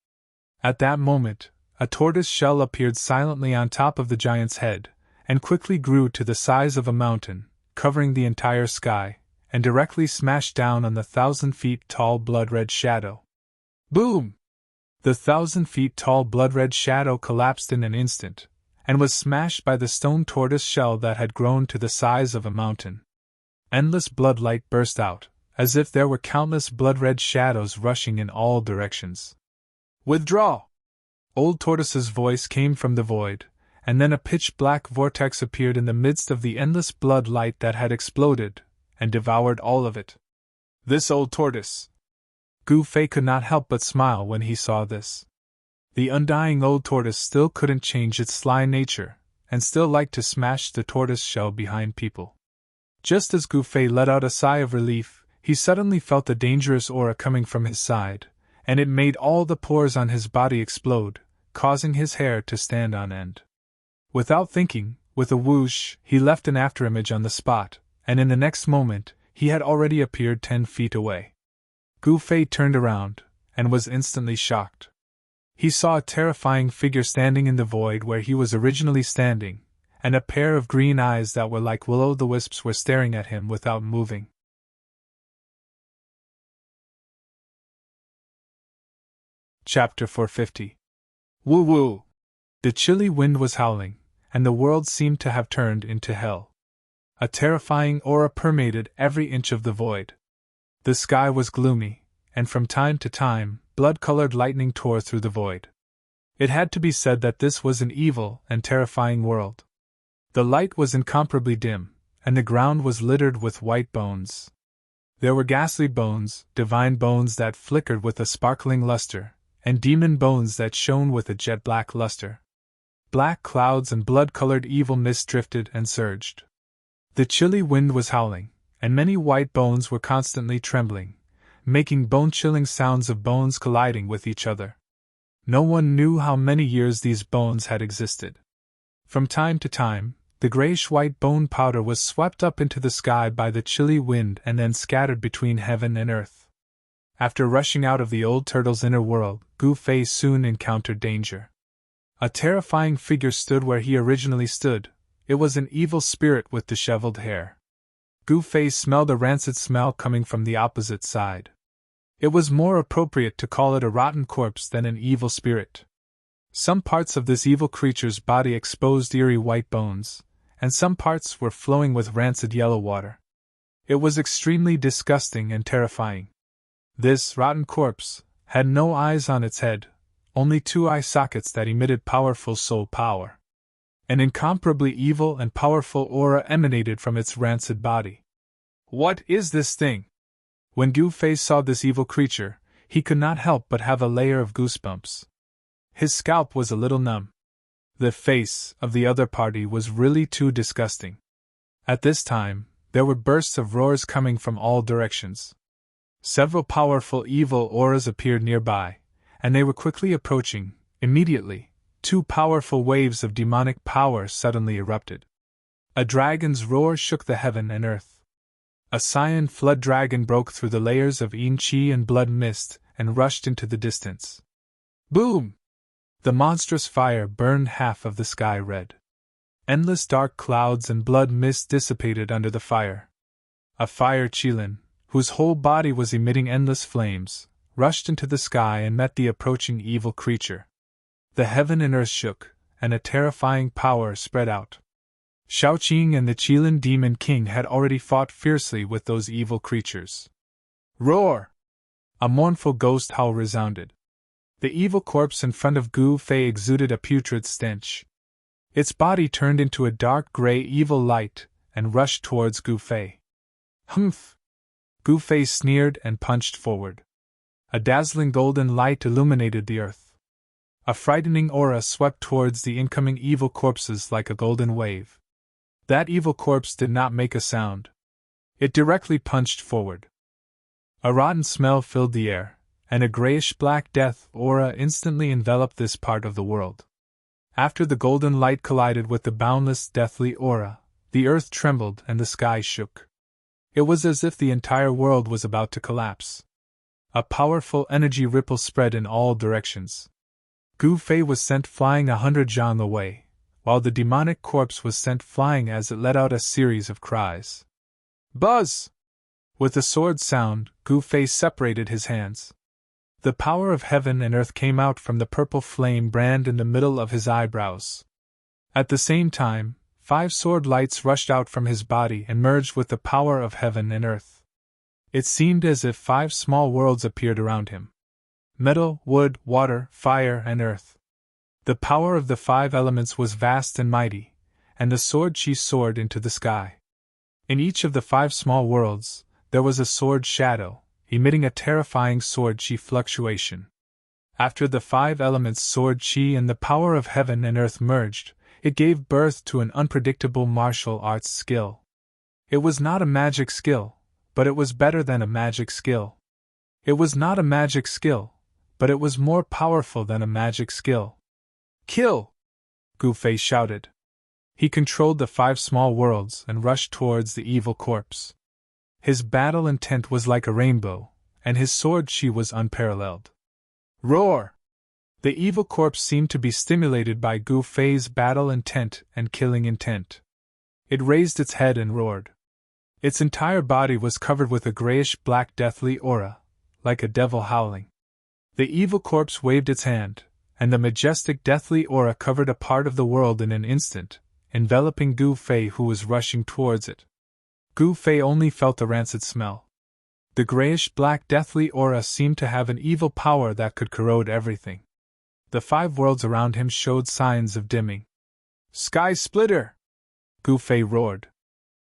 At that moment, a tortoise shell appeared silently on top of the giant's head, and quickly grew to the size of a mountain, covering the entire sky, and directly smashed down on the 1,000 feet tall blood-red shadow. Boom! The 1,000 feet tall blood-red shadow collapsed in an instant, and was smashed by the stone tortoise shell that had grown to the size of a mountain. Endless blood light burst out, as if there were countless blood-red shadows rushing in all directions. "Withdraw!" Old Tortoise's voice came from the void, and then a pitch-black vortex appeared in the midst of the endless blood light that had exploded, and devoured all of it. "This old tortoise!" Gu Fei could not help but smile when he saw this. The undying old tortoise still couldn't change its sly nature, and still liked to smash the tortoise shell behind people. Just as Gu Fei let out a sigh of relief, he suddenly felt the dangerous aura coming from his side, and it made all the pores on his body explode, causing his hair to stand on end. Without thinking, with a whoosh, he left an afterimage on the spot, and in the next moment, he had already appeared 10 feet away. Gu Fei turned around, and was instantly shocked. He saw a terrifying figure standing in the void where he was originally standing, and a pair of green eyes that were like will-o'-the-wisps were staring at him without moving. Chapter 450. Woo-woo! The chilly wind was howling, and the world seemed to have turned into hell. A terrifying aura permeated every inch of the void. The sky was gloomy, and from time to time, blood-colored lightning tore through the void. It had to be said that this was an evil and terrifying world. The light was incomparably dim, and the ground was littered with white bones. There were ghastly bones, divine bones that flickered with a sparkling luster, and demon bones that shone with a jet-black luster. Black clouds and blood-colored evil mist drifted and surged. The chilly wind was howling, and many white bones were constantly trembling, making bone-chilling sounds of bones colliding with each other. No one knew how many years these bones had existed. From time to time, The grayish-white bone powder was swept up into the sky by the chilly wind and then scattered between heaven and earth. After rushing out of the old turtle's inner world, Gu Fei soon encountered danger. A terrifying figure stood where he originally stood. It was an evil spirit with disheveled hair. Gu Fei smelled a rancid smell coming from the opposite side. It was more appropriate to call it a rotten corpse than an evil spirit. Some parts of this evil creature's body exposed eerie white bones, and some parts were flowing with rancid yellow water. It was extremely disgusting and terrifying. This rotten corpse had no eyes on its head, only 2 eye sockets that emitted powerful soul power. An incomparably evil and powerful aura emanated from its rancid body. What is this thing? When Gu Fei saw this evil creature, he could not help but have a layer of goosebumps. His scalp was a little numb. The face of the other party was really too disgusting. At this time, there were bursts of roars coming from all directions. Several powerful evil auras appeared nearby, and they were quickly approaching. Immediately, 2 powerful waves of demonic power suddenly erupted. A dragon's roar shook the heaven and earth. A cyan flood dragon broke through the layers of yin qi and blood mist and rushed into the distance. Boom! The monstrous fire burned half of the sky red. Endless dark clouds and blood mist dissipated under the fire. A fire qilin, whose whole body was emitting endless flames, rushed into the sky and met the approaching evil creature. The heaven and earth shook, and a terrifying power spread out. Shaoqing and the Qilin Demon King had already fought fiercely with those evil creatures. Roar! A mournful ghost howl resounded. The evil corpse in front of Gu Fei exuded a putrid stench. Its body turned into a dark gray evil light and rushed towards Gu Fei. Humph! Gu Fei sneered and punched forward. A dazzling golden light illuminated the earth. A frightening aura swept towards the incoming evil corpses like a golden wave. That evil corpse did not make a sound. It directly punched forward. A rotten smell filled the air, and a grayish-black death aura instantly enveloped this part of the world. After the golden light collided with the boundless deathly aura, the earth trembled and the sky shook. It was as if the entire world was about to collapse. A powerful energy ripple spread in all directions. Gu Fei was sent flying 100 zhang away, while the demonic corpse was sent flying as it let out a series of cries. Buzz! With a sword sound, Gu Fei separated his hands. The power of heaven and earth came out from the purple flame brand in the middle of his eyebrows. At the same time, 5 sword lights rushed out from his body and merged with the power of heaven and earth. It seemed as if 5 small worlds appeared around him. Metal, wood, water, fire, and earth. The power of the 5 elements was vast and mighty, and the sword she soared into the sky. In each of the 5 small worlds, there was a sword shadow, emitting a terrifying sword chi fluctuation. After the 5 elements sword chi and the power of heaven and earth merged, it gave birth to an unpredictable martial arts skill. It was not a magic skill, but it was better than a magic skill. It was not a magic skill, but it was more powerful than a magic skill. Kill! Gu Fei shouted. He controlled the 5 small worlds and rushed towards the evil corpse. His battle intent was like a rainbow, and his sword chi was unparalleled. Roar! The evil corpse seemed to be stimulated by Gu Fei's battle intent and killing intent. It raised its head and roared. Its entire body was covered with a grayish-black deathly aura, like a devil howling. The evil corpse waved its hand, and the majestic deathly aura covered a part of the world in an instant, enveloping Gu Fei who was rushing towards it. Gu Fei only felt the rancid smell. The grayish-black deathly aura seemed to have an evil power that could corrode everything. The 5 worlds around him showed signs of dimming. Sky Splitter! Gu Fei roared.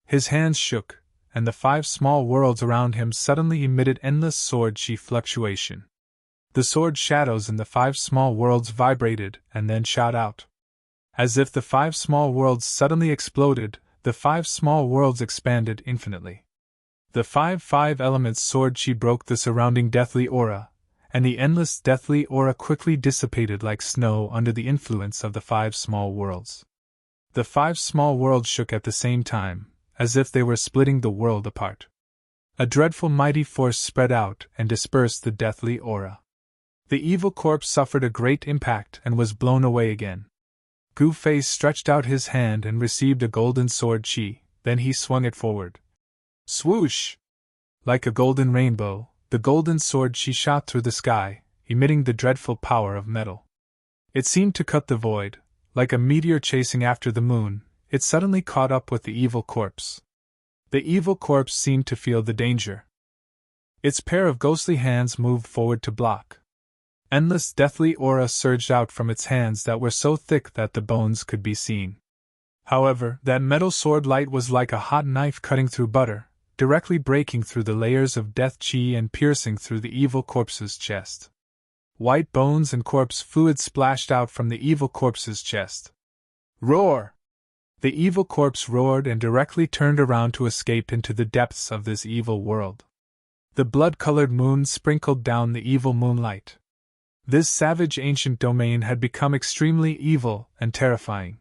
His hands shook, and the 5 small worlds around him suddenly emitted endless sword chi fluctuation. The sword shadows in the 5 small worlds vibrated and then shot out. As if the 5 small worlds suddenly exploded, the 5 small worlds expanded infinitely. The 5 elements sword chi broke the surrounding deathly aura, and the endless deathly aura quickly dissipated like snow under the influence of the 5 small worlds. The 5 small worlds shook at the same time, as if they were splitting the world apart. A dreadful mighty force spread out and dispersed the deathly aura. The evil corpse suffered a great impact and was blown away again. Gu Fei stretched out his hand and received a golden sword chi, then he swung it forward. Swoosh! Like a golden rainbow, the golden sword chi shot through the sky, emitting the dreadful power of metal. It seemed to cut the void. Like a meteor chasing after the moon, it suddenly caught up with the evil corpse. The evil corpse seemed to feel the danger. Its pair of ghostly hands moved forward to block. Endless deathly aura surged out from its hands that were so thick that the bones could be seen. However, that metal sword light was like a hot knife cutting through butter, directly breaking through the layers of death chi and piercing through the evil corpse's chest. White bones and corpse fluid splashed out from the evil corpse's chest. Roar! The evil corpse roared and directly turned around to escape into the depths of this evil world. The blood-colored moon sprinkled down the evil moonlight. This savage ancient domain had become extremely evil and terrifying.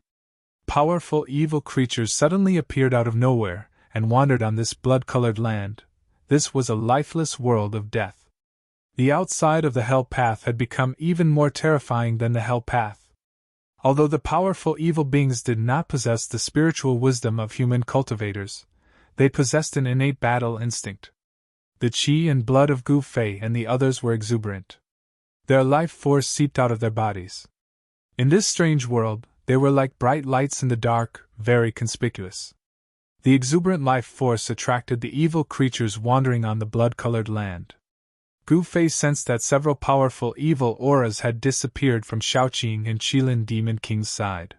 Powerful evil creatures suddenly appeared out of nowhere and wandered on this blood-colored land. This was a lifeless world of death. The outside of the Hell Path had become even more terrifying than the Hell Path. Although the powerful evil beings did not possess the spiritual wisdom of human cultivators, they possessed an innate battle instinct. The chi and blood of Gu Fei and the others were exuberant. Their life force seeped out of their bodies. In this strange world, they were like bright lights in the dark, very conspicuous. The exuberant life force attracted the evil creatures wandering on the blood-colored land. Gu Fei sensed that several powerful evil auras had disappeared from Shaoqing and Qilin Demon King's side.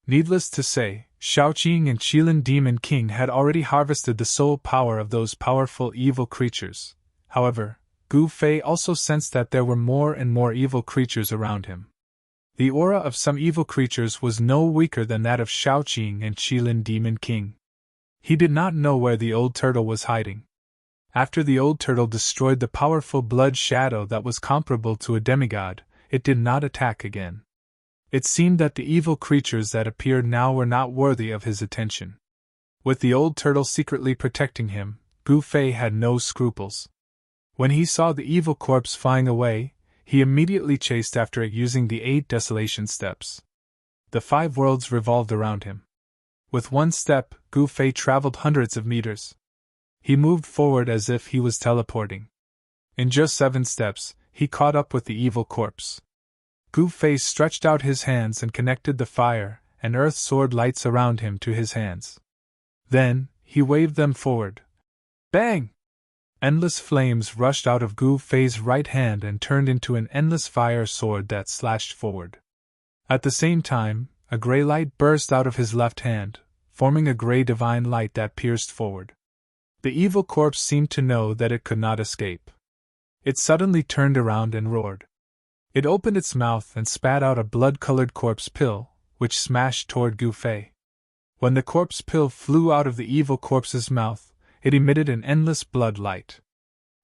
Needless to say, Shaoqing and Qilin Demon King had already harvested the soul power of those powerful evil creatures. However, Gu Fei also sensed that there were more and more evil creatures around him. The aura of some evil creatures was no weaker than that of Shaoqing and Qilin Demon King. He did not know where the old turtle was hiding. After the old turtle destroyed the powerful blood shadow that was comparable to a demigod, it did not attack again. It seemed that the evil creatures that appeared now were not worthy of his attention. With the old turtle secretly protecting him, Gu Fei had no scruples. When he saw the evil corpse flying away, he immediately chased after it using the 8 desolation steps. The 5 worlds revolved around him. With one step, Gu Fei traveled hundreds of meters. He moved forward as if he was teleporting. In just 7 steps, he caught up with the evil corpse. Gu Fei stretched out his hands and connected the fire and earth sword lights around him to his hands. Then, he waved them forward. Bang! Endless flames rushed out of Gu Fei's right hand and turned into an endless fire sword that slashed forward. At the same time, a gray light burst out of his left hand, forming a gray divine light that pierced forward. The evil corpse seemed to know that it could not escape. It suddenly turned around and roared. It opened its mouth and spat out a blood-colored corpse pill, which smashed toward Gu Fei. When the corpse pill flew out of the evil corpse's mouth, it emitted an endless blood light.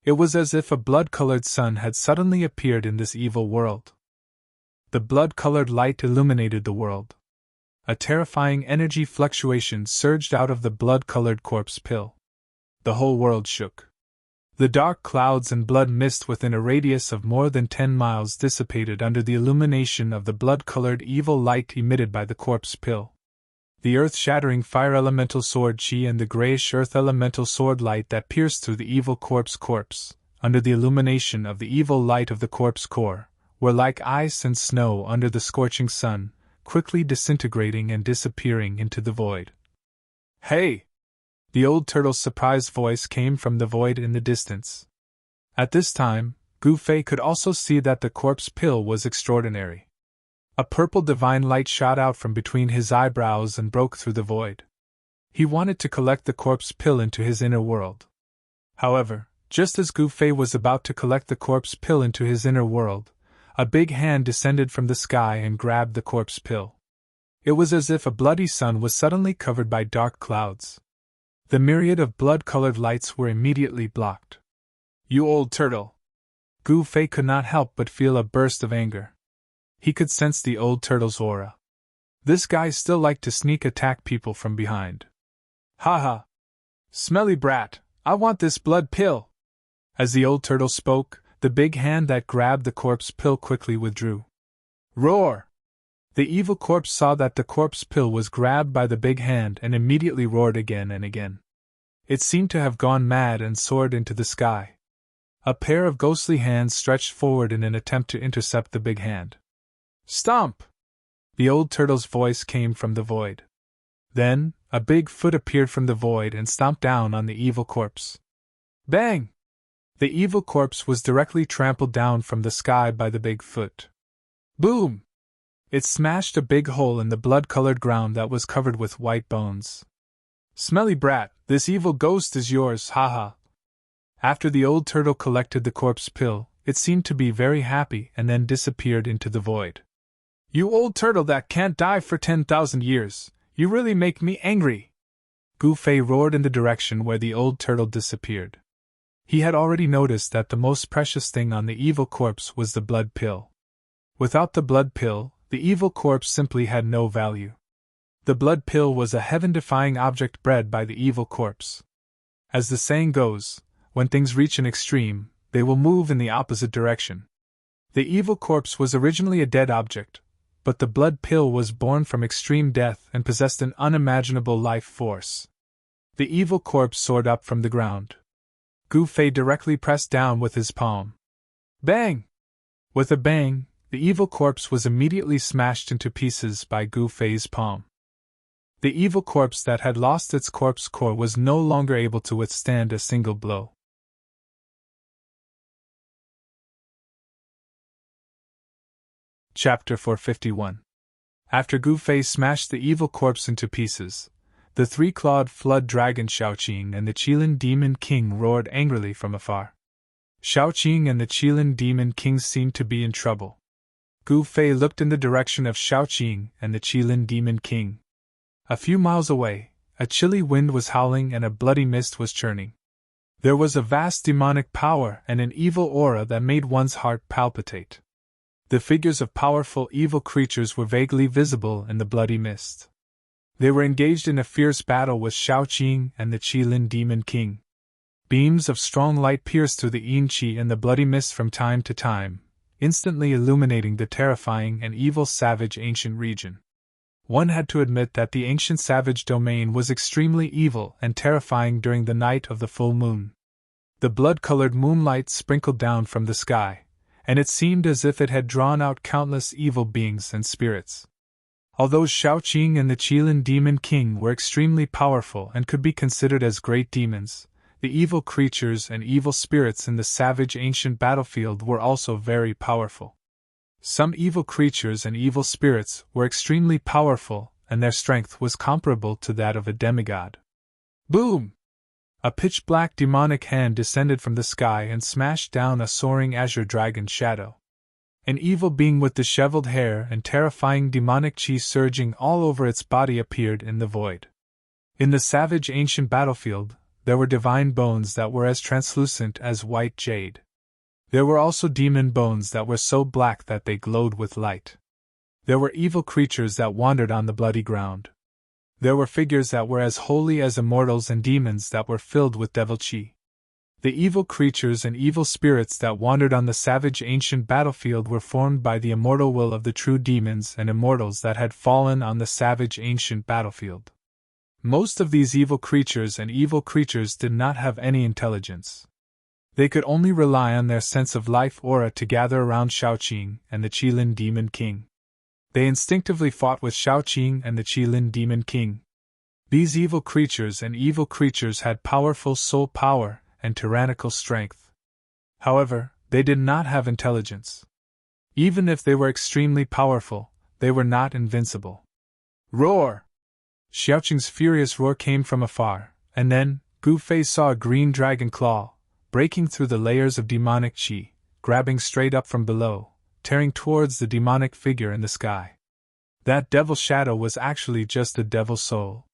It was as if a blood-colored sun had suddenly appeared in this evil world. The blood-colored light illuminated the world. A terrifying energy fluctuation surged out of the blood-colored corpse pill. The whole world shook. The dark clouds and blood mist within a radius of more than 10 miles dissipated under the illumination of the blood-colored evil light emitted by the corpse pill. The earth-shattering fire elemental sword chi and the grayish earth elemental sword light that pierced through the evil corpse, under the illumination of the evil light of the corpse core, were like ice and snow under the scorching sun, quickly disintegrating and disappearing into the void. Hey! The old turtle's surprised voice came from the void in the distance. At this time, Gu Fei could also see that the corpse pill was extraordinary. A purple divine light shot out from between his eyebrows and broke through the void. He wanted to collect the corpse pill into his inner world. However, just as Gu Fei was about to collect the corpse pill into his inner world, a big hand descended from the sky and grabbed the corpse pill. It was as if a bloody sun was suddenly covered by dark clouds. The myriad of blood-colored lights were immediately blocked. You old turtle! Gu Fei could not help but feel a burst of anger. He could sense the old turtle's aura. This guy still liked to sneak attack people from behind. Ha! Smelly brat, I want this blood pill! As the old turtle spoke, the big hand that grabbed the corpse pill quickly withdrew. Roar! The evil corpse saw that the corpse pill was grabbed by the big hand and immediately roared again and again. It seemed to have gone mad and soared into the sky. A pair of ghostly hands stretched forward in an attempt to intercept the big hand. Stomp! The old turtle's voice came from the void. Then, a big foot appeared from the void and stomped down on the evil corpse. Bang! The evil corpse was directly trampled down from the sky by the big foot. Boom! It smashed a big hole in the blood-colored ground that was covered with white bones. Smelly brat, this evil ghost is yours, haha. After the old turtle collected the corpse pill, it seemed to be very happy and then disappeared into the void. You old turtle that can't die for 10,000 years, you really make me angry! Gu-Fei roared in the direction where the old turtle disappeared. He had already noticed that the most precious thing on the evil corpse was the blood pill. Without the blood pill, the evil corpse simply had no value. The blood pill was a heaven-defying object bred by the evil corpse. As the saying goes, when things reach an extreme, they will move in the opposite direction. The evil corpse was originally a dead object, but the blood pill was born from extreme death and possessed an unimaginable life force. The evil corpse soared up from the ground. Gu-Fei directly pressed down with his palm. Bang! With a bang, the evil corpse was immediately smashed into pieces by Gu-Fei's palm. The evil corpse that had lost its corpse core was no longer able to withstand a single blow. Chapter 451. After Gu-Fei smashed the evil corpse into pieces, the three-clawed flood dragon Xiaoqing and the Qilin Demon King roared angrily from afar. Xiaoqing and the Qilin Demon King seemed to be in trouble. Gu-Fei looked in the direction of Xiaoqing and the Qilin Demon King. A few miles away, a chilly wind was howling and a bloody mist was churning. There was a vast demonic power and an evil aura that made one's heart palpitate. The figures of powerful evil creatures were vaguely visible in the bloody mist. They were engaged in a fierce battle with Xiaoqing and the Qilin Demon King. Beams of strong light pierced through the yin-qi and the bloody mist from time to time, instantly illuminating the terrifying and evil savage ancient region. One had to admit that the ancient savage domain was extremely evil and terrifying during the night of the full moon. The blood-colored moonlight sprinkled down from the sky, and it seemed as if it had drawn out countless evil beings and spirits. Although Xiaoqing and the Qilin Demon King were extremely powerful and could be considered as great demons, the evil creatures and evil spirits in the savage ancient battlefield were also very powerful. Some evil creatures and evil spirits were extremely powerful, and their strength was comparable to that of a demigod. Boom! A pitch-black demonic hand descended from the sky and smashed down a soaring azure dragon shadow. An evil being with disheveled hair and terrifying demonic chi surging all over its body appeared in the void. In the savage ancient battlefield, there were divine bones that were as translucent as white jade. There were also demon bones that were so black that they glowed with light. There were evil creatures that wandered on the bloody ground. There were figures that were as holy as immortals and demons that were filled with devil chi. The evil creatures and evil spirits that wandered on the savage ancient battlefield were formed by the immortal will of the true demons and immortals that had fallen on the savage ancient battlefield. Most of these evil creatures and evil creatures did not have any intelligence. They could only rely on their sense of life aura to gather around Xiaoqing and the Qilin Demon King. They instinctively fought with Xiaoqing and the Qilin Demon King. These evil creatures and evil creatures had powerful soul power and tyrannical strength. However, they did not have intelligence. Even if they were extremely powerful, they were not invincible. Roar! Xiaoqing's furious roar came from afar, and then, Gu-Fei saw a green dragon claw, breaking through the layers of demonic chi, grabbing straight up from below, tearing towards the demonic figure in the sky. That devil shadow was actually just a devil soul.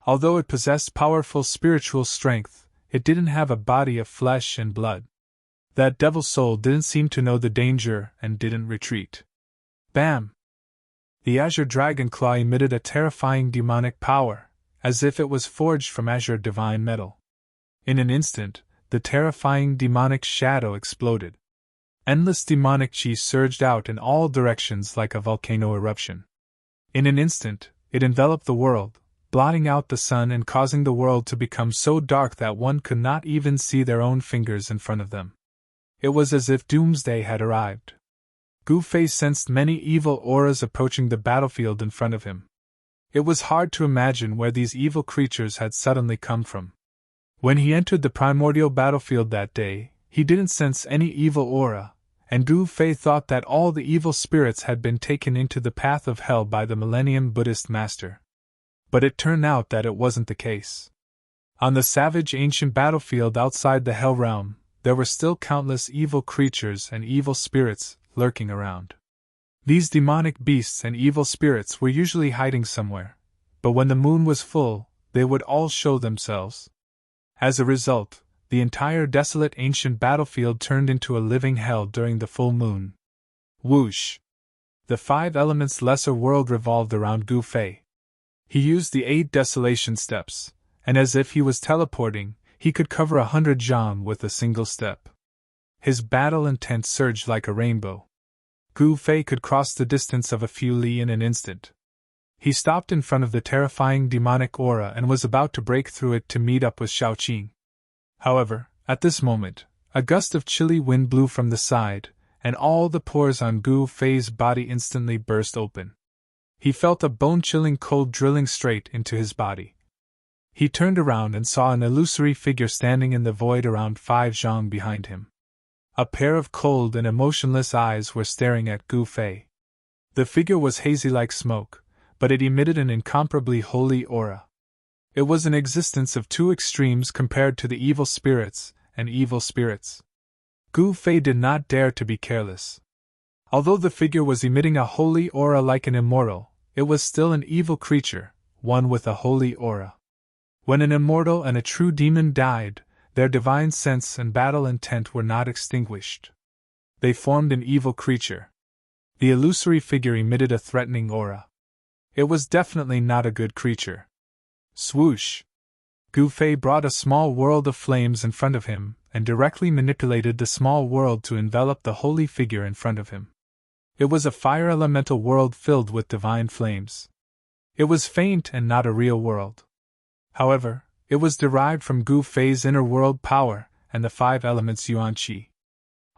Although it possessed powerful spiritual strength, it didn't have a body of flesh and blood. That devil soul didn't seem to know the danger and didn't retreat. Bam! The azure dragon claw emitted a terrifying demonic power, as if it was forged from azure divine metal. In an instant, the terrifying demonic shadow exploded. Endless demonic chi surged out in all directions like a volcano eruption. In an instant, it enveloped the world, blotting out the sun and causing the world to become so dark that one could not even see their own fingers in front of them. It was as if doomsday had arrived. Gu Fei sensed many evil auras approaching the battlefield in front of him. It was hard to imagine where these evil creatures had suddenly come from. When he entered the primordial battlefield that day, he didn't sense any evil aura, and Gu Fei thought that all the evil spirits had been taken into the path of hell by the Millennium Buddhist master. But it turned out that it wasn't the case. On the savage ancient battlefield outside the Hell Realm, there were still countless evil creatures and evil spirits lurking around. These demonic beasts and evil spirits were usually hiding somewhere, but when the moon was full, they would all show themselves. As a result, the entire desolate ancient battlefield turned into a living hell during the full moon. Whoosh! The 5 elements lesser world revolved around Gu Fei. He used the 8 desolation steps, and as if he was teleporting, he could cover 100 zhang with a single step. His battle intent surged like a rainbow. Gu Fei could cross the distance of a few li in an instant. He stopped in front of the terrifying demonic aura and was about to break through it to meet up with Xiaoqing. However, at this moment, a gust of chilly wind blew from the side, and all the pores on Gu Fei's body instantly burst open. He felt a bone-chilling cold drilling straight into his body. He turned around and saw an illusory figure standing in the void around 5 zhang behind him. A pair of cold and emotionless eyes were staring at Gu Fei. The figure was hazy like smoke, but it emitted an incomparably holy aura. It was an existence of 2 extremes compared to the evil spirits and evil spirits. Gu Fei did not dare to be careless. Although the figure was emitting a holy aura like an immortal, it was still an evil creature, one with a holy aura. When an immortal and a true demon died, their divine sense and battle intent were not extinguished. They formed an evil creature. The illusory figure emitted a threatening aura. It was definitely not a good creature. Swoosh! Gu Fei brought a small world of flames in front of him, and directly manipulated the small world to envelop the holy figure in front of him. It was a fire elemental world filled with divine flames. It was faint and not a real world. However, it was derived from Gu Fei's inner world power and the 5 elements Yuan Qi.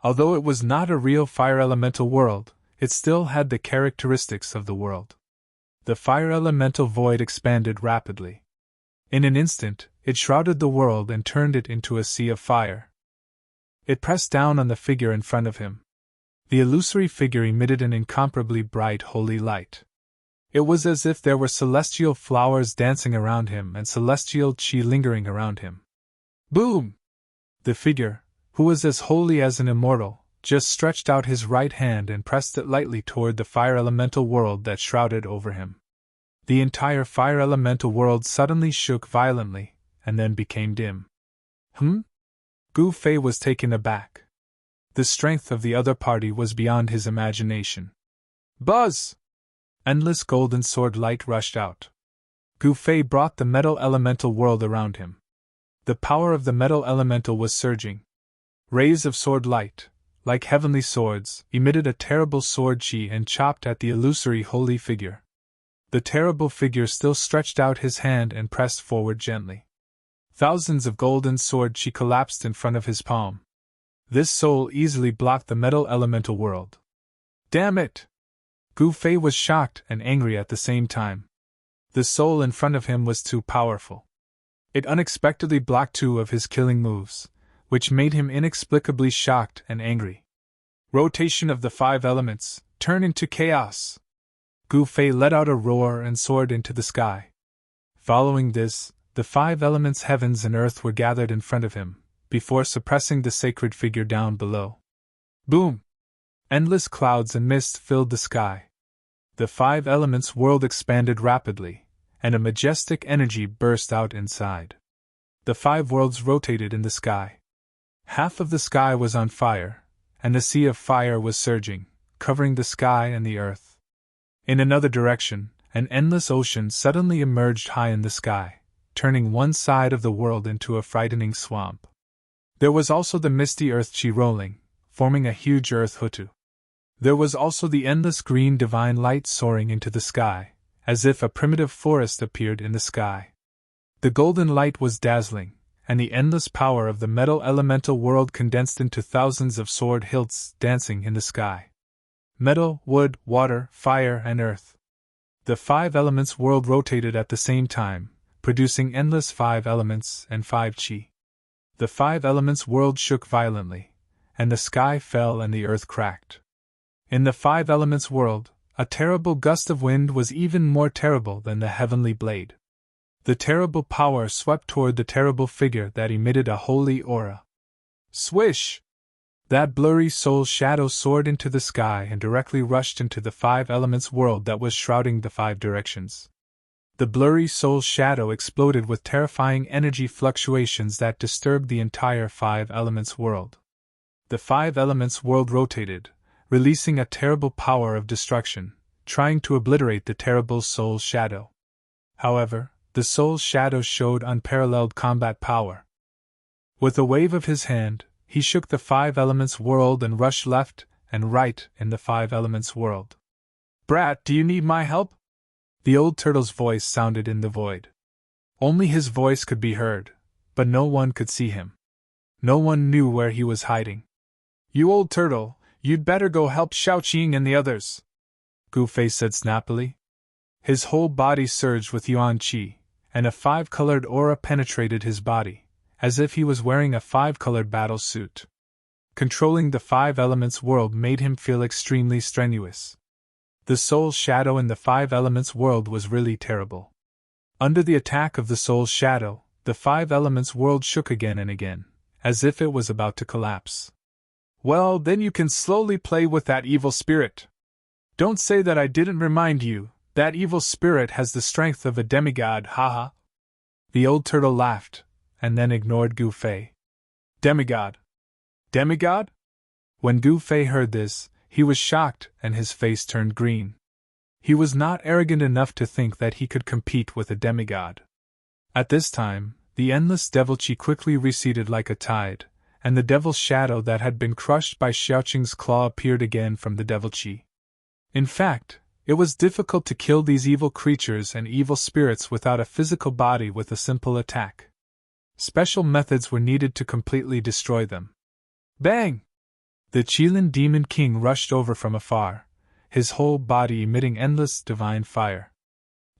Although it was not a real fire elemental world, it still had the characteristics of the world. The fire elemental void expanded rapidly. In an instant, it shrouded the world and turned it into a sea of fire. It pressed down on the figure in front of him. The illusory figure emitted an incomparably bright holy light. It was as if there were celestial flowers dancing around him and celestial qi lingering around him. Boom! The figure, who was as holy as an immortal, just stretched out his right hand and pressed it lightly toward the fire elemental world that shrouded over him. The entire fire elemental world suddenly shook violently, and then became dim. Gu Fei was taken aback. The strength of the other party was beyond his imagination. Buzz! Endless golden sword light rushed out. Gu Fei brought the metal elemental world around him. The power of the metal elemental was surging. Rays of sword light, like heavenly swords, emitted a terrible sword chi and chopped at the illusory holy figure. The terrible figure still stretched out his hand and pressed forward gently. Thousands of golden sword chi collapsed in front of his palm. This soul easily blocked the metal elemental world. Damn it! Gu Fei was shocked and angry at the same time. The soul in front of him was too powerful. It unexpectedly blocked 2 of his killing moves, which made him inexplicably shocked and angry. Rotation of the 5 elements, turn into chaos! Gu Fei let out a roar and soared into the sky. Following this, the 5 elements heavens and earth were gathered in front of him, before suppressing the sacred figure down below. Boom! Endless clouds and mist filled the sky. The 5 elements world expanded rapidly, and a majestic energy burst out inside. The 5 worlds rotated in the sky. Half of the sky was on fire, and a sea of fire was surging, covering the sky and the earth. In another direction, an endless ocean suddenly emerged high in the sky, turning one side of the world into a frightening swamp. There was also the misty earth chi rolling, forming a huge earth hutu. There was also the endless green divine light soaring into the sky, as if a primitive forest appeared in the sky. The golden light was dazzling, and the endless power of the metal elemental world condensed into thousands of sword hilts dancing in the sky. Metal, wood, water, fire, and earth. The 5 elements world rotated at the same time, producing endless 5 elements and 5 chi. The 5 elements world shook violently, and the sky fell and the earth cracked. In the 5 elements world, a terrible gust of wind was even more terrible than the heavenly blade. The terrible power swept toward the terrible figure that emitted a holy aura. Swish! That blurry soul shadow soared into the sky and directly rushed into the 5 elements world that was shrouding the 5 directions. The blurry soul shadow exploded with terrifying energy fluctuations that disturbed the entire 5 elements world. The 5 elements world rotated, releasing a terrible power of destruction, trying to obliterate the terrible soul shadow. However, the soul shadow showed unparalleled combat power. With a wave of his hand, he shook the 5 elements world and rushed left and right in the 5 elements world. "Brat, do you need my help?" The old turtle's voice sounded in the void. Only his voice could be heard, but no one could see him. No one knew where he was hiding. "You old turtle, you'd better go help Xiaoqing and the others," Gu Fei said snappily. His whole body surged with yuan qi, and a 5-colored aura penetrated his body, as if he was wearing a 5-colored battle suit. Controlling the 5 elements world made him feel extremely strenuous. The soul shadow in the 5 elements world was really terrible. Under the attack of the soul shadow, the 5 elements world shook again and again, as if it was about to collapse. "Well, then you can slowly play with that evil spirit. Don't say that I didn't remind you, that evil spirit has the strength of a demigod, haha." The old turtle laughed, and then ignored Gu Fei. "Demigod? Demigod?" When Gu Fei heard this, he was shocked and his face turned green. He was not arrogant enough to think that he could compete with a demigod. At this time, the endless devil chi quickly receded like a tide, and the devil's shadow that had been crushed by Xiaoqing's claw appeared again from the devil chi. In fact, it was difficult to kill these evil creatures and evil spirits without a physical body with a simple attack. Special methods were needed to completely destroy them. Bang! The Qilin Demon King rushed over from afar, his whole body emitting endless divine fire.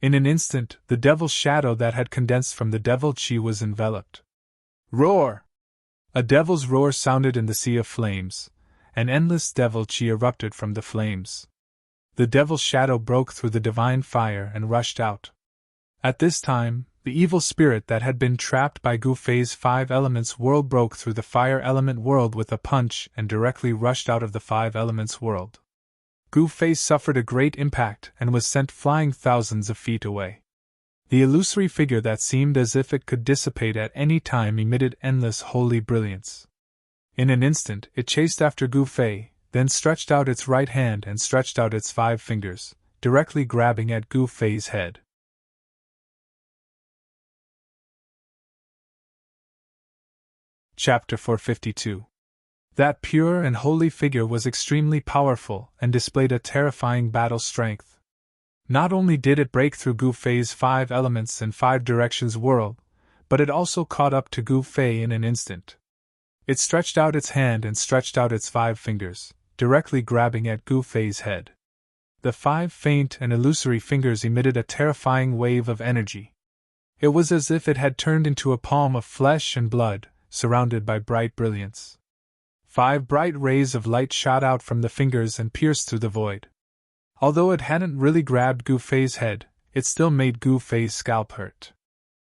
In an instant, the devil's shadow that had condensed from the devil chi was enveloped. Roar! A devil's roar sounded in the sea of flames, and endless devil chi erupted from the flames. The devil's shadow broke through the divine fire and rushed out. At this time, the evil spirit that had been trapped by Gu Fei's 5 elements world broke through the fire element world with a punch and directly rushed out of the 5 elements world. Gu Fei suffered a great impact and was sent flying thousands of feet away. The illusory figure that seemed as if it could dissipate at any time emitted endless holy brilliance. In an instant, it chased after Gu Fei, then stretched out its right hand and stretched out its 5 fingers, directly grabbing at Gu Fei's head. Chapter 452. That pure and holy figure was extremely powerful and displayed a terrifying battle strength. Not only did it break through Gu Fei's 5 elements and 5 directions world, but it also caught up to Gu Fei in an instant. It stretched out its hand and stretched out its 5 fingers, directly grabbing at Gu Fei's head. The 5 faint and illusory fingers emitted a terrifying wave of energy. It was as if it had turned into a palm of flesh and blood, surrounded by bright brilliance. 5 bright rays of light shot out from the fingers and pierced through the void. Although it hadn't really grabbed Gu Fei's head, it still made Gu Fei's scalp hurt.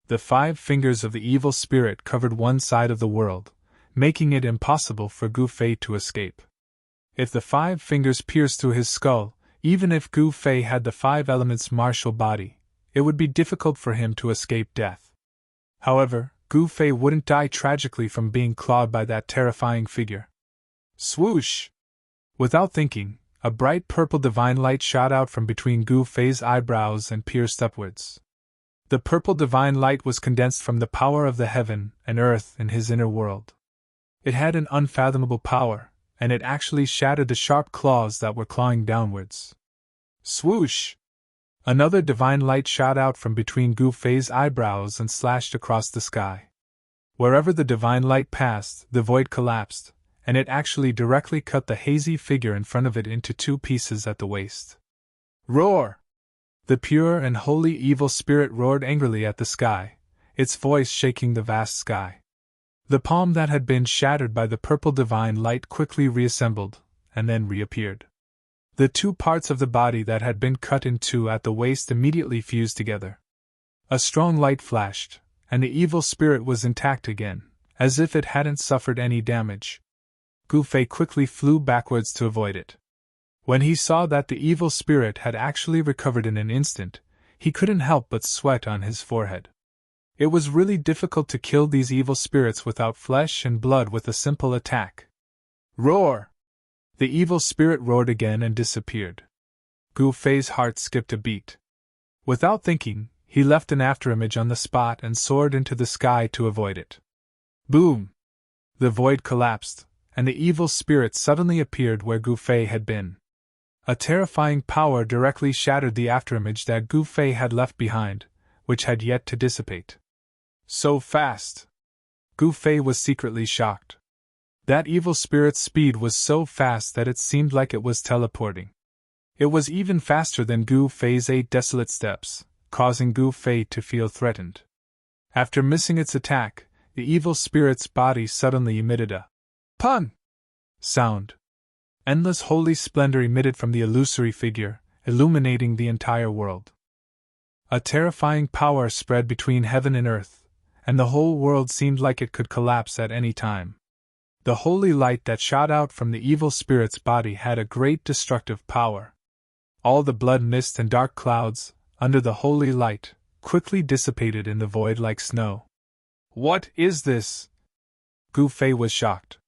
The 5 fingers of the evil spirit covered one side of the world, making it impossible for Gu Fei to escape. If the 5 fingers pierced through his skull, even if Gu Fei had the 5 elements martial body, it would be difficult for him to escape death. However, Gu Fei wouldn't die tragically from being clawed by that terrifying figure. Swoosh! Without thinking, a bright purple divine light shot out from between Gu Fei's eyebrows and pierced upwards. The purple divine light was condensed from the power of the heaven and earth in his inner world. It had an unfathomable power, and it actually shattered the sharp claws that were clawing downwards. Swoosh! Another divine light shot out from between Gu Fei's eyebrows and slashed across the sky. Wherever the divine light passed, the void collapsed, and it actually directly cut the hazy figure in front of it into two pieces at the waist. Roar! The pure and holy evil spirit roared angrily at the sky, its voice shaking the vast sky. The palm that had been shattered by the purple divine light quickly reassembled, and then reappeared. The two parts of the body that had been cut in two at the waist immediately fused together. A strong light flashed, and the evil spirit was intact again, as if it hadn't suffered any damage. Gu Fei quickly flew backwards to avoid it. When he saw that the evil spirit had actually recovered in an instant, he couldn't help but sweat on his forehead. It was really difficult to kill these evil spirits without flesh and blood with a simple attack. Roar! The evil spirit roared again and disappeared. Gu Fei's heart skipped a beat. Without thinking, he left an afterimage on the spot and soared into the sky to avoid it. Boom! The void collapsed, and the evil spirit suddenly appeared where Gu Fei had been. A terrifying power directly shattered the afterimage that Gu Fei had left behind, which had yet to dissipate. So fast! Gu Fei was secretly shocked. That evil spirit's speed was so fast that it seemed like it was teleporting. It was even faster than Gu Fei's 8 desolate steps, causing Gu Fei to feel threatened. After missing its attack, the evil spirit's body suddenly emitted a pun sound. Endless holy splendor emitted from the illusory figure, illuminating the entire world. A terrifying power spread between heaven and earth, and the whole world seemed like it could collapse at any time. The holy light that shot out from the evil spirit's body had a great destructive power. All the blood mist and dark clouds, under the holy light, quickly dissipated in the void like snow. What is this? Gu Fei was shocked.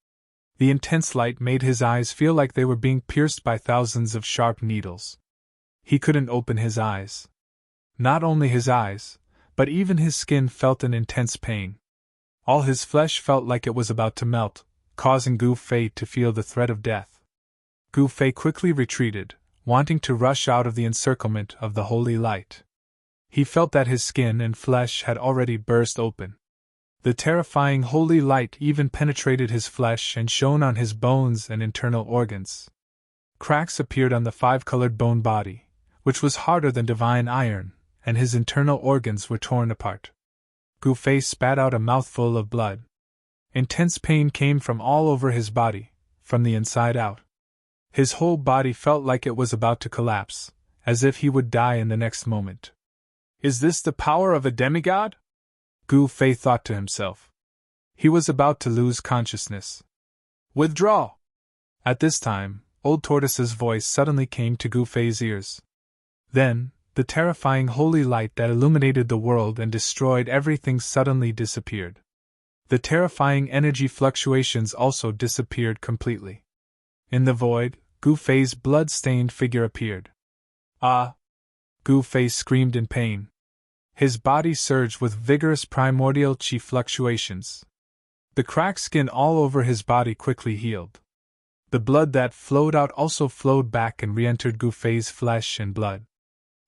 The intense light made his eyes feel like they were being pierced by thousands of sharp needles. He couldn't open his eyes. Not only his eyes, but even his skin felt an intense pain. All his flesh felt like it was about to melt, causing Gu Fei to feel the threat of death. Gu Fei quickly retreated, wanting to rush out of the encirclement of the holy light. He felt that his skin and flesh had already burst open. The terrifying holy light even penetrated his flesh and shone on his bones and internal organs. Cracks appeared on the 5-colored bone body, which was harder than divine iron, and his internal organs were torn apart. Gu Fei spat out a mouthful of blood. Intense pain came from all over his body, from the inside out. His whole body felt like it was about to collapse, as if he would die in the next moment. Is this the power of a demigod? Gu Fei thought to himself. He was about to lose consciousness. Withdraw! At this time, Old Tortoise's voice suddenly came to Gu Fei's ears. Then, the terrifying holy light that illuminated the world and destroyed everything suddenly disappeared. The terrifying energy fluctuations also disappeared completely. In the void, Gu Fei's blood-stained figure appeared. Ah! Gu Fei screamed in pain. His body surged with vigorous primordial chi fluctuations. The cracked skin all over his body quickly healed. The blood that flowed out also flowed back and re-entered Gu Fei's flesh and blood.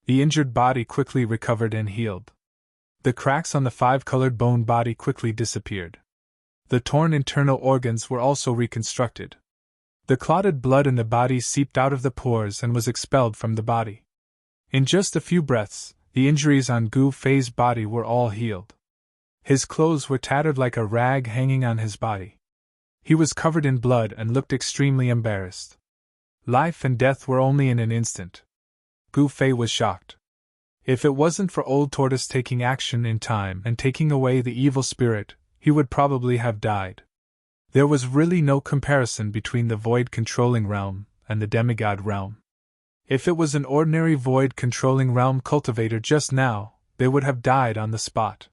The injured body quickly recovered and healed. The cracks on the 5-colored bone body quickly disappeared. The torn internal organs were also reconstructed. The clotted blood in the body seeped out of the pores and was expelled from the body. In just a few breaths, the injuries on Gu Fei's body were all healed. His clothes were tattered like a rag hanging on his body. He was covered in blood and looked extremely embarrassed. Life and death were only in an instant. Gu Fei was shocked. If it wasn't for Old Tortoise taking action in time and taking away the evil spirit, he would probably have died. There was really no comparison between the void-controlling realm and the demigod realm. If it was an ordinary void-controlling realm cultivator just now, they would have died on the spot.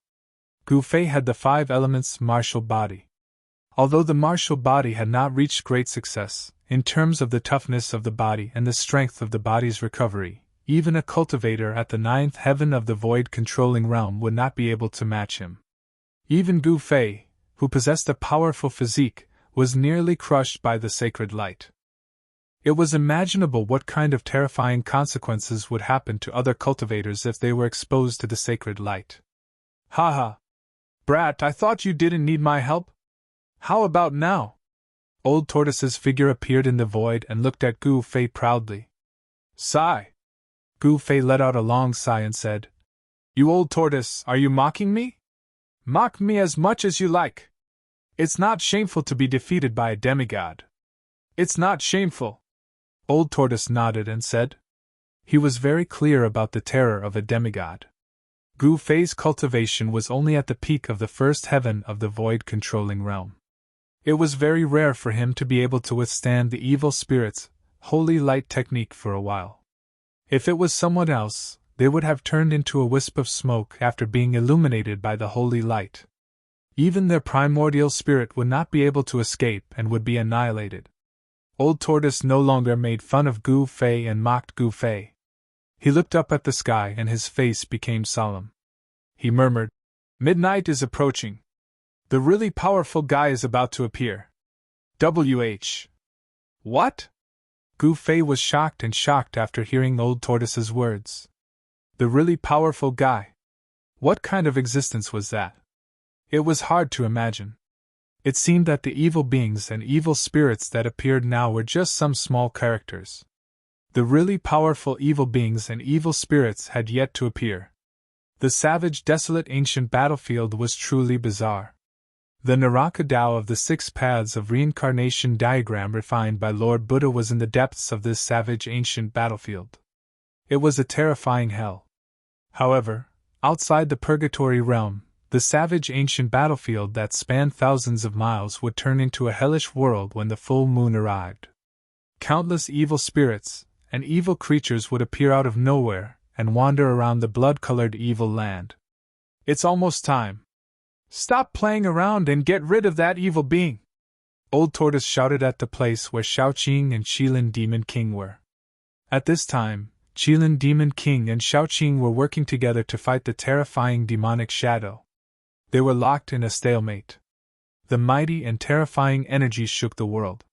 Gu Fei had the 5 elements martial body. Although the martial body had not reached great success, in terms of the toughness of the body and the strength of the body's recovery, even a cultivator at the ninth heaven of the void controlling realm would not be able to match him. Even Gu Fei, who possessed a powerful physique, was nearly crushed by the sacred light. It was imaginable what kind of terrifying consequences would happen to other cultivators if they were exposed to the sacred light. Ha ha! Brat, I thought you didn't need my help? How about now? Old Tortoise's figure appeared in the void and looked at Gu Fei proudly. Sigh! Gu Fei let out a long sigh and said, You old tortoise, are you mocking me? Mock me as much as you like. It's not shameful to be defeated by a demigod. It's not shameful. Old Tortoise nodded and said. He was very clear about the terror of a demigod. Gu Fei's cultivation was only at the peak of the first heaven of the void controlling realm. It was very rare for him to be able to withstand the evil spirit's holy light technique for a while. If it was someone else, they would have turned into a wisp of smoke after being illuminated by the holy light. Even their primordial spirit would not be able to escape and would be annihilated. Old Tortoise no longer made fun of Gu Fei and mocked Gu Fei. He looked up at the sky and his face became solemn. He murmured, Midnight is approaching. The really powerful guy is about to appear. WH. What? Gu Fei was shocked after hearing Old Tortoise's words. The really powerful guy. What kind of existence was that? It was hard to imagine. It seemed that the evil beings and evil spirits that appeared now were just some small characters. The really powerful evil beings and evil spirits had yet to appear. The savage, desolate ancient battlefield was truly bizarre. The Naraka Tao of the Six Paths of Reincarnation diagram refined by Lord Buddha was in the depths of this savage ancient battlefield. It was a terrifying hell. However, outside the purgatory realm, the savage ancient battlefield that spanned thousands of miles would turn into a hellish world when the full moon arrived. Countless evil spirits and evil creatures would appear out of nowhere and wander around the blood-colored evil land. It's almost time. Stop playing around and get rid of that evil being! Old Tortoise shouted at the place where Shaoqing and Qilin Demon King were. At this time, Qilin Demon King and Shaoqing were working together to fight the terrifying demonic shadow. They were locked in a stalemate. The mighty and terrifying energy shook the world.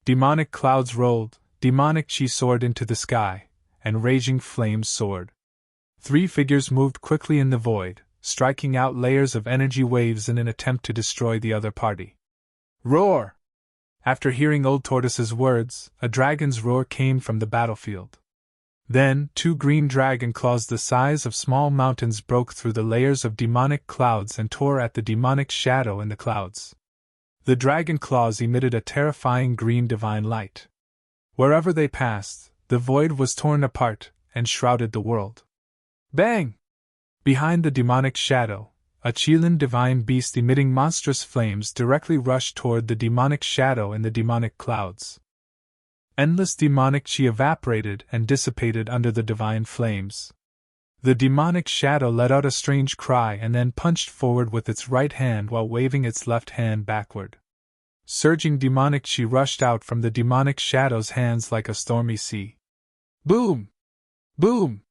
Demonic clouds rolled, demonic chi soared into the sky, and raging flames soared. Three figures moved quickly in the void, striking out layers of energy waves in an attempt to destroy the other party. Roar! After hearing Old Tortoise's words, a dragon's roar came from the battlefield. Then, two green dragon claws the size of small mountains broke through the layers of demonic clouds and tore at the demonic shadow in the clouds. The dragon claws emitted a terrifying green divine light. Wherever they passed, the void was torn apart and shrouded the world. Bang! Behind the demonic shadow, a Qilin divine beast emitting monstrous flames directly rushed toward the demonic shadow in the demonic clouds. Endless demonic chi evaporated and dissipated under the divine flames. The demonic shadow let out a strange cry and then punched forward with its right hand while waving its left hand backward. Surging demonic chi rushed out from the demonic shadow's hands like a stormy sea. Boom! Boom!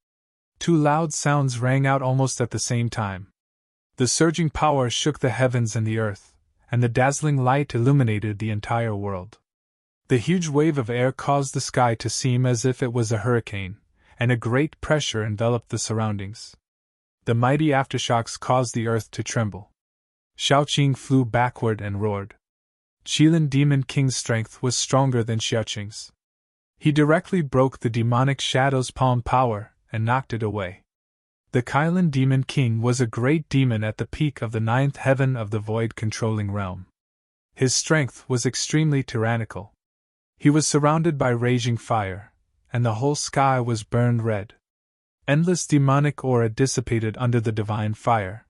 Two loud sounds rang out almost at the same time. The surging power shook the heavens and the earth, and the dazzling light illuminated the entire world. The huge wave of air caused the sky to seem as if it was a hurricane, and a great pressure enveloped the surroundings. The mighty aftershocks caused the earth to tremble. Shaoqing flew backward and roared. Qilin Demon King's strength was stronger than Shaoqing's. He directly broke the demonic shadow's palm power and knocked it away. The Qilin Demon King was a great demon at the peak of the ninth heaven of the void controlling realm. His strength was extremely tyrannical. He was surrounded by raging fire, and the whole sky was burned red. Endless demonic aura dissipated under the divine fire.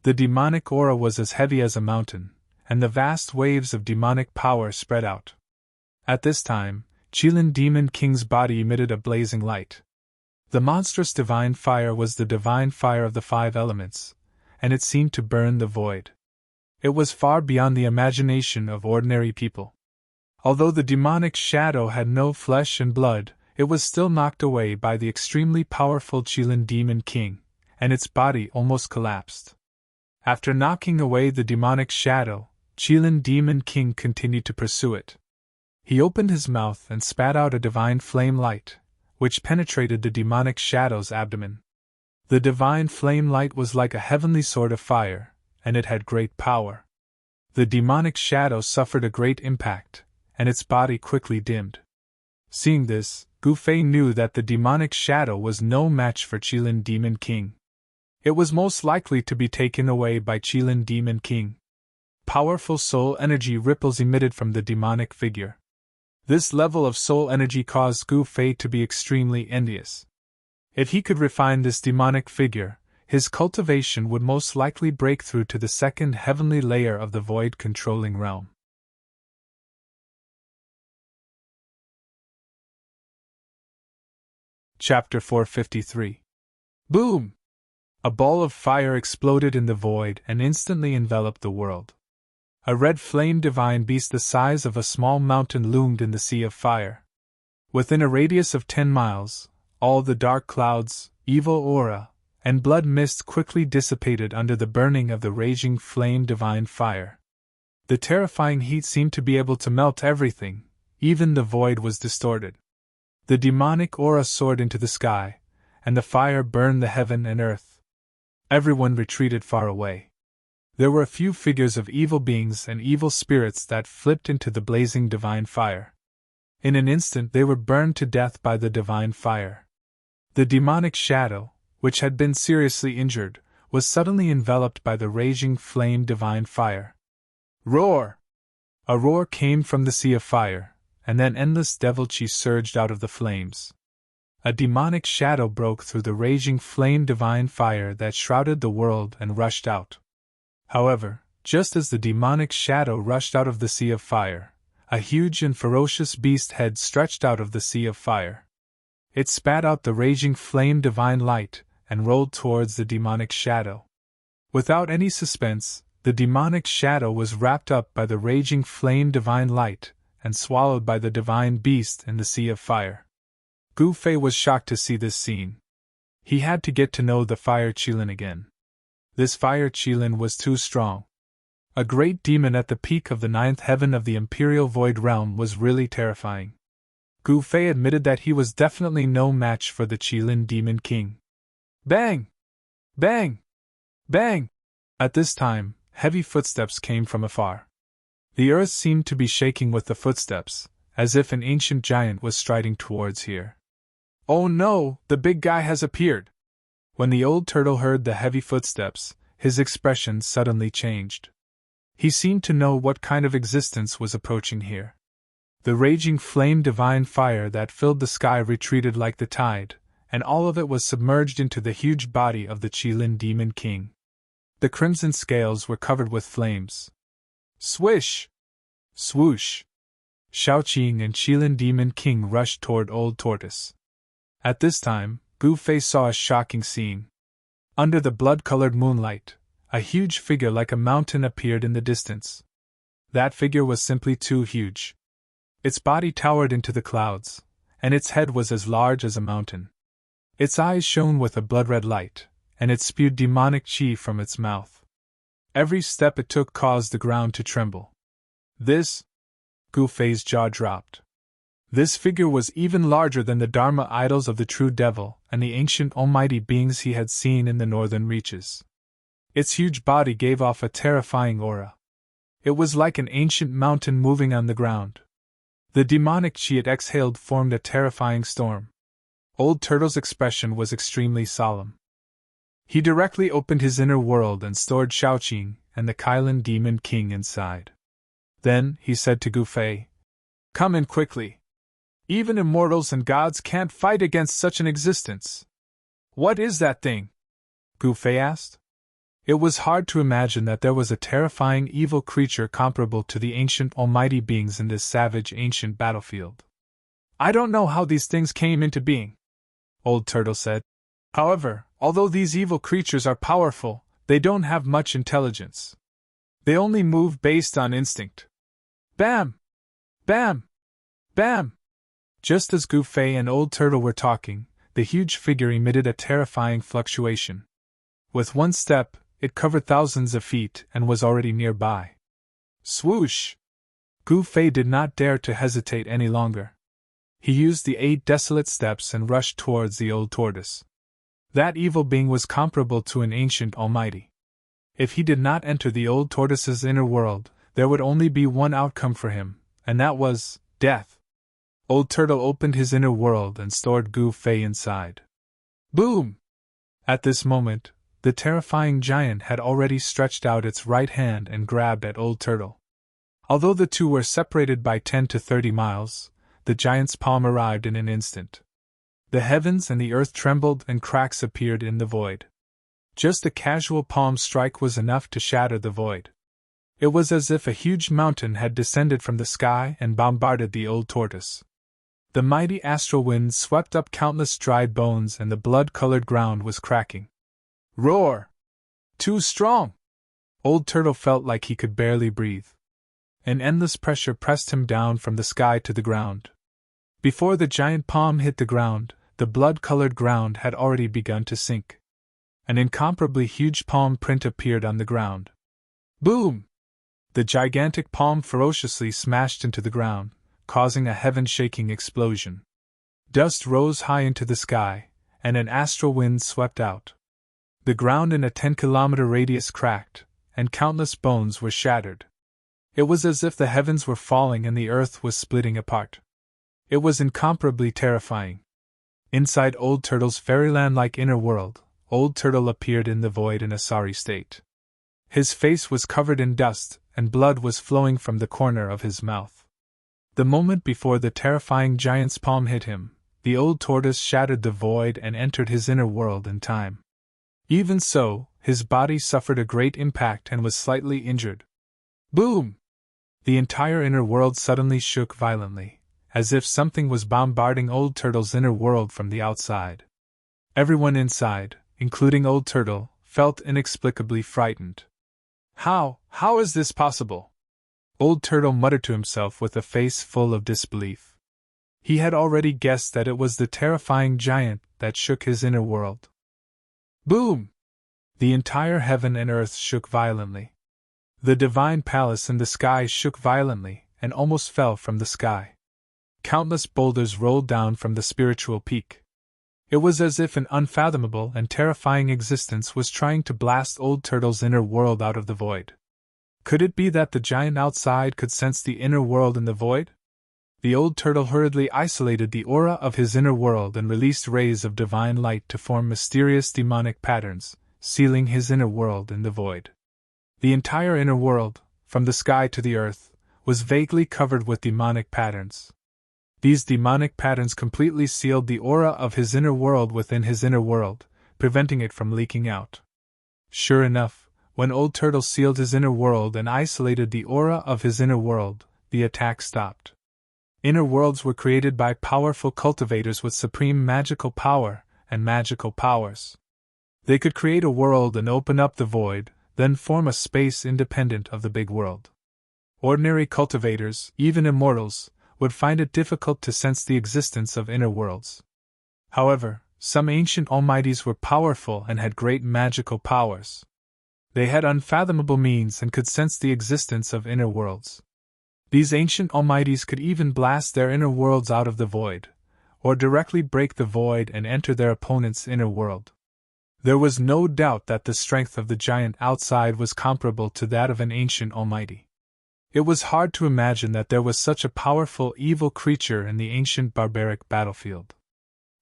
The demonic aura was as heavy as a mountain, and the vast waves of demonic power spread out. At this time, Qilin Demon King's body emitted a blazing light. The monstrous divine fire was the divine fire of the five elements, and it seemed to burn the void. It was far beyond the imagination of ordinary people. Although the demonic shadow had no flesh and blood, it was still knocked away by the extremely powerful Qilin Demon King, and its body almost collapsed. After knocking away the demonic shadow, Qilin Demon King continued to pursue it. He opened his mouth and spat out a divine flame light, which penetrated the demonic shadow's abdomen. The divine flame light was like a heavenly sword of fire, and it had great power. The demonic shadow suffered a great impact, and its body quickly dimmed. Seeing this, Gu Fei knew that the demonic shadow was no match for Qilin Demon King. It was most likely to be taken away by Qilin Demon King. Powerful soul energy ripples emitted from the demonic figure. This level of soul energy caused Gu Fei to be extremely envious. If he could refine this demonic figure, his cultivation would most likely break through to the second heavenly layer of the void-controlling realm. Chapter 453. Boom! A ball of fire exploded in the void and instantly enveloped the world. A red flame divine beast the size of a small mountain loomed in the sea of fire. Within a radius of 10 miles, all the dark clouds, evil aura, and blood mist quickly dissipated under the burning of the raging flame divine fire. The terrifying heat seemed to be able to melt everything, even the void was distorted. The demonic aura soared into the sky, and the fire burned the heaven and earth. Everyone retreated far away. There were a few figures of evil beings and evil spirits that flipped into the blazing divine fire. In an instant they were burned to death by the divine fire. The demonic shadow, which had been seriously injured, was suddenly enveloped by the raging flame divine fire. Roar! A roar came from the sea of fire, and then endless devil chi surged out of the flames. A demonic shadow broke through the raging flame divine fire that shrouded the world and rushed out. However, just as the demonic shadow rushed out of the sea of fire, a huge and ferocious beast head stretched out of the sea of fire. It spat out the raging flame divine light and rolled towards the demonic shadow. Without any suspense, the demonic shadow was wrapped up by the raging flame divine light and swallowed by the divine beast in the sea of fire. Gu Fei was shocked to see this scene. He had to get to know the fire Qilin again. This fire Qilin was too strong. A great demon at the peak of the 9th heaven of the Imperial Void Realm was really terrifying. Gu Fei admitted that he was definitely no match for the Qilin Demon King. Bang! Bang! Bang! At this time, heavy footsteps came from afar. The earth seemed to be shaking with the footsteps, as if an ancient giant was striding towards here. Oh no, the big guy has appeared! When the old turtle heard the heavy footsteps, his expression suddenly changed. He seemed to know what kind of existence was approaching here. The raging flame divine fire that filled the sky retreated like the tide, and all of it was submerged into the huge body of the Qilin Demon King. The crimson scales were covered with flames. Swish! Swoosh! Shaoqing and Qilin Demon King rushed toward Old Tortoise. At this time, Gu Fei saw a shocking scene. Under the blood-colored moonlight, a huge figure like a mountain appeared in the distance. That figure was simply too huge. Its body towered into the clouds, and its head was as large as a mountain. Its eyes shone with a blood-red light, and it spewed demonic chi from its mouth. Every step it took caused the ground to tremble. This? Gu Fei's jaw dropped. This figure was even larger than the Dharma idols of the true devil and the ancient almighty beings he had seen in the northern reaches. Its huge body gave off a terrifying aura. It was like an ancient mountain moving on the ground. The demonic chi it exhaled formed a terrifying storm. Old Turtle's expression was extremely solemn. He directly opened his inner world and stored Shaoqing and the Qilin Demon King inside. Then, he said to Gu Fei, "Come in quickly. Even immortals and gods can't fight against such an existence." "What is that thing?" Gu Fei asked. It was hard to imagine that there was a terrifying evil creature comparable to the ancient almighty beings in this savage ancient battlefield. "I don't know how these things came into being," Old Turtle said. "However, although these evil creatures are powerful, they don't have much intelligence. They only move based on instinct." Bam! Bam! Bam! Just as Gu Fei and Old Turtle were talking, the huge figure emitted a terrifying fluctuation. With one step, it covered thousands of feet and was already nearby. Swoosh! Gu Fei did not dare to hesitate any longer. He used the 8 desolate steps and rushed towards the old tortoise. That evil being was comparable to an ancient almighty. If he did not enter the old tortoise's inner world, there would only be one outcome for him, and that was death. Old Turtle opened his inner world and stored Gu Fei inside. Boom! At this moment, the terrifying giant had already stretched out its right hand and grabbed at Old Turtle. Although the two were separated by 10 to 30 miles, the giant's palm arrived in an instant. The heavens and the earth trembled and cracks appeared in the void. Just a casual palm strike was enough to shatter the void. It was as if a huge mountain had descended from the sky and bombarded the old tortoise. The mighty astral wind swept up countless dried bones and the blood-colored ground was cracking. Roar! Too strong! Old Turtle felt like he could barely breathe. An endless pressure pressed him down from the sky to the ground. Before the giant palm hit the ground, the blood-colored ground had already begun to sink. An incomparably huge palm print appeared on the ground. Boom! The gigantic palm ferociously smashed into the ground, causing a heaven-shaking explosion. Dust rose high into the sky, and an astral wind swept out. The ground in a 10-kilometer radius cracked, and countless bones were shattered. It was as if the heavens were falling and the earth was splitting apart. It was incomparably terrifying. Inside Old Turtle's fairyland-like inner world, Old Turtle appeared in the void in a sorry state. His face was covered in dust, and blood was flowing from the corner of his mouth. The moment before the terrifying giant's palm hit him, the old tortoise shattered the void and entered his inner world in time. Even so, his body suffered a great impact and was slightly injured. Boom! The entire inner world suddenly shook violently, as if something was bombarding Old Turtle's inner world from the outside. Everyone inside, including Old Turtle, felt inexplicably frightened. How is this possible? Old Turtle muttered to himself with a face full of disbelief. He had already guessed that it was the terrifying giant that shook his inner world. Boom! The entire heaven and earth shook violently. The divine palace in the sky shook violently and almost fell from the sky. Countless boulders rolled down from the spiritual peak. It was as if an unfathomable and terrifying existence was trying to blast Old Turtle's inner world out of the void. Could it be that the giant outside could sense the inner world in the void? The Old Turtle hurriedly isolated the aura of his inner world and released rays of divine light to form mysterious demonic patterns, sealing his inner world in the void. The entire inner world, from the sky to the earth, was vaguely covered with demonic patterns. These demonic patterns completely sealed the aura of his inner world within his inner world, preventing it from leaking out. Sure enough, when Old Turtle sealed his inner world and isolated the aura of his inner world, the attack stopped. Inner worlds were created by powerful cultivators with supreme magical power and magical powers. They could create a world and open up the void, then form a space independent of the big world. Ordinary cultivators, even immortals, would find it difficult to sense the existence of inner worlds. However, some ancient almighties were powerful and had great magical powers. They had unfathomable means and could sense the existence of inner worlds. These ancient almighties could even blast their inner worlds out of the void, or directly break the void and enter their opponent's inner world. There was no doubt that the strength of the giant outside was comparable to that of an ancient almighty. It was hard to imagine that there was such a powerful evil creature in the ancient barbaric battlefield.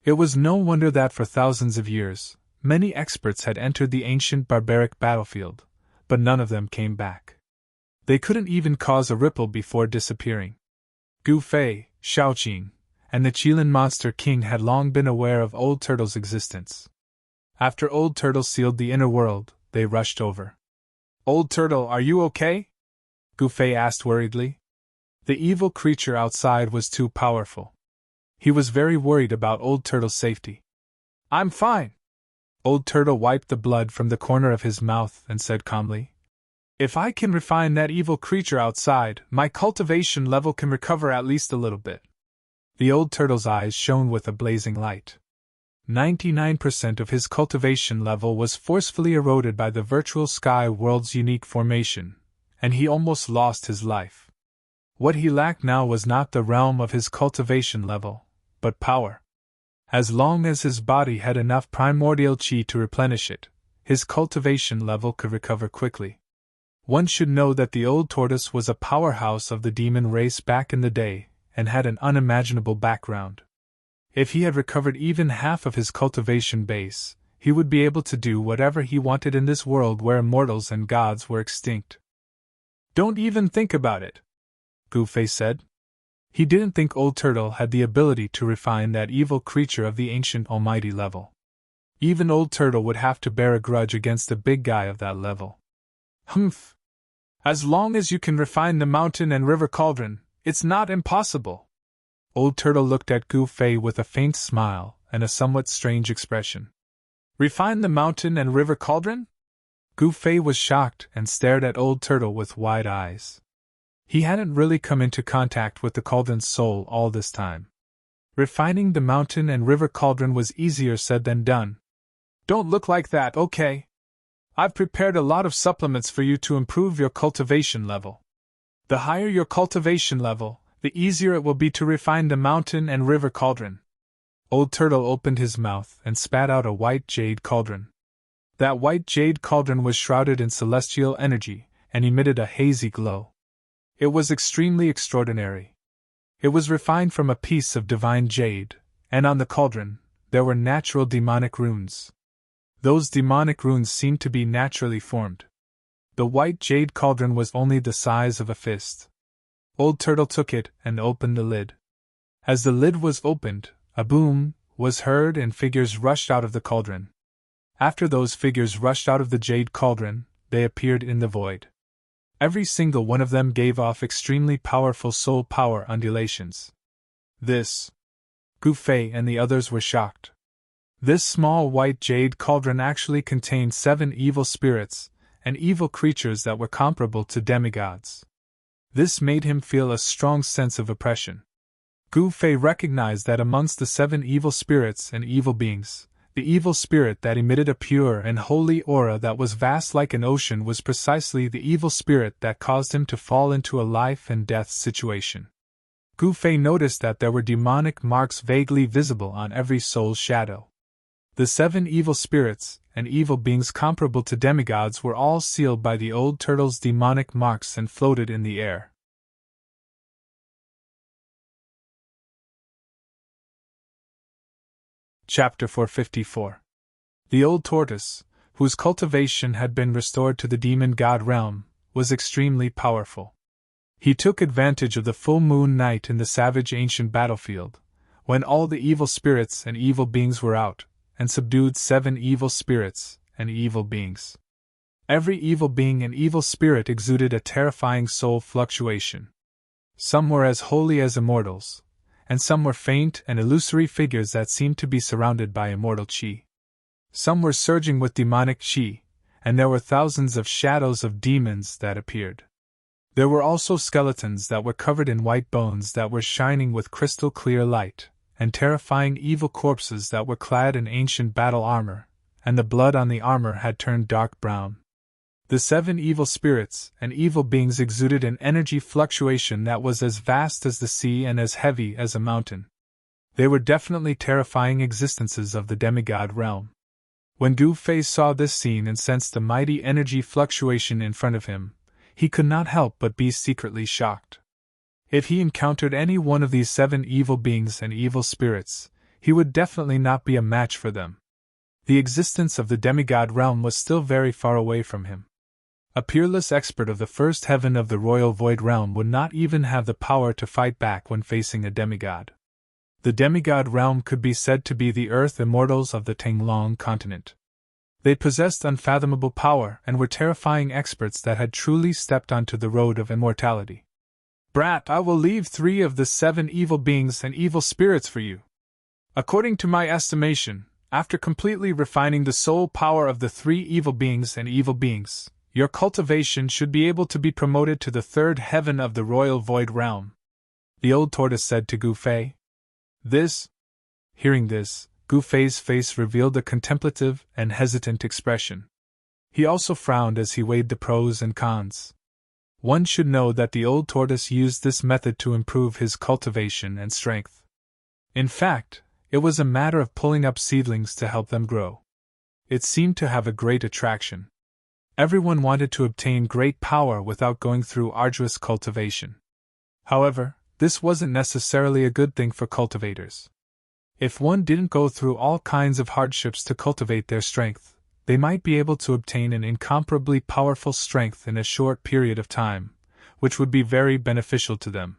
It was no wonder that for thousands of years, many experts had entered the ancient barbaric battlefield, but none of them came back. They couldn't even cause a ripple before disappearing. Gu Fei, Shaoqing, and the Qilin Monster King had long been aware of Old Turtle's existence. After Old Turtle sealed the inner world, they rushed over. "Old Turtle, are you okay?" Gu Fei asked worriedly. The evil creature outside was too powerful. He was very worried about Old Turtle's safety. "I'm fine." Old Turtle wiped the blood from the corner of his mouth and said calmly, If I can refine that evil creature outside, my cultivation level can recover at least a little bit. The old turtle's eyes shone with a blazing light. 99% of his cultivation level was forcefully eroded by the virtual sky world's unique formation, and he almost lost his life. What he lacked now was not the realm of his cultivation level, but power. As long as his body had enough primordial chi to replenish it, his cultivation level could recover quickly. One should know that the old tortoise was a powerhouse of the demon race back in the day, and had an unimaginable background. If he had recovered even half of his cultivation base, he would be able to do whatever he wanted in this world where immortals and gods were extinct. Don't even think about it, Gu-Fei said. He didn't think Old Turtle had the ability to refine that evil creature of the ancient almighty level. Even Old Turtle would have to bear a grudge against a big guy of that level. Humph! As long as you can refine the mountain and river cauldron, it's not impossible. Old Turtle looked at Gu-Fei with a faint smile and a somewhat strange expression. Refine the mountain and river cauldron? Gu-Fei was shocked and stared at Old Turtle with wide eyes. He hadn't really come into contact with the cauldron's soul all this time. Refining the mountain and river cauldron was easier said than done. Don't look like that, okay? I've prepared a lot of supplements for you to improve your cultivation level. The higher your cultivation level, the easier it will be to refine the mountain and river cauldron. Old Turtle opened his mouth and spat out a white jade cauldron. That white jade cauldron was shrouded in celestial energy and emitted a hazy glow. It was extremely extraordinary. It was refined from a piece of divine jade, and on the cauldron, there were natural demonic runes. Those demonic runes seemed to be naturally formed. The white jade cauldron was only the size of a fist. Old Turtle took it and opened the lid. As the lid was opened, a boom was heard and figures rushed out of the cauldron. After those figures rushed out of the jade cauldron, they appeared in the void. Every single one of them gave off extremely powerful soul power undulations. This. Gu-Fei and the others were shocked. This small white jade cauldron actually contained 7 evil spirits and evil creatures that were comparable to demigods. This made him feel a strong sense of oppression. Gu-Fei recognized that amongst the 7 evil spirits and evil beings, the evil spirit that emitted a pure and holy aura that was vast like an ocean was precisely the evil spirit that caused him to fall into a life and death situation. Gu-Fei noticed that there were demonic marks vaguely visible on every soul's shadow. The 7 evil spirits and evil beings comparable to demigods were all sealed by the old turtle's demonic marks and floated in the air. Chapter 454. The old tortoise, whose cultivation had been restored to the demon god realm, was extremely powerful. He took advantage of the full moon night in the savage ancient battlefield, when all the evil spirits and evil beings were out, and subdued 7 evil spirits and evil beings. Every evil being and evil spirit exuded a terrifying soul fluctuation. Some were as holy as immortals, and some were faint and illusory figures that seemed to be surrounded by immortal chi. Some were surging with demonic chi, and there were thousands of shadows of demons that appeared. There were also skeletons that were covered in white bones that were shining with crystal clear light, and terrifying evil corpses that were clad in ancient battle armor, and the blood on the armor had turned dark brown. The 7 evil spirits and evil beings exuded an energy fluctuation that was as vast as the sea and as heavy as a mountain. They were definitely terrifying existences of the demigod realm. When Gu-Fei saw this scene and sensed the mighty energy fluctuation in front of him, he could not help but be secretly shocked. If he encountered any one of these 7 evil beings and evil spirits, he would definitely not be a match for them. The existence of the demigod realm was still very far away from him. A peerless expert of the first heaven of the royal void realm would not even have the power to fight back when facing a demigod. The demigod realm could be said to be the earth immortals of the Tanglong continent. They possessed unfathomable power and were terrifying experts that had truly stepped onto the road of immortality. Brat, I will leave 3 of the 7 evil beings and evil spirits for you. According to my estimation, after completely refining the soul power of the 3 evil beings and evil beings, your cultivation should be able to be promoted to the third heaven of the royal void realm," the old tortoise said to Gu Fei. Hearing this, Gu Fei's face revealed a contemplative and hesitant expression. He also frowned as he weighed the pros and cons. One should know that the old tortoise used this method to improve his cultivation and strength. In fact, it was a matter of pulling up seedlings to help them grow. It seemed to have a great attraction. Everyone wanted to obtain great power without going through arduous cultivation. However, this wasn't necessarily a good thing for cultivators. If one didn't go through all kinds of hardships to cultivate their strength, they might be able to obtain an incomparably powerful strength in a short period of time, which would be very beneficial to them.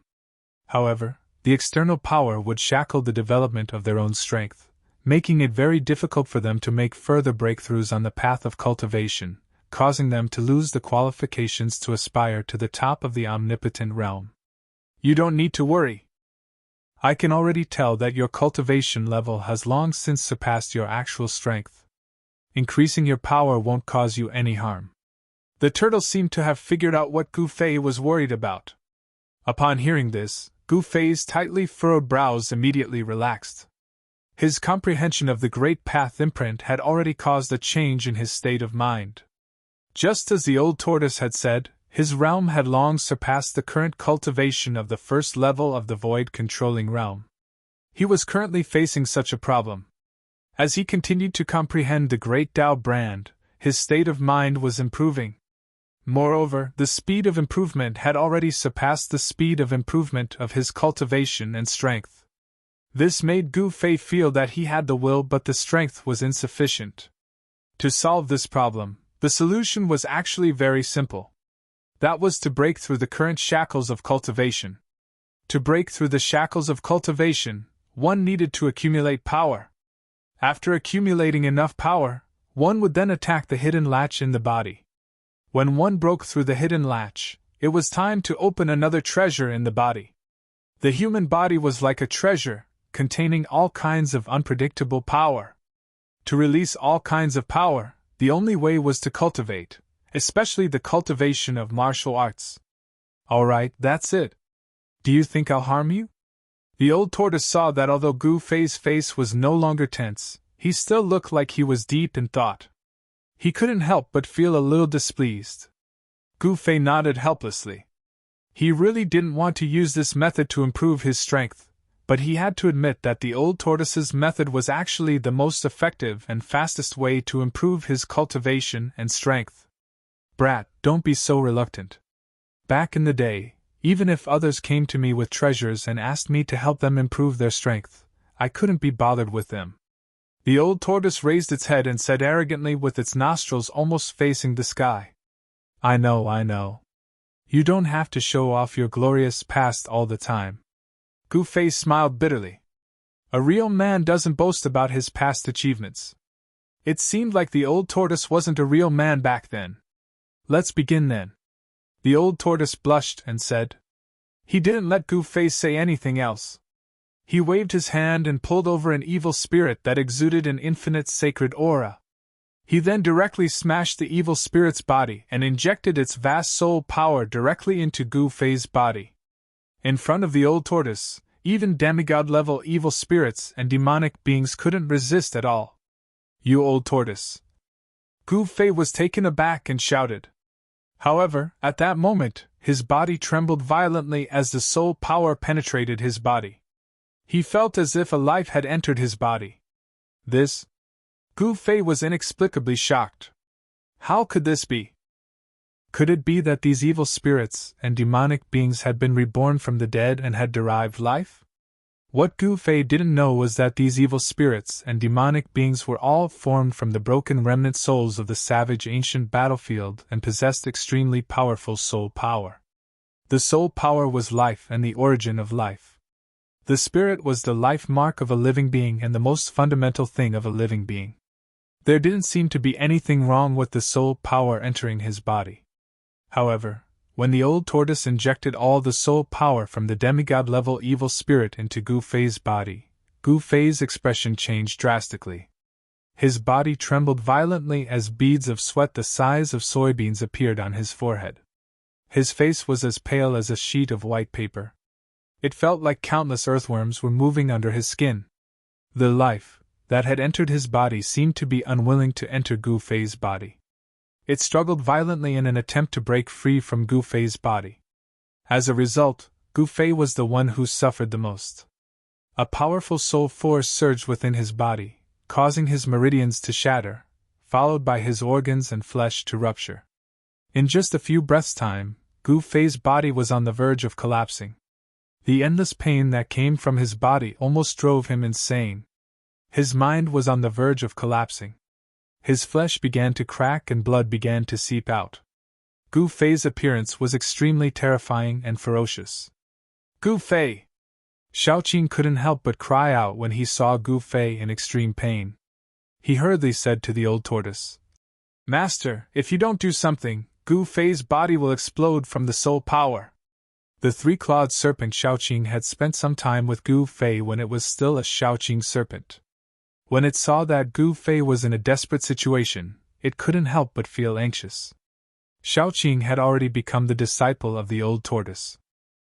However, the external power would shackle the development of their own strength, making it very difficult for them to make further breakthroughs on the path of cultivation, causing them to lose the qualifications to aspire to the top of the omnipotent realm. "You don't need to worry. I can already tell that your cultivation level has long since surpassed your actual strength. Increasing your power won't cause you any harm." The turtle seemed to have figured out what Gu Fei was worried about. Upon hearing this, Gu Fei's tightly furrowed brows immediately relaxed. His comprehension of the Great Path imprint had already caused a change in his state of mind. Just as the old tortoise had said, his realm had long surpassed the current cultivation of the first level of the void-controlling realm. He was currently facing such a problem. As he continued to comprehend the Great Tao brand, his state of mind was improving. Moreover, the speed of improvement had already surpassed the speed of improvement of his cultivation and strength. This made Gu Fei feel that he had the will but the strength was insufficient. To solve this problem, the solution was actually very simple. That was to break through the current shackles of cultivation. To break through the shackles of cultivation, one needed to accumulate power. After accumulating enough power, one would then attack the hidden latch in the body. When one broke through the hidden latch, it was time to open another treasure in the body. The human body was like a treasure, containing all kinds of unpredictable power. To release all kinds of power, the only way was to cultivate, especially the cultivation of martial arts. "Alright, that's it. Do you think I'll harm you?" The old tortoise saw that although Gu Fei's face was no longer tense, he still looked like he was deep in thought. He couldn't help but feel a little displeased. Gu Fei nodded helplessly. He really didn't want to use this method to improve his strength, but he had to admit that the old tortoise's method was actually the most effective and fastest way to improve his cultivation and strength. "Brat, don't be so reluctant. Back in the day, even if others came to me with treasures and asked me to help them improve their strength, I couldn't be bothered with them." The old tortoise raised its head and said arrogantly with its nostrils almost facing the sky. I know. You don't have to show off your glorious past all the time." Gu Fei smiled bitterly. A real man doesn't boast about his past achievements. It seemed like the old tortoise wasn't a real man back then. "Let's begin then." The old tortoise blushed and said. He didn't let Gu Fei say anything else. He waved his hand and pulled over an evil spirit that exuded an infinite sacred aura. He then directly smashed the evil spirit's body and injected its vast soul power directly into Gu Fei's body. In front of the old tortoise, even demigod-level evil spirits and demonic beings couldn't resist at all. "You old tortoise!" Gu Fei was taken aback and shouted. However, at that moment, his body trembled violently as the soul power penetrated his body. He felt as if a life had entered his body. This? Gu Fei was inexplicably shocked. How could this be? Could it be that these evil spirits and demonic beings had been reborn from the dead and had derived life? What Gu Fei didn't know was that these evil spirits and demonic beings were all formed from the broken remnant souls of the savage ancient battlefield and possessed extremely powerful soul power. The soul power was life and the origin of life. The spirit was the life mark of a living being and the most fundamental thing of a living being. There didn't seem to be anything wrong with the soul power entering his body. However, when the old tortoise injected all the soul power from the demigod-level evil spirit into Gu Fei's body, Gu Fei's expression changed drastically. His body trembled violently as beads of sweat the size of soybeans appeared on his forehead. His face was as pale as a sheet of white paper. It felt like countless earthworms were moving under his skin. The life that had entered his body seemed to be unwilling to enter Gu Fei's body. It struggled violently in an attempt to break free from Gu Fei's body. As a result, Gu Fei was the one who suffered the most. A powerful soul force surged within his body, causing his meridians to shatter, followed by his organs and flesh to rupture. In just a few breaths' time, Gu Fei's body was on the verge of collapsing. The endless pain that came from his body almost drove him insane. His mind was on the verge of collapsing. His flesh began to crack and blood began to seep out. Gu Fei's appearance was extremely terrifying and ferocious. "Gu Fei!" Xiaoqing couldn't help but cry out when he saw Gu Fei in extreme pain. He hurriedly said to the old tortoise, "Master, if you don't do something, Gu Fei's body will explode from the soul power." The three-clawed serpent Xiaoqing had spent some time with Gu Fei when it was still a Xiaoqing serpent. When it saw that Gu Fei was in a desperate situation, it couldn't help but feel anxious. Xiaoqing had already become the disciple of the old tortoise.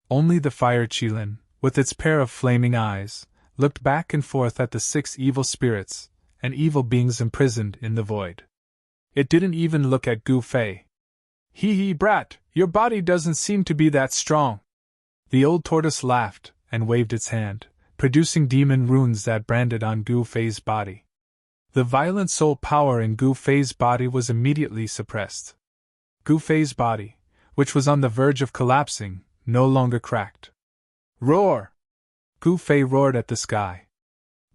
Only the fire Qilin, with its pair of flaming eyes, looked back and forth at the 6 evil spirits and evil beings imprisoned in the void. It didn't even look at Gu Fei. "Hee, brat, your body doesn't seem to be that strong." The old tortoise laughed and waved its hand, producing demon runes that branded on Gu Fei's body. The violent soul power in Gu Fei's body was immediately suppressed. Gu Fei's body, which was on the verge of collapsing, no longer cracked. "Roar!" Gu Fei roared at the sky.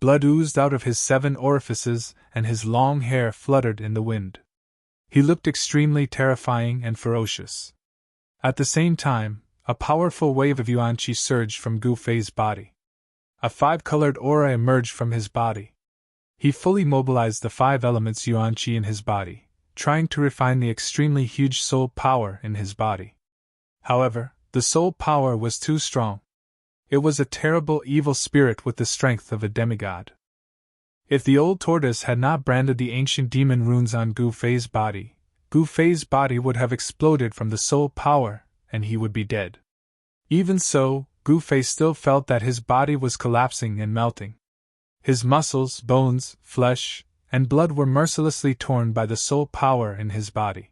Blood oozed out of his 7 orifices and his long hair fluttered in the wind. He looked extremely terrifying and ferocious. At the same time, a powerful wave of yuan-qi surged from Gu Fei's body. A 5-colored aura emerged from his body. He fully mobilized the 5 elements yuan-qi in his body, trying to refine the extremely huge soul power in his body. However, the soul power was too strong. It was a terrible evil spirit with the strength of a demigod. If the old tortoise had not branded the ancient demon runes on Gu Fei's body would have exploded from the soul power, and he would be dead. Even so, Gu Fei still felt that his body was collapsing and melting. His muscles, bones, flesh, and blood were mercilessly torn by the soul power in his body.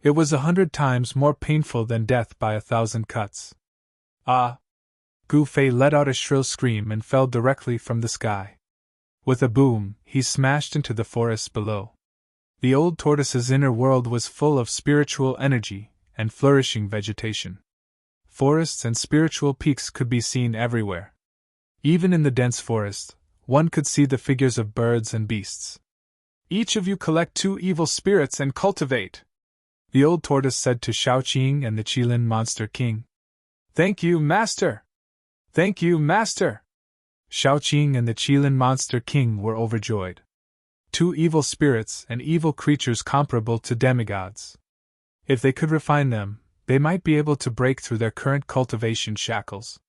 It was 100 times more painful than death by 1,000 cuts. "Ah!" Gu Fei let out a shrill scream and fell directly from the sky. With a boom, he smashed into the forest below. The old tortoise's inner world was full of spiritual energy and flourishing vegetation. Forests and spiritual peaks could be seen everywhere. Even in the dense forest, one could see the figures of birds and beasts. "Each of you collect 2 evil spirits and cultivate," the old tortoise said to Xiaoqing and the Qilin Monster King. "Thank you, Master! Thank you, Master!" Xiaoqing and the Qilin Monster King were overjoyed. 2 evil spirits and evil creatures comparable to demigods. If they could refine them, they might be able to break through their current cultivation shackles.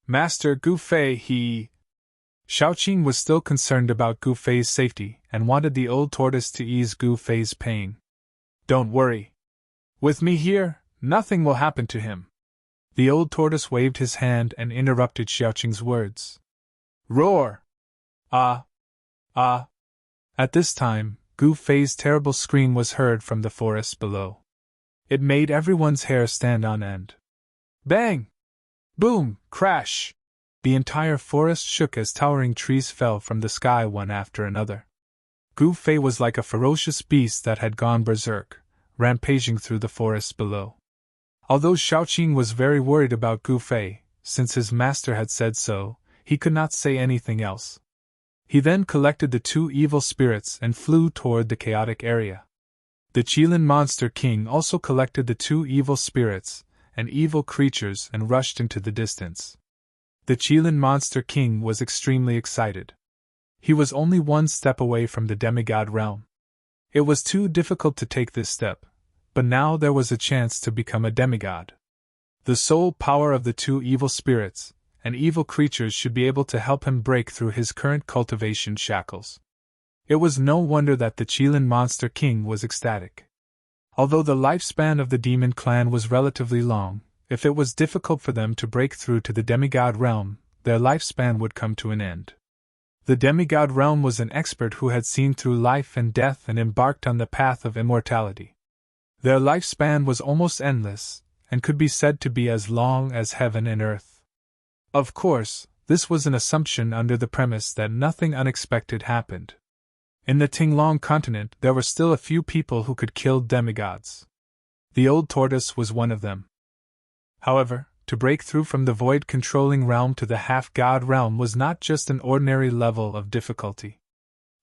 "Master Gu Fei, Xiaoqing was still concerned about Gu Fei's safety and wanted the old tortoise to ease Gu Fei's pain. "Don't worry. With me here, nothing will happen to him." The old tortoise waved his hand and interrupted Xiaoqing's words. "Roar! Ah! Ah!" At this time, Gu Fei's terrible scream was heard from the forest below. It made everyone's hair stand on end. Bang! Boom! Crash! The entire forest shook as towering trees fell from the sky one after another. Gu Fei was like a ferocious beast that had gone berserk, rampaging through the forest below. Although Xiaoqing was very worried about Gu Fei, since his master had said so, he could not say anything else. He then collected the 2 evil spirits and flew toward the chaotic area. The Qilin Monster King also collected the 2 evil spirits and evil creatures and rushed into the distance. The Qilin Monster King was extremely excited. He was only 1 step away from the demigod realm. It was too difficult to take this step, but now there was a chance to become a demigod. The soul power of the 2 evil spirits and evil creatures should be able to help him break through his current cultivation shackles. It was no wonder that the Qilin monster king was ecstatic. Although the lifespan of the demon clan was relatively long, if it was difficult for them to break through to the demigod realm, their lifespan would come to an end. The demigod realm was an expert who had seen through life and death and embarked on the path of immortality. Their lifespan was almost endless, and could be said to be as long as heaven and earth. Of course, this was an assumption under the premise that nothing unexpected happened. In the Tinglong continent there were still a few people who could kill demigods. The old tortoise was one of them. However, to break through from the void-controlling realm to the half-god realm was not just an ordinary level of difficulty.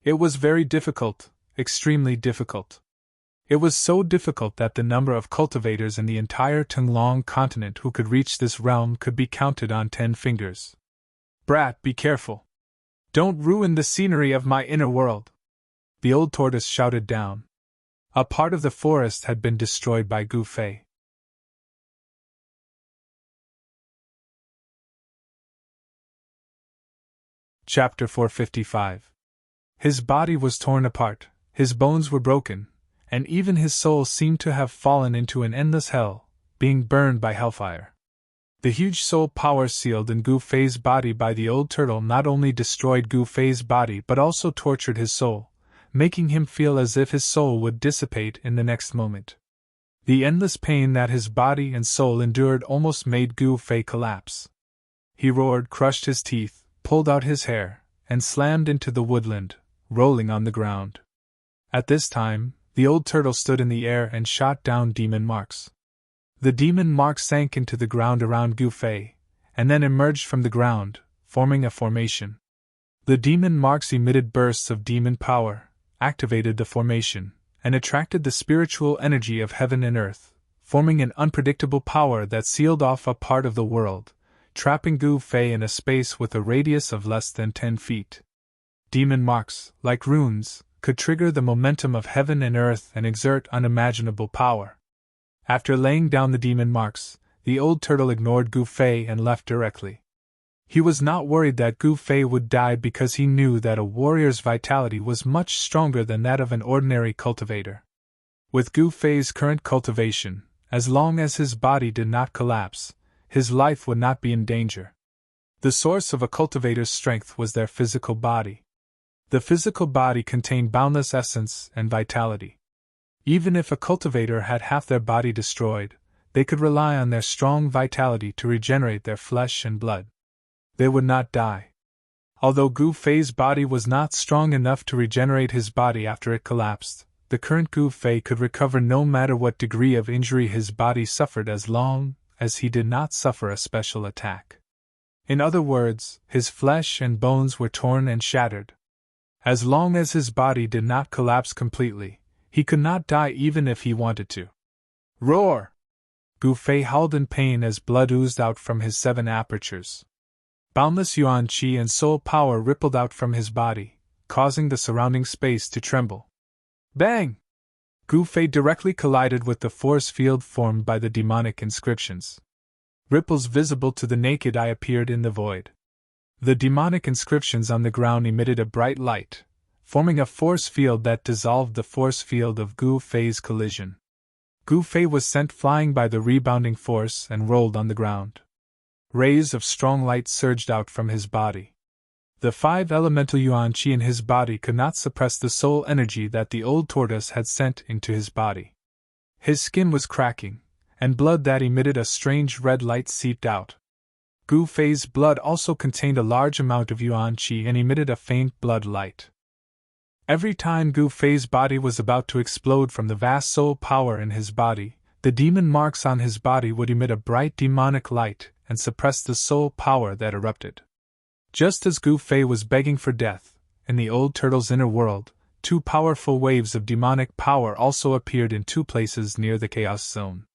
It was very difficult, extremely difficult. It was so difficult that the number of cultivators in the entire Tinglong continent who could reach this realm could be counted on 10 fingers. "Brat, be careful! Don't ruin the scenery of my inner world!" The old tortoise shouted down. A part of the forest had been destroyed by Gu Fei. Chapter 455. His body was torn apart, his bones were broken, and even his soul seemed to have fallen into an endless hell, being burned by hellfire. The huge soul power sealed in Gu Fei's body by the old turtle not only destroyed Gu Fei's body but also tortured his soul, making him feel as if his soul would dissipate in the next moment. The endless pain that his body and soul endured almost made Gu Fei collapse. He roared, crushed his teeth, pulled out his hair, and slammed into the woodland, rolling on the ground. At this time, the old turtle stood in the air and shot down demon marks. The demon marks sank into the ground around Gu Fei, and then emerged from the ground, forming a formation. The demon marks emitted bursts of demon power, activated the formation, and attracted the spiritual energy of heaven and earth, forming an unpredictable power that sealed off a part of the world, trapping Gu Fei in a space with a radius of less than 10 feet. Demon marks, like runes, could trigger the momentum of heaven and earth and exert unimaginable power. After laying down the demon marks, the old turtle ignored Gu Fei and left directly. He was not worried that Gu Fei would die because he knew that a warrior's vitality was much stronger than that of an ordinary cultivator. With Gu Fei's current cultivation, as long as his body did not collapse, his life would not be in danger. The source of a cultivator's strength was their physical body. The physical body contained boundless essence and vitality. Even if a cultivator had half their body destroyed, they could rely on their strong vitality to regenerate their flesh and blood. They would not die. Although Gu Fei's body was not strong enough to regenerate his body after it collapsed, the current Gu Fei could recover no matter what degree of injury his body suffered as long as he did not suffer a special attack. In other words, his flesh and bones were torn and shattered. As long as his body did not collapse completely, he could not die even if he wanted to. Roar! Gu Fei howled in pain as blood oozed out from his 7 apertures. Boundless yuan qi and soul power rippled out from his body, causing the surrounding space to tremble. Bang! Gu Fei directly collided with the force field formed by the demonic inscriptions. Ripples visible to the naked eye appeared in the void. The demonic inscriptions on the ground emitted a bright light, forming a force field that dissolved the force field of Gu Fei's collision. Gu Fei was sent flying by the rebounding force and rolled on the ground. Rays of strong light surged out from his body. The 5 elemental yuan qi in his body could not suppress the soul energy that the old tortoise had sent into his body. His skin was cracking, and blood that emitted a strange red light seeped out. Gu Fei's blood also contained a large amount of yuan qi and emitted a faint blood light. Every time Gu Fei's body was about to explode from the vast soul power in his body, the demon marks on his body would emit a bright demonic light and suppress the soul power that erupted. Just as Gu Fei was begging for death, in the old turtle's inner world, 2 powerful waves of demonic power also appeared in 2 places near the chaos zone.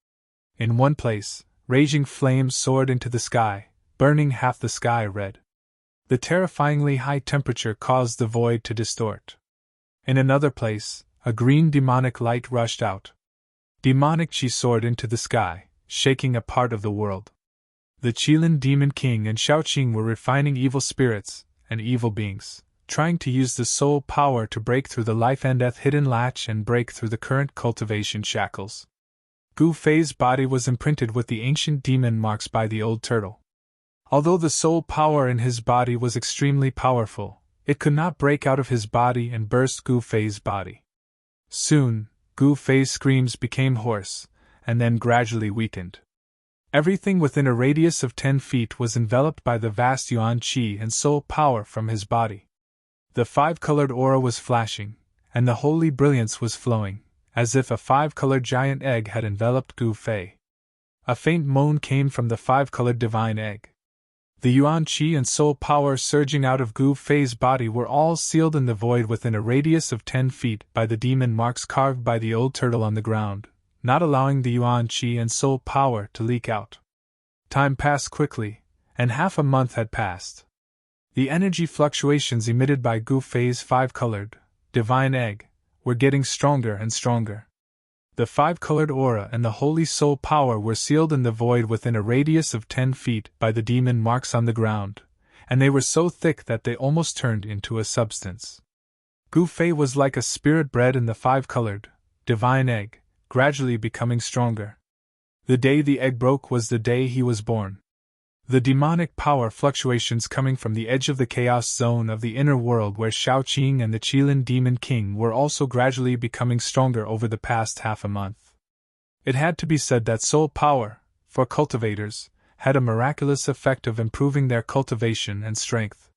In one place, raging flames soared into the sky, burning half the sky red. The terrifyingly high temperature caused the void to distort. In another place, a green demonic light rushed out. Demonic qi soared into the sky, shaking a part of the world. The Qilin Demon King and Shaoqing were refining evil spirits and evil beings, trying to use the soul power to break through the life and death hidden latch and break through the current cultivation shackles. Gu Fei's body was imprinted with the ancient demon marks by the old turtle. Although the soul power in his body was extremely powerful, it could not break out of his body and burst Gu Fei's body. Soon, Gu Fei's screams became hoarse, and then gradually weakened. Everything within a radius of 10 feet was enveloped by the vast yuan qi and soul power from his body. The five-colored aura was flashing, and the holy brilliance was flowing, as if a five-colored giant egg had enveloped Gu Fei. A faint moan came from the five-colored divine egg. The yuan qi and soul power surging out of Gu Fei's body were all sealed in the void within a radius of 10 feet by the demon marks carved by the old turtle on the ground, not allowing the yuan qi and soul power to leak out. Time passed quickly, and half a month had passed. The energy fluctuations emitted by Gu Fei's five-colored, divine egg, were getting stronger and stronger. The five-colored aura and the holy soul power were sealed in the void within a radius of 10 feet by the demon marks on the ground, and they were so thick that they almost turned into a substance. Gu Fei was like a spirit bred in the five-colored, divine egg, gradually becoming stronger. The day the egg broke was the day he was born. The demonic power fluctuations coming from the edge of the chaos zone of the inner world where Shaoqing and the Qilin Demon King were also gradually becoming stronger over the past half a month. It had to be said that soul power, for cultivators, had a miraculous effect of improving their cultivation and strength.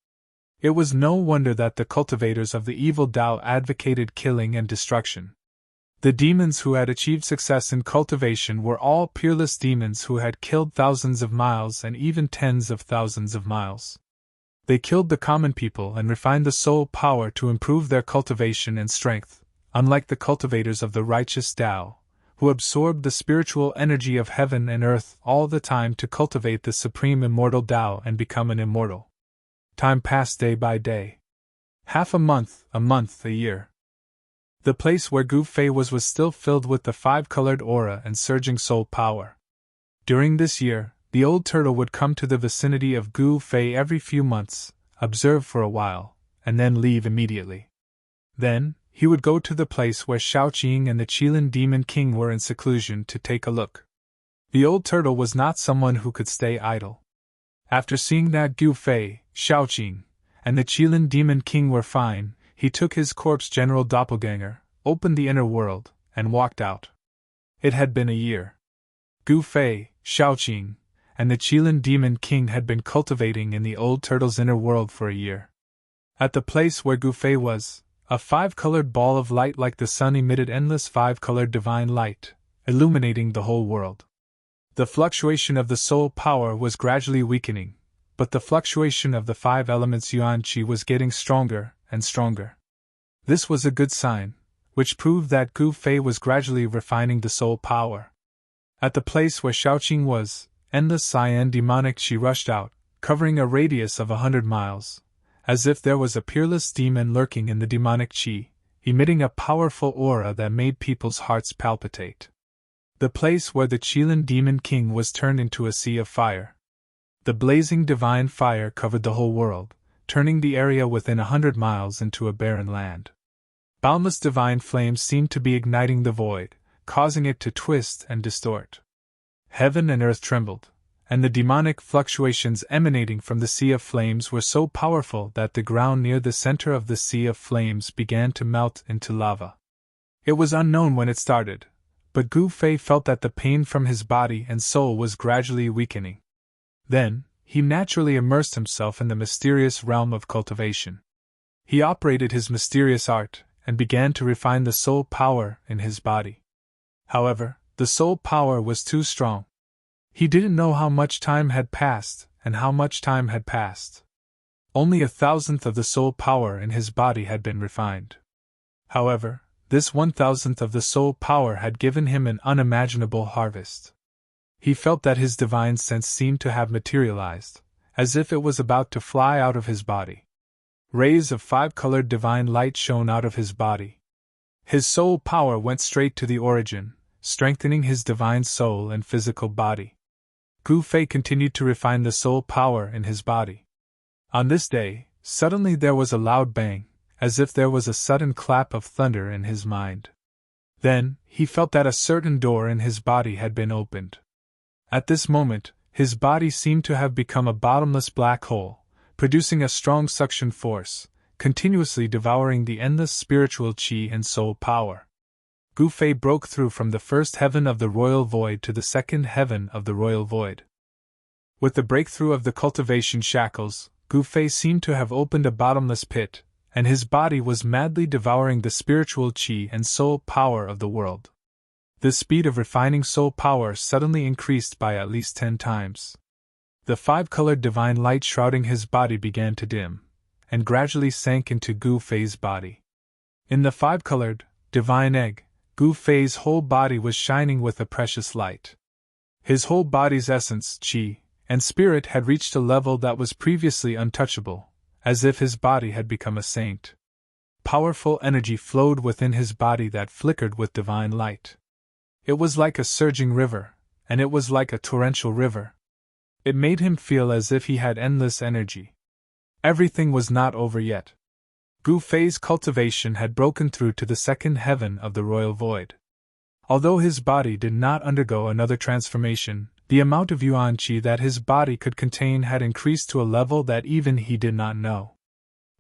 It was no wonder that the cultivators of the evil Tao advocated killing and destruction. The demons who had achieved success in cultivation were all peerless demons who had killed thousands of miles and even tens of thousands of miles. They killed the common people and refined the soul power to improve their cultivation and strength, unlike the cultivators of the righteous Tao, who absorbed the spiritual energy of heaven and earth all the time to cultivate the supreme immortal Tao and become an immortal. Time passed day by day. Half a month, a year. The place where Gu Fei was still filled with the five-colored aura and surging soul power. During this year, the old turtle would come to the vicinity of Gu Fei every few months, observe for a while, and then leave immediately. Then, he would go to the place where Shaoqing and the Qilin Demon King were in seclusion to take a look. The old turtle was not someone who could stay idle. After seeing that Gu Fei, Shaoqing, and the Qilin Demon King were fine, he took his corpse general doppelganger, opened the inner world, and walked out. It had been a year. Gu Fei, Shaoqing, and the Qilin Demon King had been cultivating in the old turtle's inner world for a year. At the place where Gu Fei was, a five-colored ball of light like the sun emitted endless five-colored divine light, illuminating the whole world. The fluctuation of the soul power was gradually weakening, but the fluctuation of the five elements yuan qi was getting stronger and stronger. This was a good sign, which proved that Gu Fei was gradually refining the soul power. At the place where Shaoqing was, endless cyan demonic qi rushed out, covering a radius of 100 miles, as if there was a peerless demon lurking in the demonic qi, emitting a powerful aura that made people's hearts palpitate. The place where the Qilin Demon King was turned into a sea of fire. The blazing divine fire covered the whole world, turning the area within 100 miles into a barren land. Boundless divine flames seemed to be igniting the void, causing it to twist and distort. Heaven and earth trembled, and the demonic fluctuations emanating from the sea of flames were so powerful that the ground near the center of the sea of flames began to melt into lava. It was unknown when it started, but Gu Fei felt that the pain from his body and soul was gradually weakening. Then, he naturally immersed himself in the mysterious realm of cultivation. He operated his mysterious art, and began to refine the soul power in his body. However, the soul power was too strong. He didn't know how much time had passed, and how much time had passed. Only 1,000th of the soul power in his body had been refined. However, this 1,000th of the soul power had given him an unimaginable harvest. He felt that his divine sense seemed to have materialized, as if it was about to fly out of his body. Rays of five-colored divine light shone out of his body. His soul power went straight to the origin, strengthening his divine soul and physical body. Gu Fei continued to refine the soul power in his body. On this day, Suddenly there was a loud bang, as if there was a sudden clap of thunder in his mind. Then, he felt that a certain door in his body had been opened. At this moment, his body seemed to have become a bottomless black hole, producing a strong suction force, continuously devouring the endless spiritual chi and soul power. Gu Fei broke through from the first heaven of the royal void to the second heaven of the royal void. With the breakthrough of the cultivation shackles, Gu Fei seemed to have opened a bottomless pit, and his body was madly devouring the spiritual chi and soul power of the world. The speed of refining soul power suddenly increased by at least 10 times. The 5-colored divine light shrouding his body began to dim, and gradually sank into Gu Fei's body. In the 5-colored, divine egg, Gu Fei's whole body was shining with a precious light. His whole body's essence, chi, and spirit had reached a level that was previously untouchable, as if his body had become a saint. Powerful energy flowed within his body that flickered with divine light. It was like a surging river, and it was like a torrential river. It made him feel as if he had endless energy. Everything was not over yet. Gu Fei's cultivation had broken through to the second heaven of the royal void. Although his body did not undergo another transformation, the amount of yuan qi that his body could contain had increased to a level that even he did not know.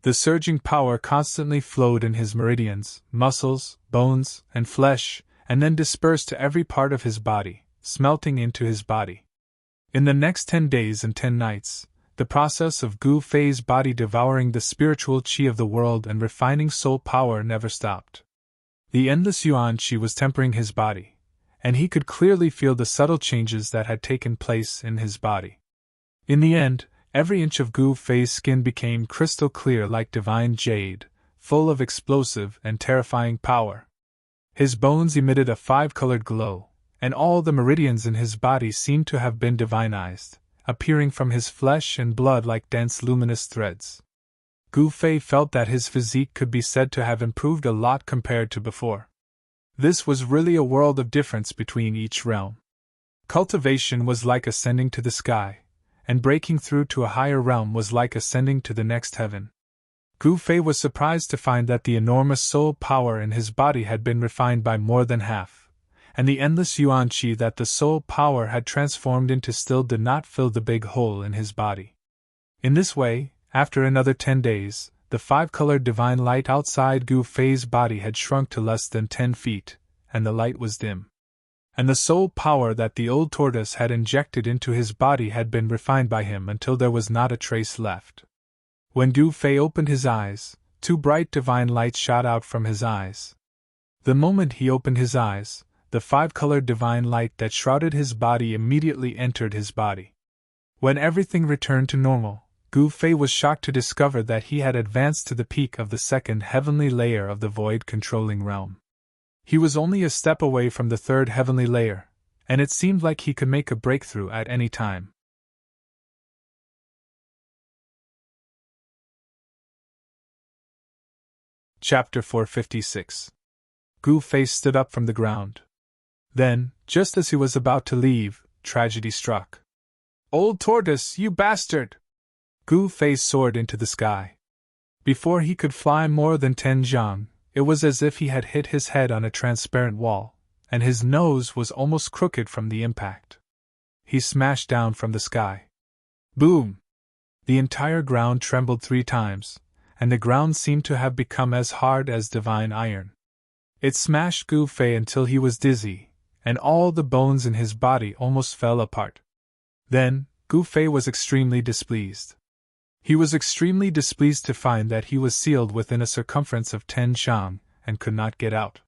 The surging power constantly flowed in his meridians, muscles, bones, and flesh, and then dispersed to every part of his body, smelting into his body. In the next 10 days and 10 nights, the process of Gu Fei's body devouring the spiritual chi of the world and refining soul power never stopped. The endless yuan qi was tempering his body, and he could clearly feel the subtle changes that had taken place in his body. In the end, every inch of Gu Fei's skin became crystal clear like divine jade, full of explosive and terrifying power. His bones emitted a 5-colored glow, and all the meridians in his body seemed to have been divinized, appearing from his flesh and blood like dense luminous threads. Gu Fei felt that his physique could be said to have improved a lot compared to before. This was really a world of difference between each realm. Cultivation was like ascending to the sky, and breaking through to a higher realm was like ascending to the next heaven. Gu Fei was surprised to find that the enormous soul power in his body had been refined by more than half, and the endless yuan qi that the soul power had transformed into still did not fill the big hole in his body. In this way, after another 10 days, the 5-colored divine light outside Gu Fei's body had shrunk to less than 10 feet, and the light was dim. And the soul power that the old tortoise had injected into his body had been refined by him until there was not a trace left. When Gu Fei opened his eyes, 2 bright divine lights shot out from his eyes. The moment he opened his eyes, the 5-colored divine light that shrouded his body immediately entered his body. When everything returned to normal, Gu Fei was shocked to discover that he had advanced to the peak of the second heavenly layer of the void-controlling realm. He was only a step away from the 3rd heavenly layer, and it seemed like he could make a breakthrough at any time. Chapter 456. Gu Fei stood up from the ground. Then, just as he was about to leave, tragedy struck. "Old tortoise, you bastard!" Gu Fei soared into the sky. Before he could fly more than 10 zhang, it was as if he had hit his head on a transparent wall, and his nose was almost crooked from the impact. He smashed down from the sky. Boom! The entire ground trembled 3 times, and the ground seemed to have become as hard as divine iron. It smashed Gu Fei until he was dizzy, and all the bones in his body almost fell apart. Then, Gu Fei was extremely displeased. He was extremely displeased to find that he was sealed within a circumference of 10 zhang, and could not get out.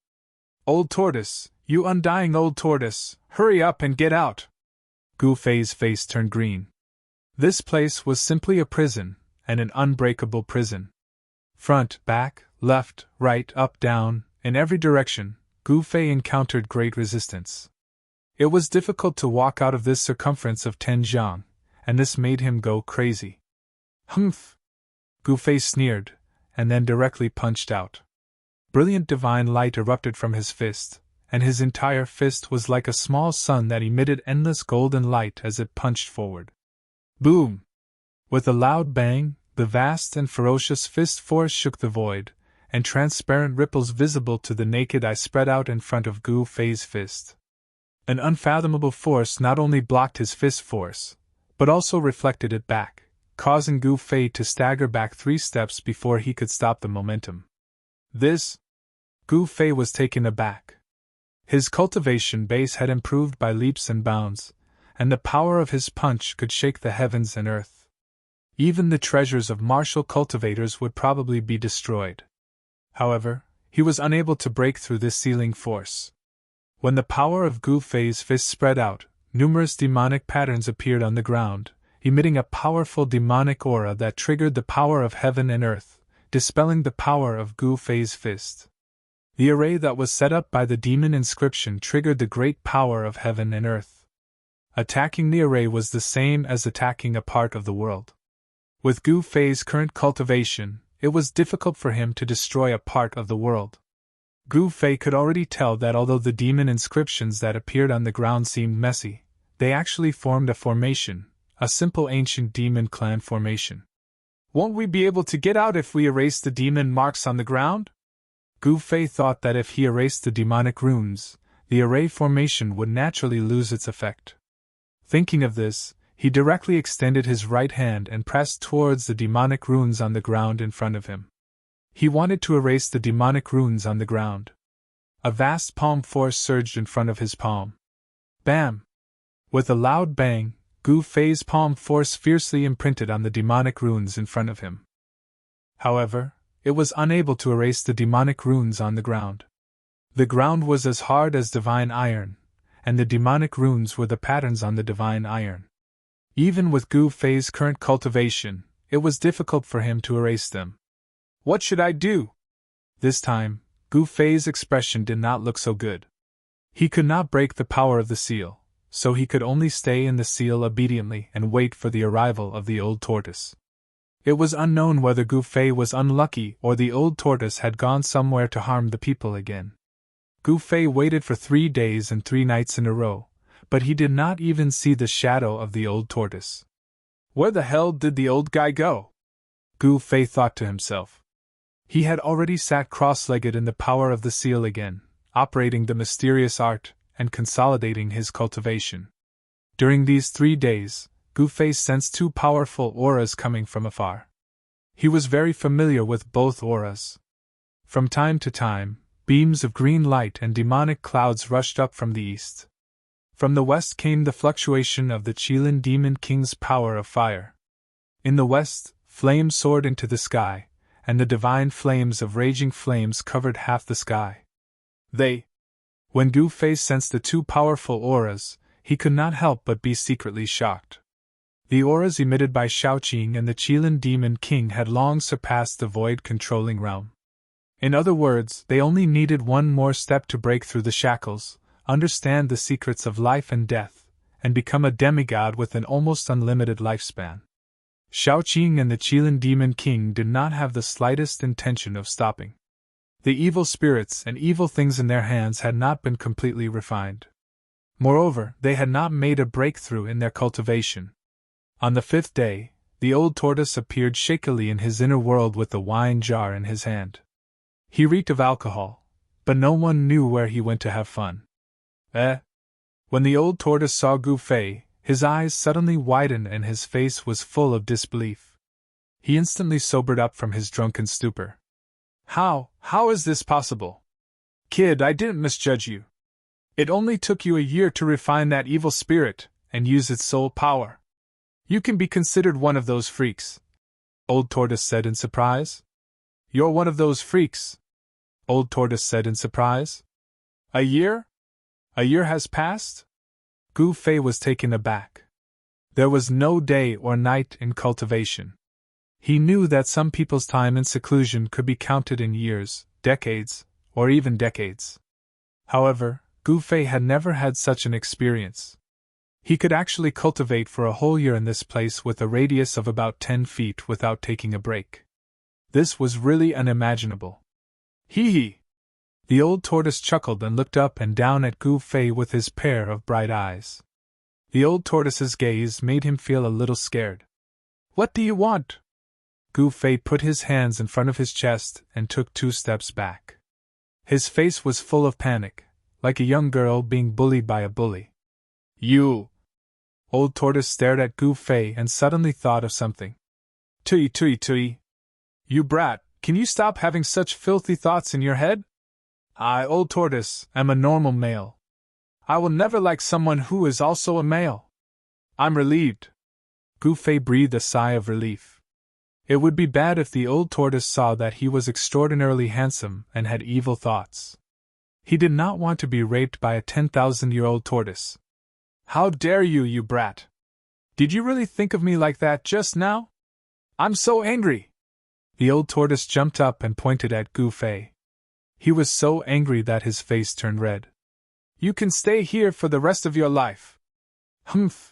"Old tortoise, you undying old tortoise, hurry up and get out!" Gu Fei's face turned green. This place was simply a prison, and an unbreakable prison. Front, back, left, right, up, down, in every direction, Gu Fei encountered great resistance. It was difficult to walk out of this circumference of 10 zhang, and this made him go crazy. "Humph!" Gu Fei sneered, and then directly punched out. Brilliant divine light erupted from his fist, and his entire fist was like a small sun that emitted endless golden light as it punched forward. Boom! With a loud bang, The vast and ferocious fist force shook the void, and transparent ripples visible to the naked eye spread out in front of Gu Fei's fist. An unfathomable force not only blocked his fist force, but also reflected it back, causing Gu Fei to stagger back 3 steps before he could stop the momentum. Gu Fei was taken aback. His cultivation base had improved by leaps and bounds, and the power of his punch could shake the heavens and earth. Even the treasures of martial cultivators would probably be destroyed. However, he was unable to break through this sealing force. When the power of Gu Fei's fist spread out, numerous demonic patterns appeared on the ground, emitting a powerful demonic aura that triggered the power of heaven and earth, dispelling the power of Gu Fei's fist. The array that was set up by the demon inscription triggered the great power of heaven and earth. Attacking the array was the same as attacking a part of the world. With Gu Fei's current cultivation, it was difficult for him to destroy a part of the world. Gu Fei could already tell that although the demon inscriptions that appeared on the ground seemed messy, they actually formed a formation, a simple ancient demon clan formation. Won't we be able to get out if we erase the demon marks on the ground? Gu Fei thought that if he erased the demonic runes, the array formation would naturally lose its effect. Thinking of this, he directly extended his right hand and pressed towards the demonic runes on the ground in front of him. He wanted to erase the demonic runes on the ground. A vast palm force surged in front of his palm. Bam! With a loud bang, Gu Fei's palm force fiercely imprinted on the demonic runes in front of him. However, it was unable to erase the demonic runes on the ground. The ground was as hard as divine iron, and the demonic runes were the patterns on the divine iron. Even with Gu Fei's current cultivation, it was difficult for him to erase them. What should I do? This time, Gu Fei's expression did not look so good. He could not break the power of the seal, so he could only stay in the seal obediently and wait for the arrival of the old tortoise. It was unknown whether Gu Fei was unlucky or the old tortoise had gone somewhere to harm the people again. Gu Fei waited for 3 days and 3 nights in a row, but he did not even see the shadow of the old tortoise. Where the hell did the old guy go? Gu Fei thought to himself. He had already sat cross-legged in the power of the seal again, operating the mysterious art and consolidating his cultivation. During these 3 days, Gu Fei sensed 2 powerful auras coming from afar. He was very familiar with both auras. From time to time, beams of green light and demonic clouds rushed up from the east. From the west came the fluctuation of the Qilin Demon King's power of fire. In the west, flames soared into the sky, and the divine flames of raging flames covered half the sky. When Gu Fei sensed the 2 powerful auras, he could not help but be secretly shocked. The auras emitted by Shaoqing and the Qilin Demon King had long surpassed the void-controlling realm. In other words, they only needed 1 more step to break through the shackles, understand the secrets of life and death, and become a demigod with an almost unlimited lifespan. Shaoqing and the Qilin Demon King did not have the slightest intention of stopping. The evil spirits and evil things in their hands had not been completely refined. Moreover, they had not made a breakthrough in their cultivation. On the 5th day, the old tortoise appeared shakily in his inner world with the wine jar in his hand. He reeked of alcohol, but no one knew where he went to have fun. When the old tortoise saw Gu Fei, his eyes suddenly widened and his face was full of disbelief. He instantly sobered up from his drunken stupor. How is this possible? Kid, I didn't misjudge you. It only took you a year to refine that evil spirit and use its soul power. You can be considered one of those freaks, Old Tortoise said in surprise. You're one of those freaks, Old Tortoise said in surprise. A year? A year has passed? Gu Fei was taken aback. There was no day or night in cultivation. He knew that some people's time in seclusion could be counted in years, decades, or even decades. However, Gu Fei had never had such an experience. He could actually cultivate for a whole year in this place with a radius of about 10 feet without taking a break. This was really unimaginable. Hee hee! The old tortoise chuckled and looked up and down at Gu Fei with his pair of bright eyes. The old tortoise's gaze made him feel a little scared. What do you want? Gu Fei put his hands in front of his chest and took 2 steps back. His face was full of panic, like a young girl being bullied by a bully. You! Old Tortoise stared at Gu Fei and suddenly thought of something. Tui tui tui! You brat, can you stop having such filthy thoughts in your head? I, Old Tortoise, am a normal male. I will never like someone who is also a male. I'm relieved. Gu Fei breathed a sigh of relief. It would be bad if the Old Tortoise saw that he was extraordinarily handsome and had evil thoughts. He did not want to be raped by a 10,000-year-old tortoise. How dare you, you brat! Did you really think of me like that just now? I'm so angry! The Old Tortoise jumped up and pointed at Gu Fei. He was so angry that his face turned red. You can stay here for the rest of your life. Humph!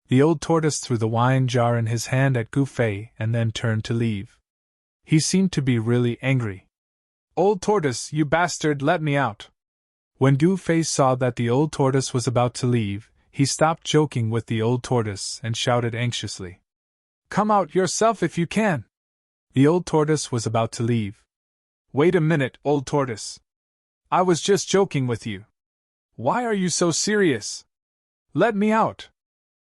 The Old Tortoise threw the wine jar in his hand at Gu Fei and then turned to leave. He seemed to be really angry. Old Tortoise, you bastard, let me out! When Gu Fei saw that the Old Tortoise was about to leave, he stopped joking with the Old Tortoise and shouted anxiously. Come out yourself if you can! The Old Tortoise was about to leave. Wait a minute, Old Tortoise. I was just joking with you. Why are you so serious? Let me out!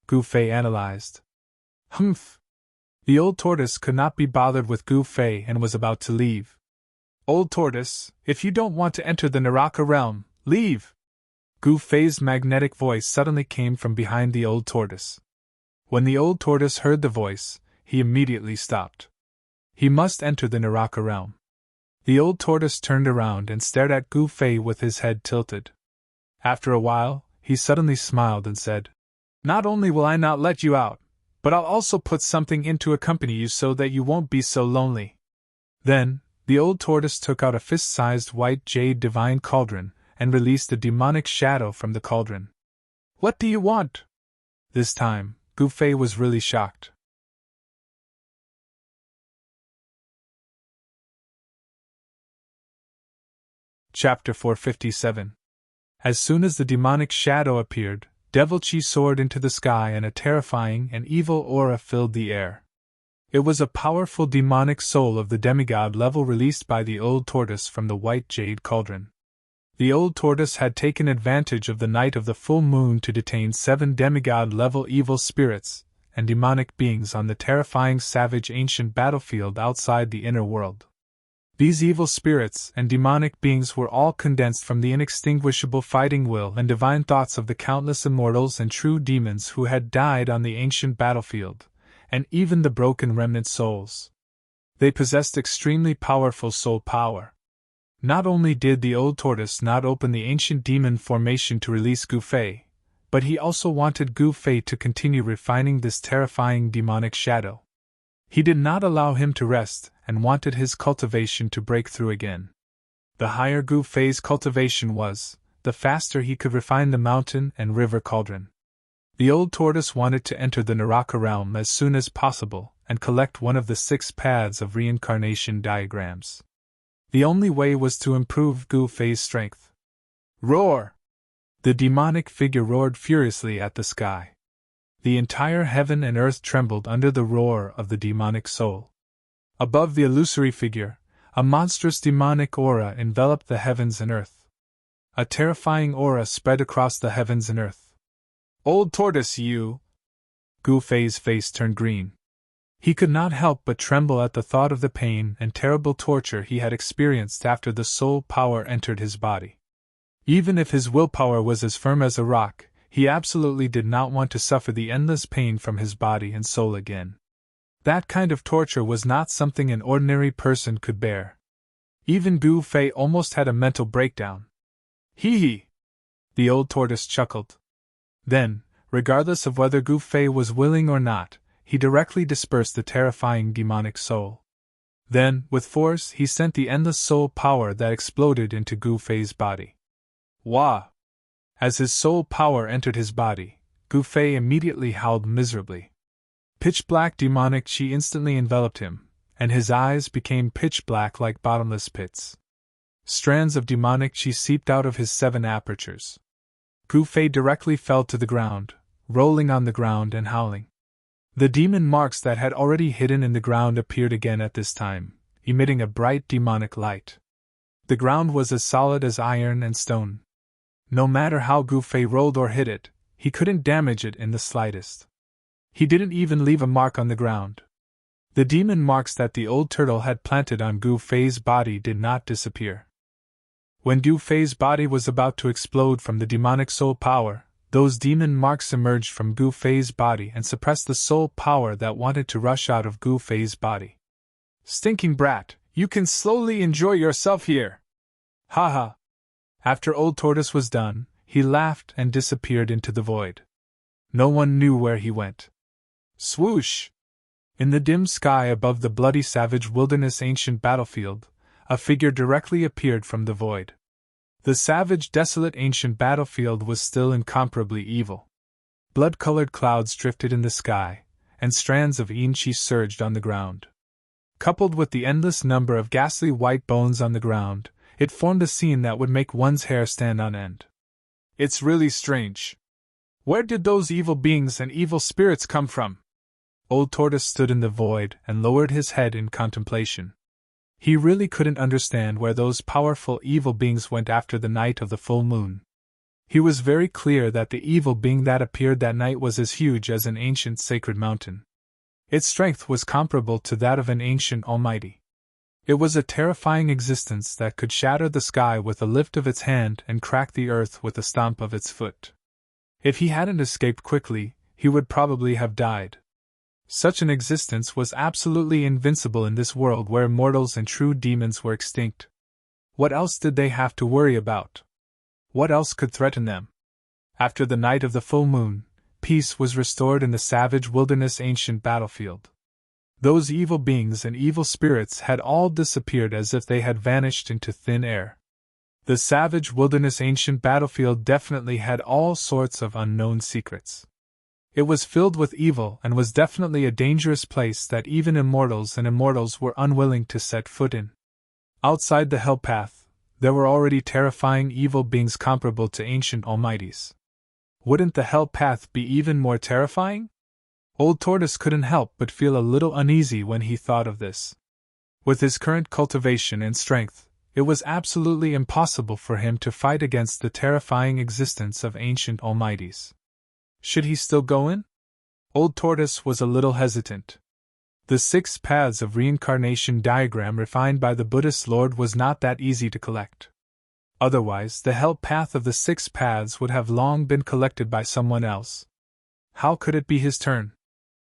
Gu Fei analyzed. Humph! The Old Tortoise could not be bothered with Gu Fei and was about to leave. Old Tortoise, if you don't want to enter the Naraka realm, leave! Gu Fei's magnetic voice suddenly came from behind the Old Tortoise. When the Old Tortoise heard the voice, he immediately stopped. He must enter the Naraka realm. The Old Tortoise turned around and stared at Gu Fei with his head tilted. After a while, he suddenly smiled and said, Not only will I not let you out, but I'll also put something in to accompany you so that you won't be so lonely. Then, the Old Tortoise took out a fist-sized white jade divine cauldron and released a demonic shadow from the cauldron. What do you want? This time, Gu Fei was really shocked. Chapter 457. As soon as the demonic shadow appeared, Devilchi soared into the sky and a terrifying and evil aura filled the air. It was a powerful demonic soul of the demigod level released by the Old Tortoise from the white jade cauldron. The Old Tortoise had taken advantage of the night of the full moon to detain 7 demigod level evil spirits and demonic beings on the terrifying savage ancient battlefield outside the inner world. These evil spirits and demonic beings were all condensed from the inextinguishable fighting will and divine thoughts of the countless immortals and true demons who had died on the ancient battlefield, and even the broken remnant souls. They possessed extremely powerful soul power. Not only did the Old Tortoise not open the ancient demon formation to release Gu Fei, but he also wanted Gu Fei to continue refining this terrifying demonic shadow. He did not allow him to rest and wanted his cultivation to break through again. The higher Gu Fei's cultivation was, the faster he could refine the mountain and river cauldron. The Old Tortoise wanted to enter the Naraka realm as soon as possible and collect one of the 6 paths of reincarnation diagrams. The only way was to improve Gu Fei's strength. Roar! The demonic figure roared furiously at the sky. The entire heaven and earth trembled under the roar of the demonic soul. Above the illusory figure, a monstrous demonic aura enveloped the heavens and earth. A terrifying aura spread across the heavens and earth. Old Tortoise, you! Gu Fei's face turned green. He could not help but tremble at the thought of the pain and terrible torture he had experienced after the soul power entered his body. Even if his willpower was as firm as a rock, he absolutely did not want to suffer the endless pain from his body and soul again. That kind of torture was not something an ordinary person could bear. Even Gu Fei almost had a mental breakdown. Hee hee! The Old Tortoise chuckled. Then, regardless of whether Gu Fei was willing or not, he directly dispersed the terrifying demonic soul. Then, with force, he sent the endless soul power that exploded into Gu Fei's body. Wah! As his soul power entered his body, Gu Fei immediately howled miserably. Pitch-black demonic chi instantly enveloped him, and his eyes became pitch-black like bottomless pits. Strands of demonic chi seeped out of his 7 apertures. Gu Fei directly fell to the ground, rolling on the ground and howling. The demon marks that had already hidden in the ground appeared again at this time, emitting a bright demonic light. The ground was as solid as iron and stone. No matter how Gu Fei rolled or hit it, he couldn't damage it in the slightest. He didn't even leave a mark on the ground. The demon marks that the old turtle had planted on Gu Fei's body did not disappear. When Gu Fei's body was about to explode from the demonic soul power, those demon marks emerged from Gu Fei's body and suppressed the soul power that wanted to rush out of Gu Fei's body. "Stinking brat, you can slowly enjoy yourself here! Ha ha!" After Old Tortoise was done, he laughed and disappeared into the void. No one knew where he went. Swoosh! In the dim sky above the bloody savage wilderness ancient battlefield, a figure directly appeared from the void. The savage desolate ancient battlefield was still incomparably evil. Blood-colored clouds drifted in the sky, and strands of inchi surged on the ground. Coupled with the endless number of ghastly white bones on the ground, it formed a scene that would make one's hair stand on end. "It's really strange. Where did those evil beings and evil spirits come from?" Old Tortoise stood in the void and lowered his head in contemplation. He really couldn't understand where those powerful evil beings went after the night of the full moon. He was very clear that the evil being that appeared that night was as huge as an ancient sacred mountain. Its strength was comparable to that of an ancient almighty. It was a terrifying existence that could shatter the sky with a lift of its hand and crack the earth with a stomp of its foot. If he hadn't escaped quickly, he would probably have died. Such an existence was absolutely invincible in this world where mortals and true demons were extinct. What else did they have to worry about? What else could threaten them? After the night of the full moon, peace was restored in the savage wilderness ancient battlefield. Those evil beings and evil spirits had all disappeared as if they had vanished into thin air. The savage wilderness ancient battlefield definitely had all sorts of unknown secrets. It was filled with evil and was definitely a dangerous place that even immortals and immortals were unwilling to set foot in. Outside the hell path, there were already terrifying evil beings comparable to ancient almighties. Wouldn't the hell path be even more terrifying? Old Tortoise couldn't help but feel a little uneasy when he thought of this. With his current cultivation and strength, it was absolutely impossible for him to fight against the terrifying existence of ancient almighties. Should he still go in? Old Tortoise was a little hesitant. The 6 paths of reincarnation diagram refined by the Buddhist Lord was not that easy to collect. Otherwise, the hell path of the 6 paths would have long been collected by someone else. How could it be his turn?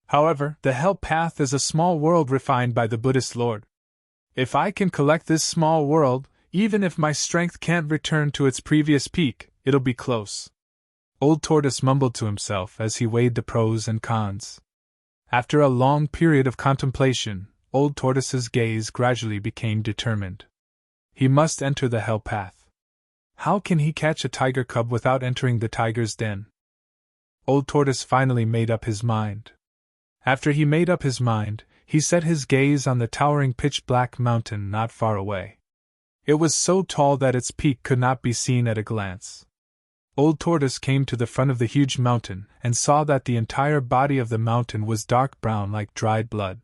However, the hell path is a small world refined by the Buddhist Lord. If I can collect this small world, even if my strength can't return to its previous peak, it'll be close. Old Tortoise mumbled to himself as he weighed the pros and cons. After a long period of contemplation, Old Tortoise's gaze gradually became determined. He must enter the hell path. How can he catch a tiger cub without entering the tiger's den? Old Tortoise finally made up his mind. After he made up his mind, he set his gaze on the towering pitch-black mountain not far away. It was so tall that its peak could not be seen at a glance. Old Tortoise came to the front of the huge mountain and saw that the entire body of the mountain was dark brown like dried blood.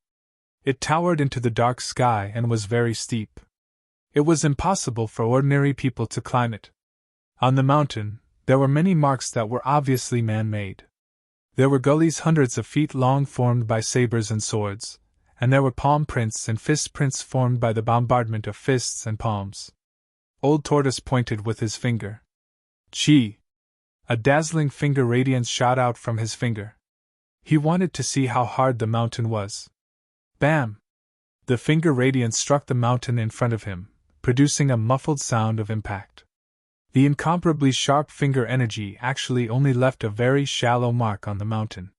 It towered into the dark sky and was very steep. It was impossible for ordinary people to climb it. On the mountain, there were many marks that were obviously man-made. There were gullies hundreds of feet long formed by sabers and swords, and there were palm prints and fist prints formed by the bombardment of fists and palms. Old Tortoise pointed with his finger. Chi! A dazzling finger radiance shot out from his finger. He wanted to see how hard the mountain was. Bam! The finger radiance struck the mountain in front of him, producing a muffled sound of impact. The incomparably sharp finger energy actually only left a very shallow mark on the mountain.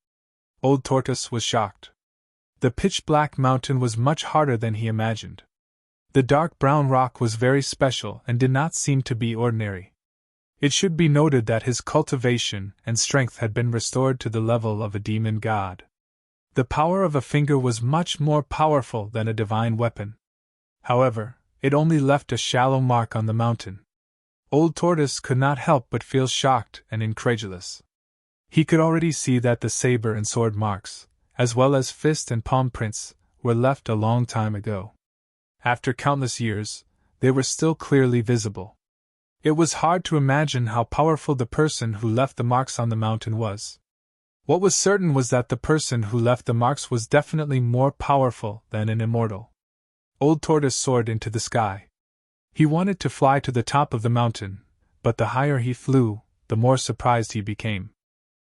Old Tortoise was shocked. The pitch-black mountain was much harder than he imagined. The dark brown rock was very special and did not seem to be ordinary. It should be noted that his cultivation and strength had been restored to the level of a demon god. The power of a finger was much more powerful than a divine weapon. However, it only left a shallow mark on the mountain. Old Tortoise could not help but feel shocked and incredulous. He could already see that the saber and sword marks, as well as fist and palm prints, were left a long time ago. After countless years, they were still clearly visible. It was hard to imagine how powerful the person who left the marks on the mountain was. What was certain was that the person who left the marks was definitely more powerful than an immortal. Old Tortoise soared into the sky. He wanted to fly to the top of the mountain, but the higher he flew, the more surprised he became.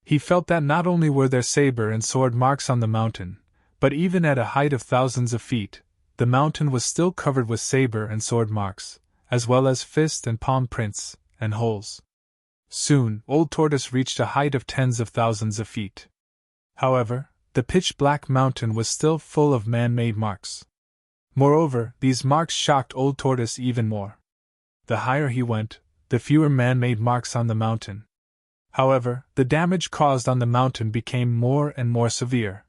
He felt that not only were there saber and sword marks on the mountain, but even at a height of thousands of feet, the mountain was still covered with saber and sword marks, as well as fist and palm prints, and holes. Soon, Old Tortoise reached a height of tens of thousands of feet. However, the pitch-black mountain was still full of man-made marks. Moreover, these marks shocked Old Tortoise even more. The higher he went, the fewer man-made marks on the mountain. However, the damage caused on the mountain became more and more severe.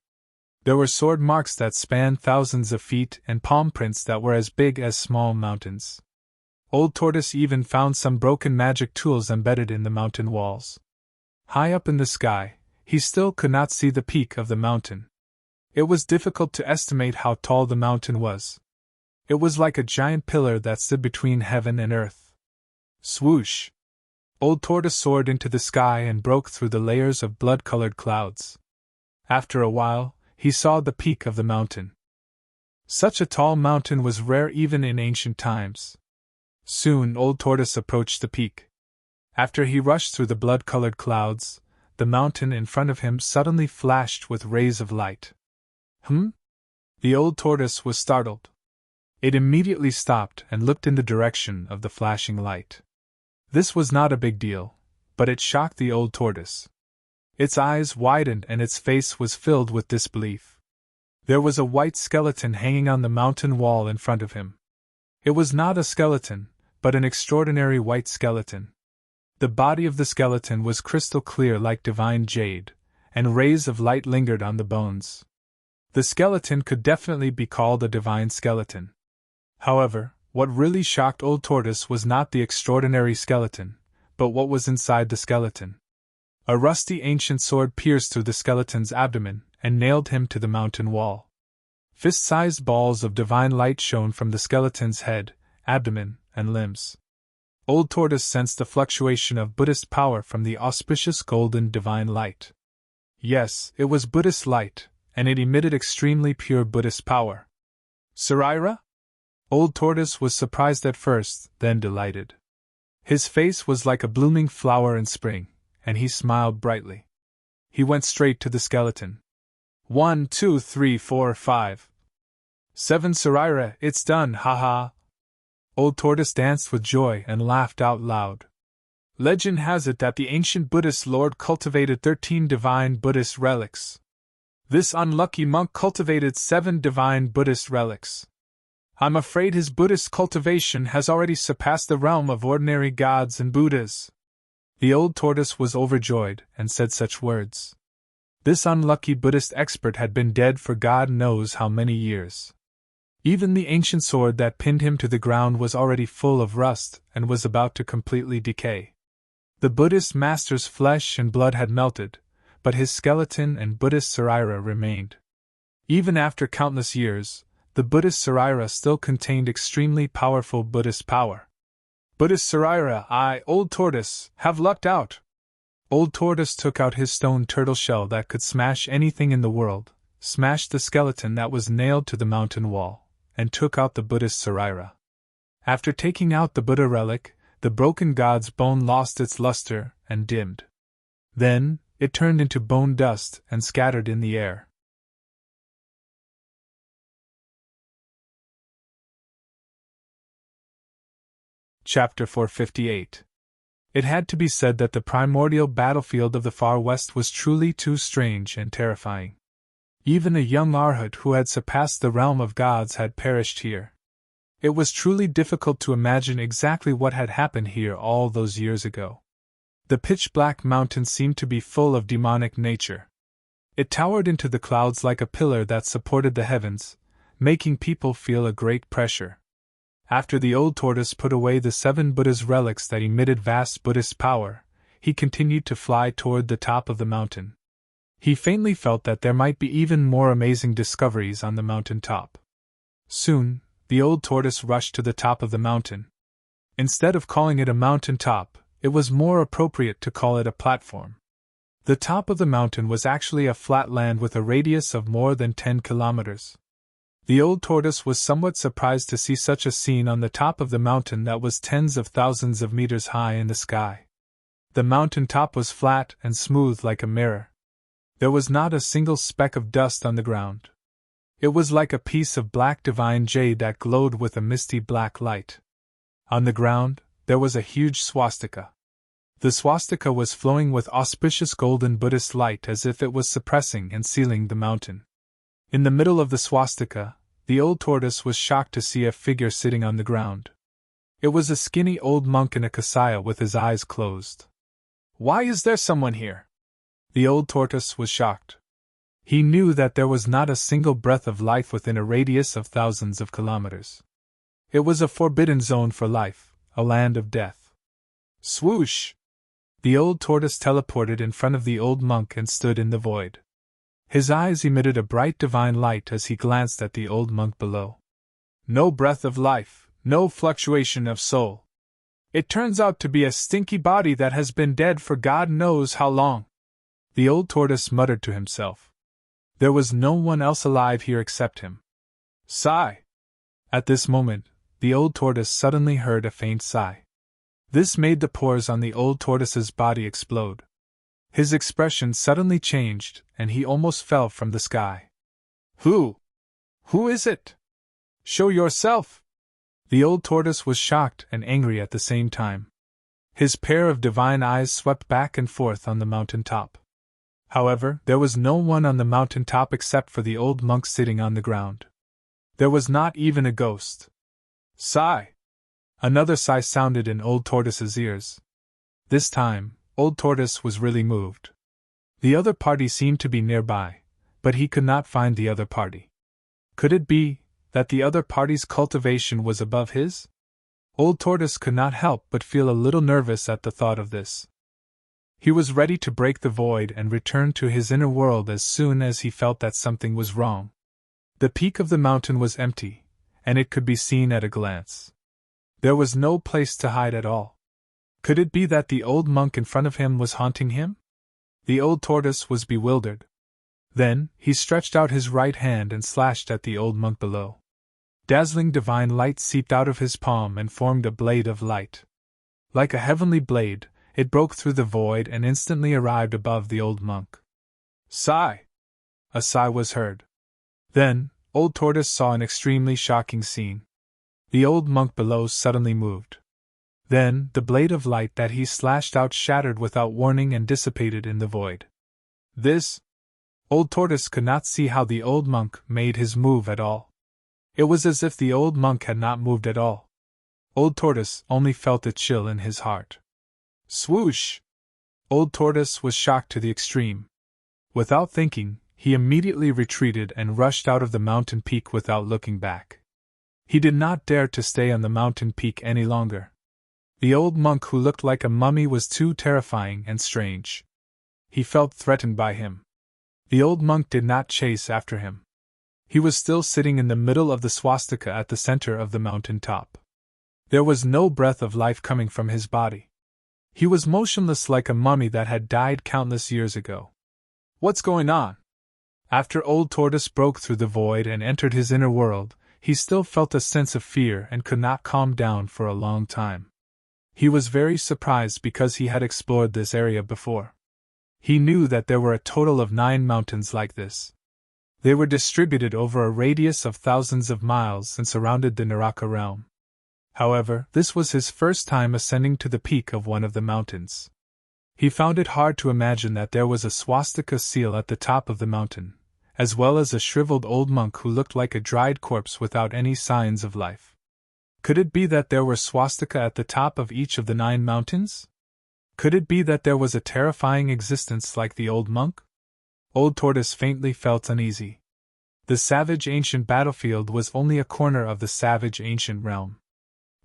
There were sword marks that spanned thousands of feet and palm prints that were as big as small mountains. Old Tortoise even found some broken magic tools embedded in the mountain walls. High up in the sky, he still could not see the peak of the mountain. It was difficult to estimate how tall the mountain was. It was like a giant pillar that stood between heaven and earth. Swoosh! Old Tortoise soared into the sky and broke through the layers of blood-colored clouds. After a while, he saw the peak of the mountain. Such a tall mountain was rare even in ancient times. Soon Old Tortoise approached the peak. After he rushed through the blood-colored clouds, the mountain in front of him suddenly flashed with rays of light. The Old Tortoise was startled. It immediately stopped and looked in the direction of the flashing light. This was not a big deal, but it shocked the Old Tortoise. Its eyes widened and its face was filled with disbelief. There was a white skeleton hanging on the mountain wall in front of him. It was not a skeleton, but an extraordinary white skeleton. The body of the skeleton was crystal clear like divine jade, and rays of light lingered on the bones. The skeleton could definitely be called a divine skeleton. However, what really shocked Old Tortoise was not the extraordinary skeleton, but what was inside the skeleton. A rusty ancient sword pierced through the skeleton's abdomen and nailed him to the mountain wall. Fist-sized balls of divine light shone from the skeleton's head, abdomen, and limbs. Old Tortoise sensed the fluctuation of Buddhist power from the auspicious golden divine light. Yes, it was Buddhist light, and it emitted extremely pure Buddhist power. Sarira? Old Tortoise was surprised at first, then delighted. His face was like a blooming flower in spring, and he smiled brightly. He went straight to the skeleton. 1, 2, 3, 4, 5. 7 Sarira, it's done, ha. Old Tortoise danced with joy and laughed out loud. Legend has it that the ancient Buddhist lord cultivated 13 divine Buddhist relics. This unlucky monk cultivated 7 divine Buddhist relics. I'm afraid his Buddhist cultivation has already surpassed the realm of ordinary gods and Buddhas. The Old Tortoise was overjoyed and said such words. This unlucky Buddhist expert had been dead for God knows how many years. Even the ancient sword that pinned him to the ground was already full of rust and was about to completely decay. The Buddhist master's flesh and blood had melted, but his skeleton and Buddhist sarira remained. Even after countless years, the Buddhist sarira still contained extremely powerful Buddhist power. Buddhist sarira, I, Old Tortoise, have lucked out. Old Tortoise took out his stone turtle shell that could smash anything in the world, smashed the skeleton that was nailed to the mountain wall, and took out the Buddhist sarira. After taking out the Buddha relic, the broken god's bone lost its luster and dimmed. Then, it turned into bone dust and scattered in the air. Chapter 458. It had to be said that the primordial battlefield of the far west was truly too strange and terrifying. Even a young Arhat who had surpassed the realm of gods had perished here. It was truly difficult to imagine exactly what had happened here all those years ago. The pitch-black mountain seemed to be full of demonic nature. It towered into the clouds like a pillar that supported the heavens, making people feel a great pressure. After the Old Tortoise put away the 7 Buddha's relics that emitted vast Buddhist power, he continued to fly toward the top of the mountain. He faintly felt that there might be even more amazing discoveries on the mountain top. Soon, the old tortoise rushed to the top of the mountain. Instead of calling it a mountain top, it was more appropriate to call it a platform. The top of the mountain was actually a flat land with a radius of more than 10 kilometers. The old tortoise was somewhat surprised to see such a scene on the top of the mountain that was tens of thousands of meters high in the sky. The mountain top was flat and smooth like a mirror. There was not a single speck of dust on the ground. It was like a piece of black divine jade that glowed with a misty black light. On the ground, there was a huge swastika. The swastika was flowing with auspicious golden Buddhist light as if it was suppressing and sealing the mountain. In the middle of the swastika, the old tortoise was shocked to see a figure sitting on the ground. It was a skinny old monk in a kasaya with his eyes closed. "Why is there someone here?" The old tortoise was shocked. He knew that there was not a single breath of life within a radius of thousands of kilometers. It was a forbidden zone for life, a land of death. Swoosh! The old tortoise teleported in front of the old monk and stood in the void. His eyes emitted a bright divine light as he glanced at the old monk below. No breath of life, no fluctuation of soul. It turns out to be a stinky body that has been dead for God knows how long. The old tortoise muttered to himself. There was no one else alive here except him. Sigh! At this moment, the old tortoise suddenly heard a faint sigh. This made the pores on the old tortoise's body explode. His expression suddenly changed, and he almost fell from the sky. Who is it? Show yourself! The old tortoise was shocked and angry at the same time. His pair of divine eyes swept back and forth on the mountain top. However, there was no one on the mountain top except for the old monk sitting on the ground. There was not even a ghost. Sigh! Another sigh sounded in old tortoise's ears. This time, old tortoise was really moved. The other party seemed to be nearby, but he could not find the other party. Could it be that the other party's cultivation was above his? Old tortoise could not help but feel a little nervous at the thought of this. He was ready to break the void and return to his inner world as soon as he felt that something was wrong. The peak of the mountain was empty, and it could be seen at a glance. There was no place to hide at all. Could it be that the old monk in front of him was haunting him? The old tortoise was bewildered. Then, he stretched out his right hand and slashed at the old monk below. Dazzling divine light seeped out of his palm and formed a blade of light. Like a heavenly blade, it broke through the void and instantly arrived above the old monk. Sigh! A sigh was heard. Then, old tortoise saw an extremely shocking scene. The old monk below suddenly moved. Then, the blade of light that he slashed out shattered without warning and dissipated in the void. This? Old tortoise could not see how the old monk made his move at all. It was as if the old monk had not moved at all. Old tortoise only felt a chill in his heart. Swoosh! Old tortoise was shocked to the extreme. Without thinking, he immediately retreated and rushed out of the mountain peak without looking back. He did not dare to stay on the mountain peak any longer. The old monk who looked like a mummy was too terrifying and strange. He felt threatened by him. The old monk did not chase after him. He was still sitting in the middle of the swastika at the center of the mountain top. There was no breath of life coming from his body. He was motionless like a mummy that had died countless years ago. What's going on? After old tortoise broke through the void and entered his inner world, he still felt a sense of fear and could not calm down for a long time. He was very surprised because he had explored this area before. He knew that there were a total of 9 mountains like this. They were distributed over a radius of thousands of miles and surrounded the Naraka realm. However, this was his first time ascending to the peak of one of the mountains. He found it hard to imagine that there was a swastika seal at the top of the mountain, as well as a shriveled old monk who looked like a dried corpse without any signs of life. Could it be that there were swastika at the top of each of the 9 mountains? Could it be that there was a terrifying existence like the old monk? Old tortoise faintly felt uneasy. The savage ancient battlefield was only a corner of the savage ancient realm.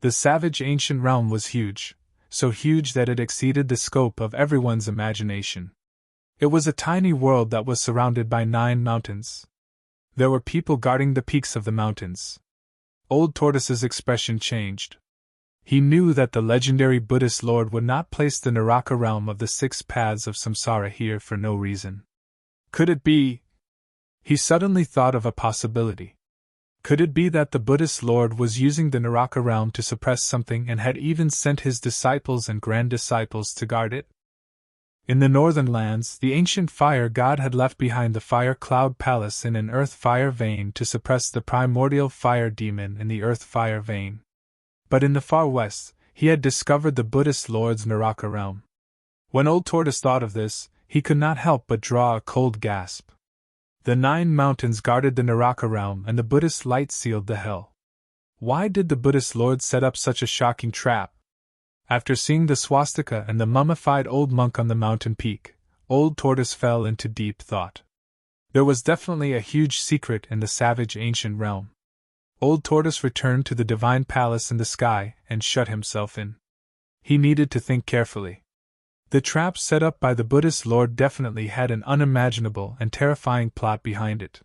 The savage ancient realm was huge, so huge that it exceeded the scope of everyone's imagination. It was a tiny world that was surrounded by 9 mountains. There were people guarding the peaks of the mountains. Old Tortoise's expression changed. He knew that the legendary Buddhist Lord would not place the Naraka realm of the 6 paths of samsara here for no reason. Could it be? He suddenly thought of a possibility. Could it be that the Buddhist Lord was using the Naraka realm to suppress something and had even sent his disciples and grand disciples to guard it? In the northern lands, the ancient fire god had left behind the fire cloud palace in an earth fire vein to suppress the primordial fire demon in the earth fire vein. But in the far west, he had discovered the Buddhist Lord's Naraka realm. When Old Tortoise thought of this, he could not help but draw a cold gasp. The 9 mountains guarded the Naraka realm and the Buddhist light sealed the hell. Why did the Buddhist Lord set up such a shocking trap? After seeing the swastika and the mummified old monk on the mountain peak, Old Tortoise fell into deep thought. There was definitely a huge secret in the savage ancient realm. Old Tortoise returned to the divine palace in the sky and shut himself in. He needed to think carefully. The trap set up by the Buddhist Lord definitely had an unimaginable and terrifying plot behind it.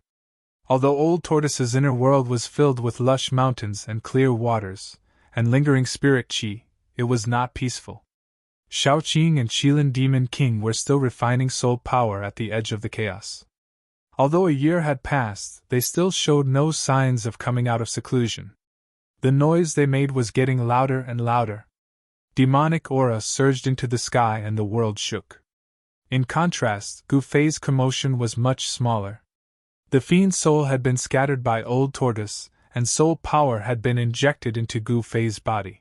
Although Old Tortoise's inner world was filled with lush mountains and clear waters, and lingering spirit chi, it was not peaceful. Shaoqing and Qilin Demon King were still refining soul power at the edge of the chaos. Although a year had passed, they still showed no signs of coming out of seclusion. The noise they made was getting louder and louder. Demonic aura surged into the sky and the world shook. In contrast, Gu Fei's commotion was much smaller. The fiend's soul had been scattered by Old Tortoise, and soul power had been injected into Gu Fei's body.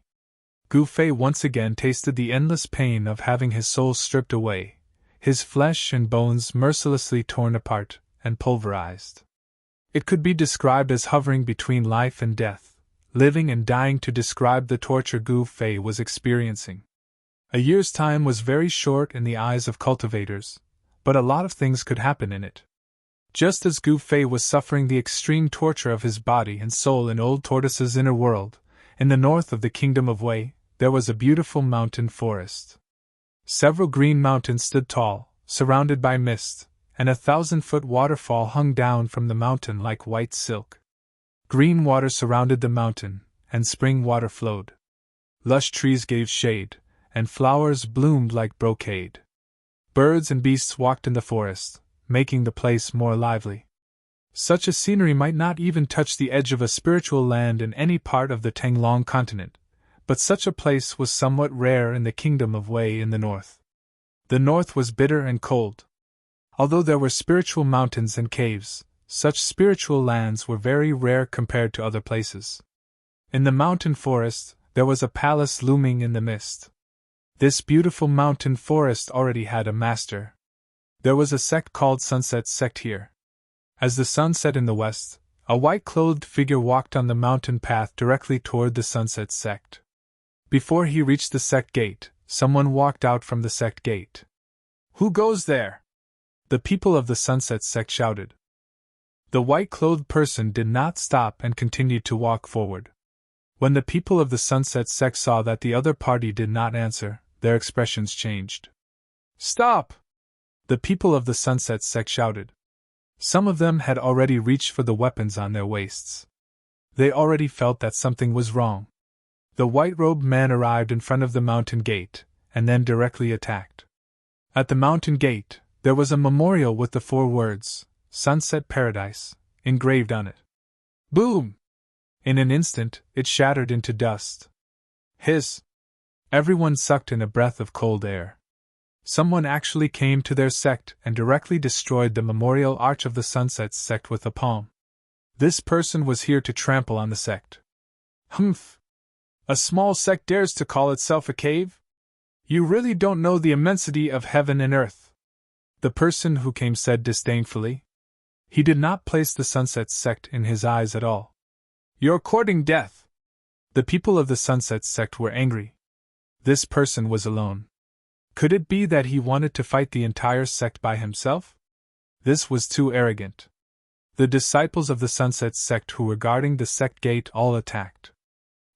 Gu Fei once again tasted the endless pain of having his soul stripped away, his flesh and bones mercilessly torn apart and pulverized. It could be described as hovering between life and death, living and dying to describe the torture Gu Fei was experiencing. A year's time was very short in the eyes of cultivators, but a lot of things could happen in it. Just as Gu Fei was suffering the extreme torture of his body and soul in Old Tortoise's inner world, in the north of the kingdom of Wei, there was a beautiful mountain forest. Several green mountains stood tall, surrounded by mist, and a 1,000-foot waterfall hung down from the mountain like white silk. Green water surrounded the mountain, and spring water flowed. Lush trees gave shade, and flowers bloomed like brocade. Birds and beasts walked in the forest, making the place more lively. Such a scenery might not even touch the edge of a spiritual land in any part of the Tanglong continent, but such a place was somewhat rare in the kingdom of Wei in the north. The north was bitter and cold. Although there were spiritual mountains and caves, such spiritual lands were very rare compared to other places. In the mountain forest, there was a palace looming in the mist. This beautiful mountain forest already had a master. There was a sect called Sunset Sect here. As the sun set in the west, a white-clothed figure walked on the mountain path directly toward the Sunset Sect. Before he reached the sect gate, someone walked out from the sect gate. "Who goes there?" the people of the Sunset Sect shouted. The white-clothed person did not stop and continued to walk forward. When the people of the Sunset Sect saw that the other party did not answer, their expressions changed. "Stop!" the people of the Sunset Sect shouted. Some of them had already reached for the weapons on their waists. They already felt that something was wrong. The white-robed man arrived in front of the mountain gate, and then directly attacked. At the mountain gate, there was a memorial with the 4 words, "Sunset Paradise," engraved on it. Boom! In an instant, it shattered into dust. Hiss! Everyone sucked in a breath of cold air. Someone actually came to their sect and directly destroyed the memorial arch of the Sunset Sect with a palm. This person was here to trample on the sect. Humph! A small sect dares to call itself a cave? You really don't know the immensity of heaven and earth. The person who came said disdainfully. He did not place the Sunset Sect in his eyes at all. You're courting death. The people of the Sunset Sect were angry. This person was alone. Could it be that he wanted to fight the entire sect by himself? This was too arrogant. The disciples of the Sunset Sect who were guarding the sect gate all attacked.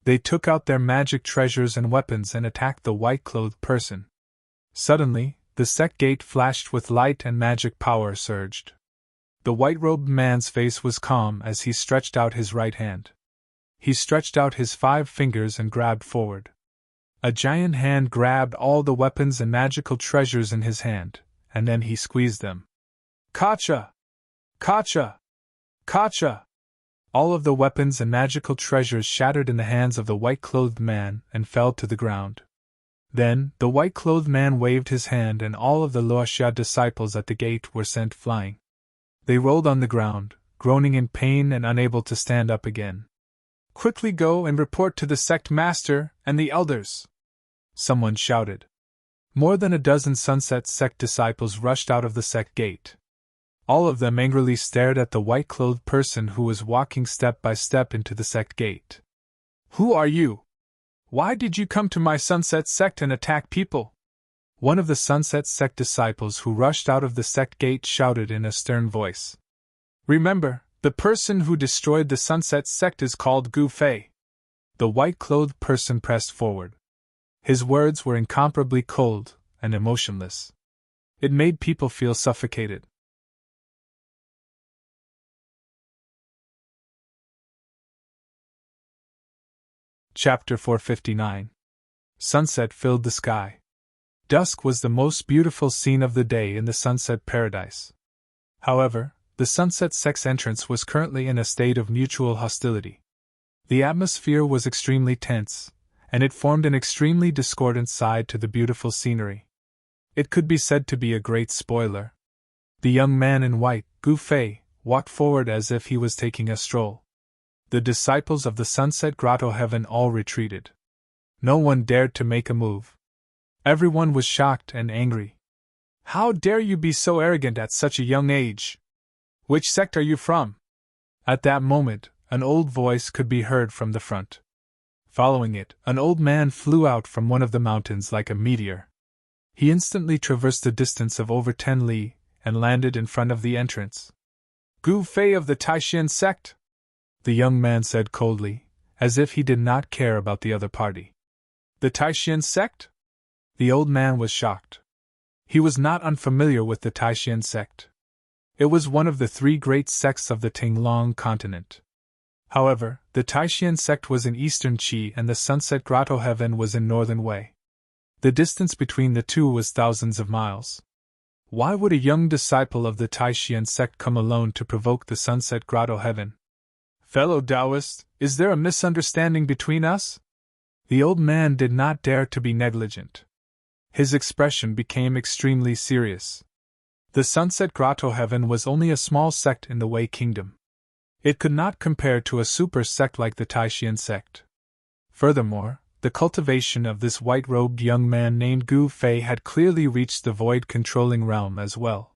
They took out their magic treasures and weapons and attacked the white-clothed person. Suddenly, the sect gate flashed with light and magic power surged. The white-robed man's face was calm as he stretched out his right hand. He stretched out his 5 fingers and grabbed forward. A giant hand grabbed all the weapons and magical treasures in his hand, and then he squeezed them. Kacha! Kacha! Kacha! All of the weapons and magical treasures shattered in the hands of the white-clothed man and fell to the ground. Then, the white-clothed man waved his hand and all of the Luoxia disciples at the gate were sent flying. They rolled on the ground, groaning in pain and unable to stand up again. Quickly go and report to the sect master and the elders! Someone shouted. More than a dozen Sunset Sect disciples rushed out of the sect gate. All of them angrily stared at the white-clothed person who was walking step by step into the sect gate. Who are you? Why did you come to my Sunset Sect and attack people? One of the Sunset Sect disciples who rushed out of the sect gate shouted in a stern voice. Remember, the person who destroyed the Sunset Sect is called Gu Fei. The white-clothed person pressed forward. His words were incomparably cold and emotionless. It made people feel suffocated. Chapter 459. Sunset filled the sky. Dusk was the most beautiful scene of the day in the Sunset Paradise. However, the Sunset Sect's entrance was currently in a state of mutual hostility. The atmosphere was extremely tense, and it formed an extremely discordant side to the beautiful scenery. It could be said to be a great spoiler. The young man in white, Gu Fei, walked forward as if he was taking a stroll. The disciples of the Sunset Grotto Heaven all retreated. No one dared to make a move. Everyone was shocked and angry. How dare you be so arrogant at such a young age? Which sect are you from? At that moment, an old voice could be heard from the front. Following it, an old man flew out from one of the mountains like a meteor. He instantly traversed a distance of over 10 li, and landed in front of the entrance. Gu Fei of the Taishan sect? The young man said coldly, as if he did not care about the other party. The Taishan sect? The old man was shocked. He was not unfamiliar with the Taishan sect. It was one of the 3 great sects of the Tinglong continent. However, the Taishan sect was in eastern Qi and the Sunset Grotto Heaven was in northern Wei. The distance between the two was thousands of miles. Why would a young disciple of the Taishan sect come alone to provoke the Sunset Grotto Heaven? Fellow Taoist, is there a misunderstanding between us? The old man did not dare to be negligent. His expression became extremely serious. The Sunset Grotto Heaven was only a small sect in the Wei Kingdom. It could not compare to a super sect like the Taishan sect. Furthermore, the cultivation of this white-robed young man named Gu Fei had clearly reached the void-controlling realm as well.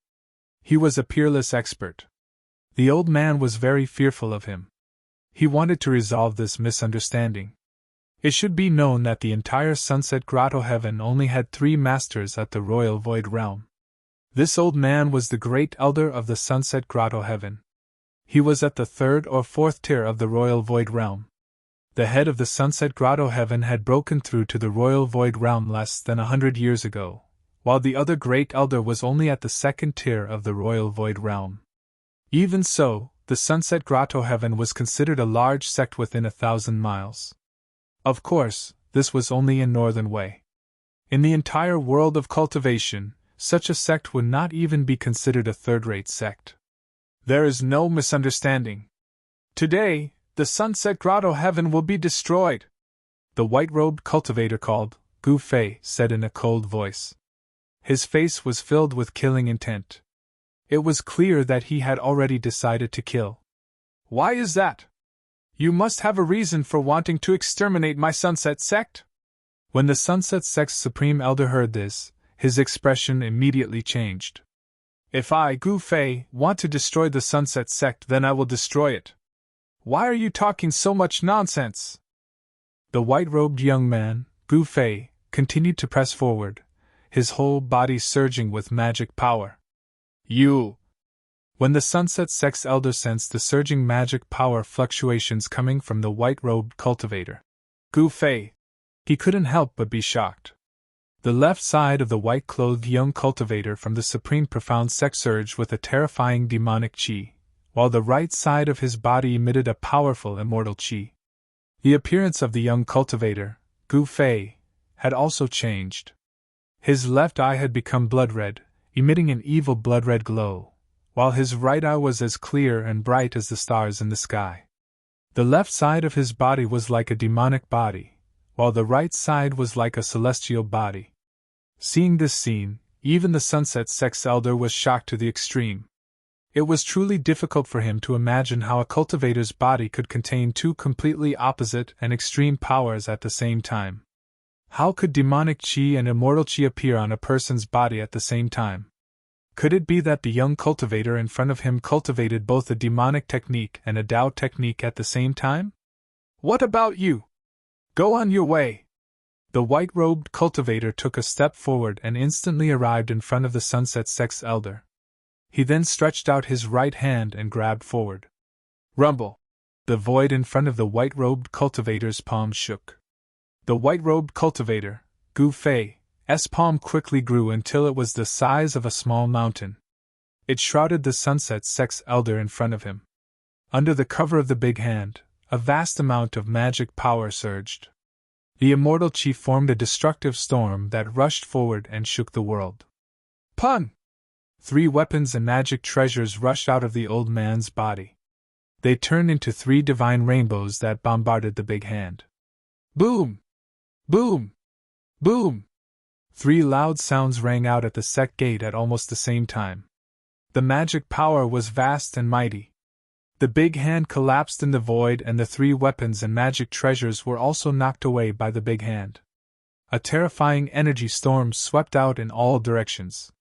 He was a peerless expert. The old man was very fearful of him. He wanted to resolve this misunderstanding. It should be known that the entire Sunset Grotto Heaven only had 3 masters at the Royal Void Realm. This old man was the great elder of the Sunset Grotto Heaven. He was at the 3rd or 4th tier of the Royal Void Realm. The head of the Sunset Grotto Heaven had broken through to the Royal Void Realm less than 100 years ago, while the other great elder was only at the 2nd tier of the Royal Void Realm. Even so, the Sunset Grotto Heaven was considered a large sect within 1,000 miles. Of course, this was only in northern Wei. In the entire world of cultivation, such a sect would not even be considered a third-rate sect. There is no misunderstanding. Today, the Sunset Grotto Heaven will be destroyed. The white-robed cultivator called Gu Fei said in a cold voice. His face was filled with killing intent. It was clear that he had already decided to kill. Why is that? You must have a reason for wanting to exterminate my Sunset Sect? When the Sunset Sect's Supreme Elder heard this, his expression immediately changed. If I, Gu Fei, want to destroy the Sunset Sect, then I will destroy it. Why are you talking so much nonsense? The white-robed young man, Gu Fei, continued to press forward, his whole body surging with magic power. You! When the Sunset Sect's elder sensed the surging magic power fluctuations coming from the white-robed cultivator, Gu Fei, he couldn't help but be shocked. The left side of the white-clothed young cultivator from the supreme profound sect surged with a terrifying demonic chi, while the right side of his body emitted a powerful immortal chi. The appearance of the young cultivator, Gu Fei, had also changed. His left eye had become blood-red, emitting an evil blood-red glow, while his right eye was as clear and bright as the stars in the sky. The left side of his body was like a demonic body, while the right side was like a celestial body. Seeing this scene, even the Sunset Sect's elder was shocked to the extreme. It was truly difficult for him to imagine how a cultivator's body could contain two completely opposite and extreme powers at the same time. How could demonic chi and immortal chi appear on a person's body at the same time? Could it be that the young cultivator in front of him cultivated both a demonic technique and a Tao technique at the same time? What about you? Go on your way! The white-robed cultivator took a step forward and instantly arrived in front of the Sunset Sect's elder. He then stretched out his right hand and grabbed forward. Rumble! The void in front of the white-robed cultivator's palm shook. The white-robed cultivator, Gu Fei's palm quickly grew until it was the size of a small mountain. It shrouded the Sunset Sect's elder in front of him. Under the cover of the big hand, a vast amount of magic power surged. The immortal chi formed a destructive storm that rushed forward and shook the world. Pun! 3 weapons and magic treasures rushed out of the old man's body. They turned into 3 divine rainbows that bombarded the big hand. Boom! Boom! Boom! 3 loud sounds rang out at the sect gate at almost the same time. The magic power was vast and mighty. The big hand collapsed in the void and the 3 weapons and magic treasures were also knocked away by the big hand. A terrifying energy storm swept out in all directions.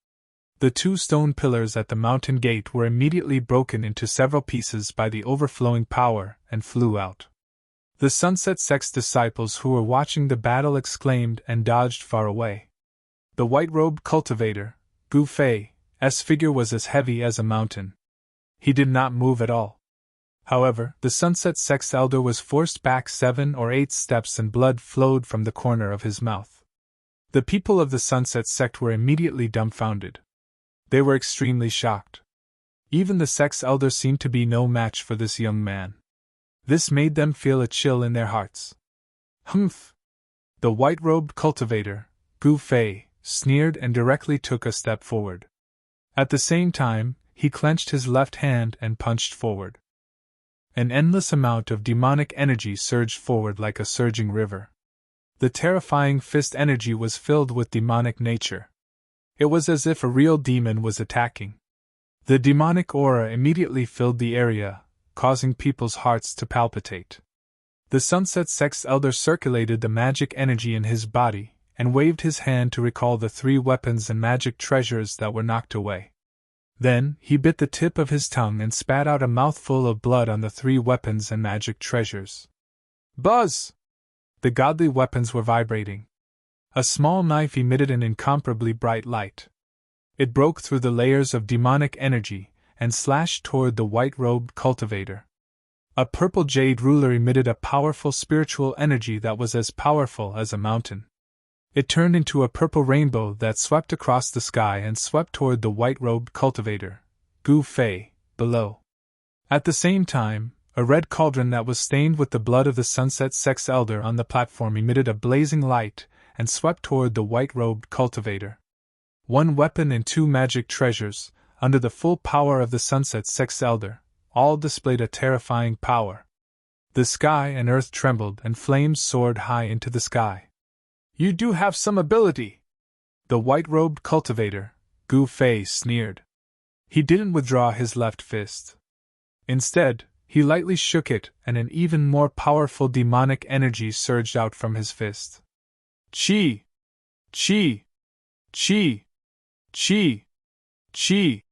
The 2 stone pillars at the mountain gate were immediately broken into several pieces by the overflowing power and flew out. The Sunset Sect's disciples who were watching the battle exclaimed and dodged far away. The white-robed cultivator, Gu Fei's figure was as heavy as a mountain. He did not move at all. However, the Sunset Sect's elder was forced back 7 or 8 steps and blood flowed from the corner of his mouth. The people of the Sunset Sect were immediately dumbfounded. They were extremely shocked. Even the sect's elder seemed to be no match for this young man. This made them feel a chill in their hearts. Humph! The white-robed cultivator, Gu Fei, sneered and directly took a step forward. At the same time, he clenched his left hand and punched forward. An endless amount of demonic energy surged forward like a surging river. The terrifying fist energy was filled with demonic nature. It was as if a real demon was attacking. The demonic aura immediately filled the area, causing people's hearts to palpitate. The Sunset Sect's elder circulated the magic energy in his body, and waved his hand to recall the 3 weapons and magic treasures that were knocked away. Then, he bit the tip of his tongue and spat out a mouthful of blood on the 3 weapons and magic treasures. Buzz! The godly weapons were vibrating. A small knife emitted an incomparably bright light. It broke through the layers of demonic energy and slashed toward the white-robed cultivator. A purple jade ruler emitted a powerful spiritual energy that was as powerful as a mountain. It turned into a purple rainbow that swept across the sky and swept toward the white-robed cultivator, Gu Fei, below. At the same time, a red cauldron that was stained with the blood of the Sunset Sect's elder on the platform emitted a blazing light and swept toward the white-robed cultivator. 1 weapon and 2 magic treasures, under the full power of the Sunset Sect's elder, all displayed a terrifying power. The sky and earth trembled and flames soared high into the sky. You do have some ability! The white-robed cultivator, Gu Fei, sneered. He didn't withdraw his left fist. Instead, he lightly shook it and an even more powerful demonic energy surged out from his fist. Chi! Chi! Chi! Chi! Chi!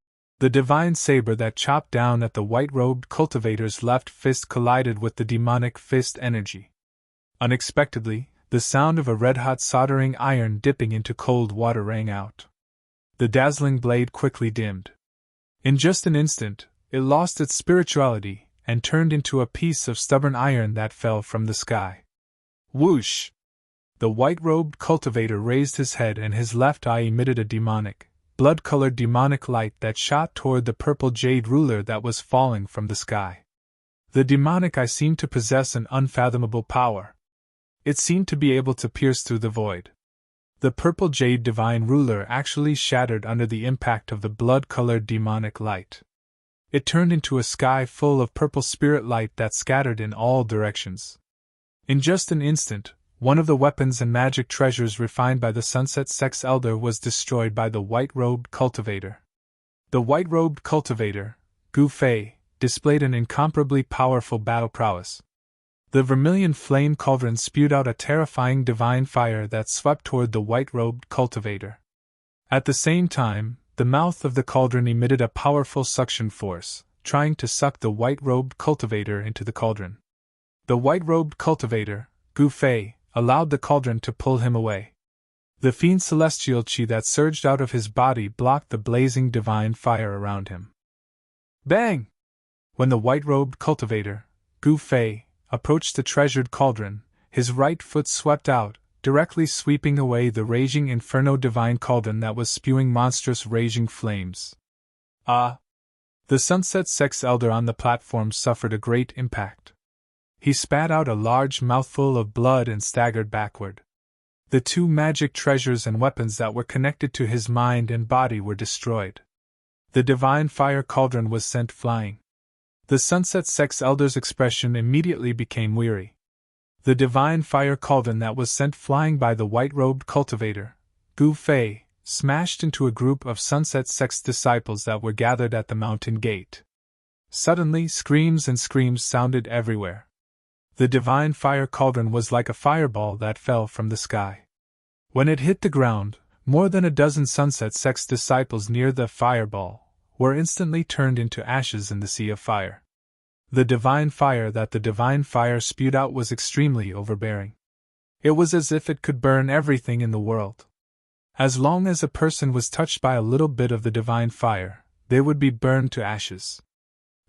The divine saber that chopped down at the white-robed cultivator's left fist collided with the demonic fist energy. Unexpectedly, the sound of a red-hot soldering iron dipping into cold water rang out. The dazzling blade quickly dimmed. In just an instant, it lost its spirituality and turned into a piece of stubborn iron that fell from the sky. Whoosh! The white-robed cultivator raised his head and his left eye emitted a demonic, blood-colored demonic light that shot toward the purple jade ruler that was falling from the sky. The demonic eye seemed to possess an unfathomable power. It seemed to be able to pierce through the void. The purple jade divine ruler actually shattered under the impact of the blood-colored demonic light. It turned into a sky full of purple spirit light that scattered in all directions. In just an instant, one of the weapons and magic treasures refined by the Sunset Sex Elder was destroyed by the white-robed cultivator. The white-robed cultivator, Gu Fei, displayed an incomparably powerful battle prowess. The vermilion flame cauldron spewed out a terrifying divine fire that swept toward the white-robed cultivator. At the same time, the mouth of the cauldron emitted a powerful suction force, trying to suck the white-robed cultivator into the cauldron. The white-robed cultivator, Gu Fei, allowed the cauldron to pull him away. The fiend celestial chi that surged out of his body blocked the blazing divine fire around him. Bang! When the white-robed cultivator, Gu Fei, approached the treasured cauldron, his right foot swept out, directly sweeping away the raging inferno divine cauldron that was spewing monstrous raging flames. Ah! The Sunset Sex Elder on the platform suffered a great impact. He spat out a large mouthful of blood and staggered backward. The two magic treasures and weapons that were connected to his mind and body were destroyed. The divine fire cauldron was sent flying. The Sunset Sex Elder's expression immediately became weary. The divine fire cauldron that was sent flying by the white-robed cultivator, Gu Fei, smashed into a group of Sunset Sex disciples that were gathered at the mountain gate. Suddenly, screams and screams sounded everywhere. The divine fire cauldron was like a fireball that fell from the sky. When it hit the ground, more than a dozen Sunset Sex disciples near the fireball were instantly turned into ashes in the sea of fire. The divine fire that the divine fire spewed out was extremely overbearing. It was as if it could burn everything in the world. As long as a person was touched by a little bit of the divine fire, they would be burned to ashes.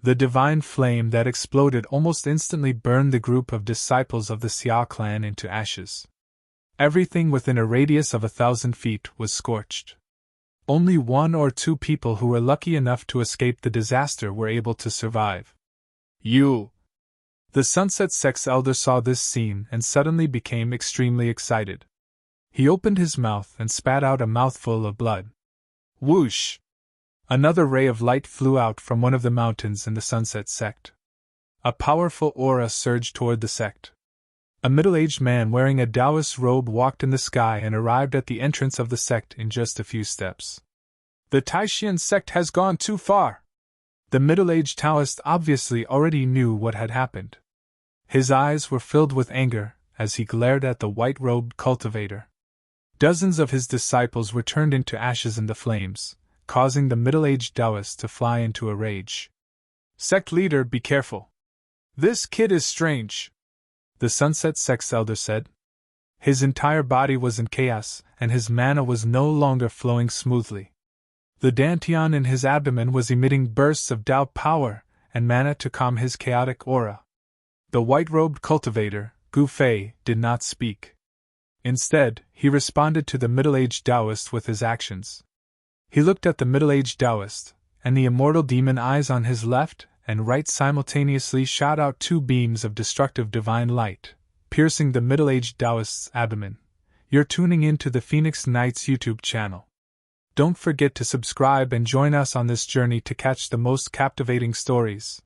The divine flame that exploded almost instantly burned the group of disciples of the Xia clan into ashes. Everything within a radius of 1,000 feet was scorched. Only 1 or 2 people who were lucky enough to escape the disaster were able to survive. You! The Sunset Sex Elder saw this scene and suddenly became extremely excited. He opened his mouth and spat out a mouthful of blood. Whoosh! Another ray of light flew out from one of the mountains in the Sunset Sect. A powerful aura surged toward the sect. A middle-aged man wearing a Taoist robe walked in the sky and arrived at the entrance of the sect in just a few steps. The Taishan sect has gone too far. The middle-aged Taoist obviously already knew what had happened. His eyes were filled with anger as he glared at the white-robed cultivator. Dozens of his disciples were turned into ashes in the flames, causing the middle-aged Taoist to fly into a rage. Sect leader, be careful. This kid is strange, the Sunset Sex Elder said. His entire body was in chaos, and his mana was no longer flowing smoothly. The dantian in his abdomen was emitting bursts of Tao power and mana to calm his chaotic aura. The white-robed cultivator, Gu Fei, did not speak. Instead, he responded to the middle-aged Taoist with his actions. He looked at the middle-aged Taoist, and the immortal demon eyes on his left and right simultaneously shot out 2 beams of destructive divine light, piercing the middle-aged Taoist's abdomen. You're tuning in to the Phoenix Knights YouTube channel. Don't forget to subscribe and join us on this journey to catch the most captivating stories.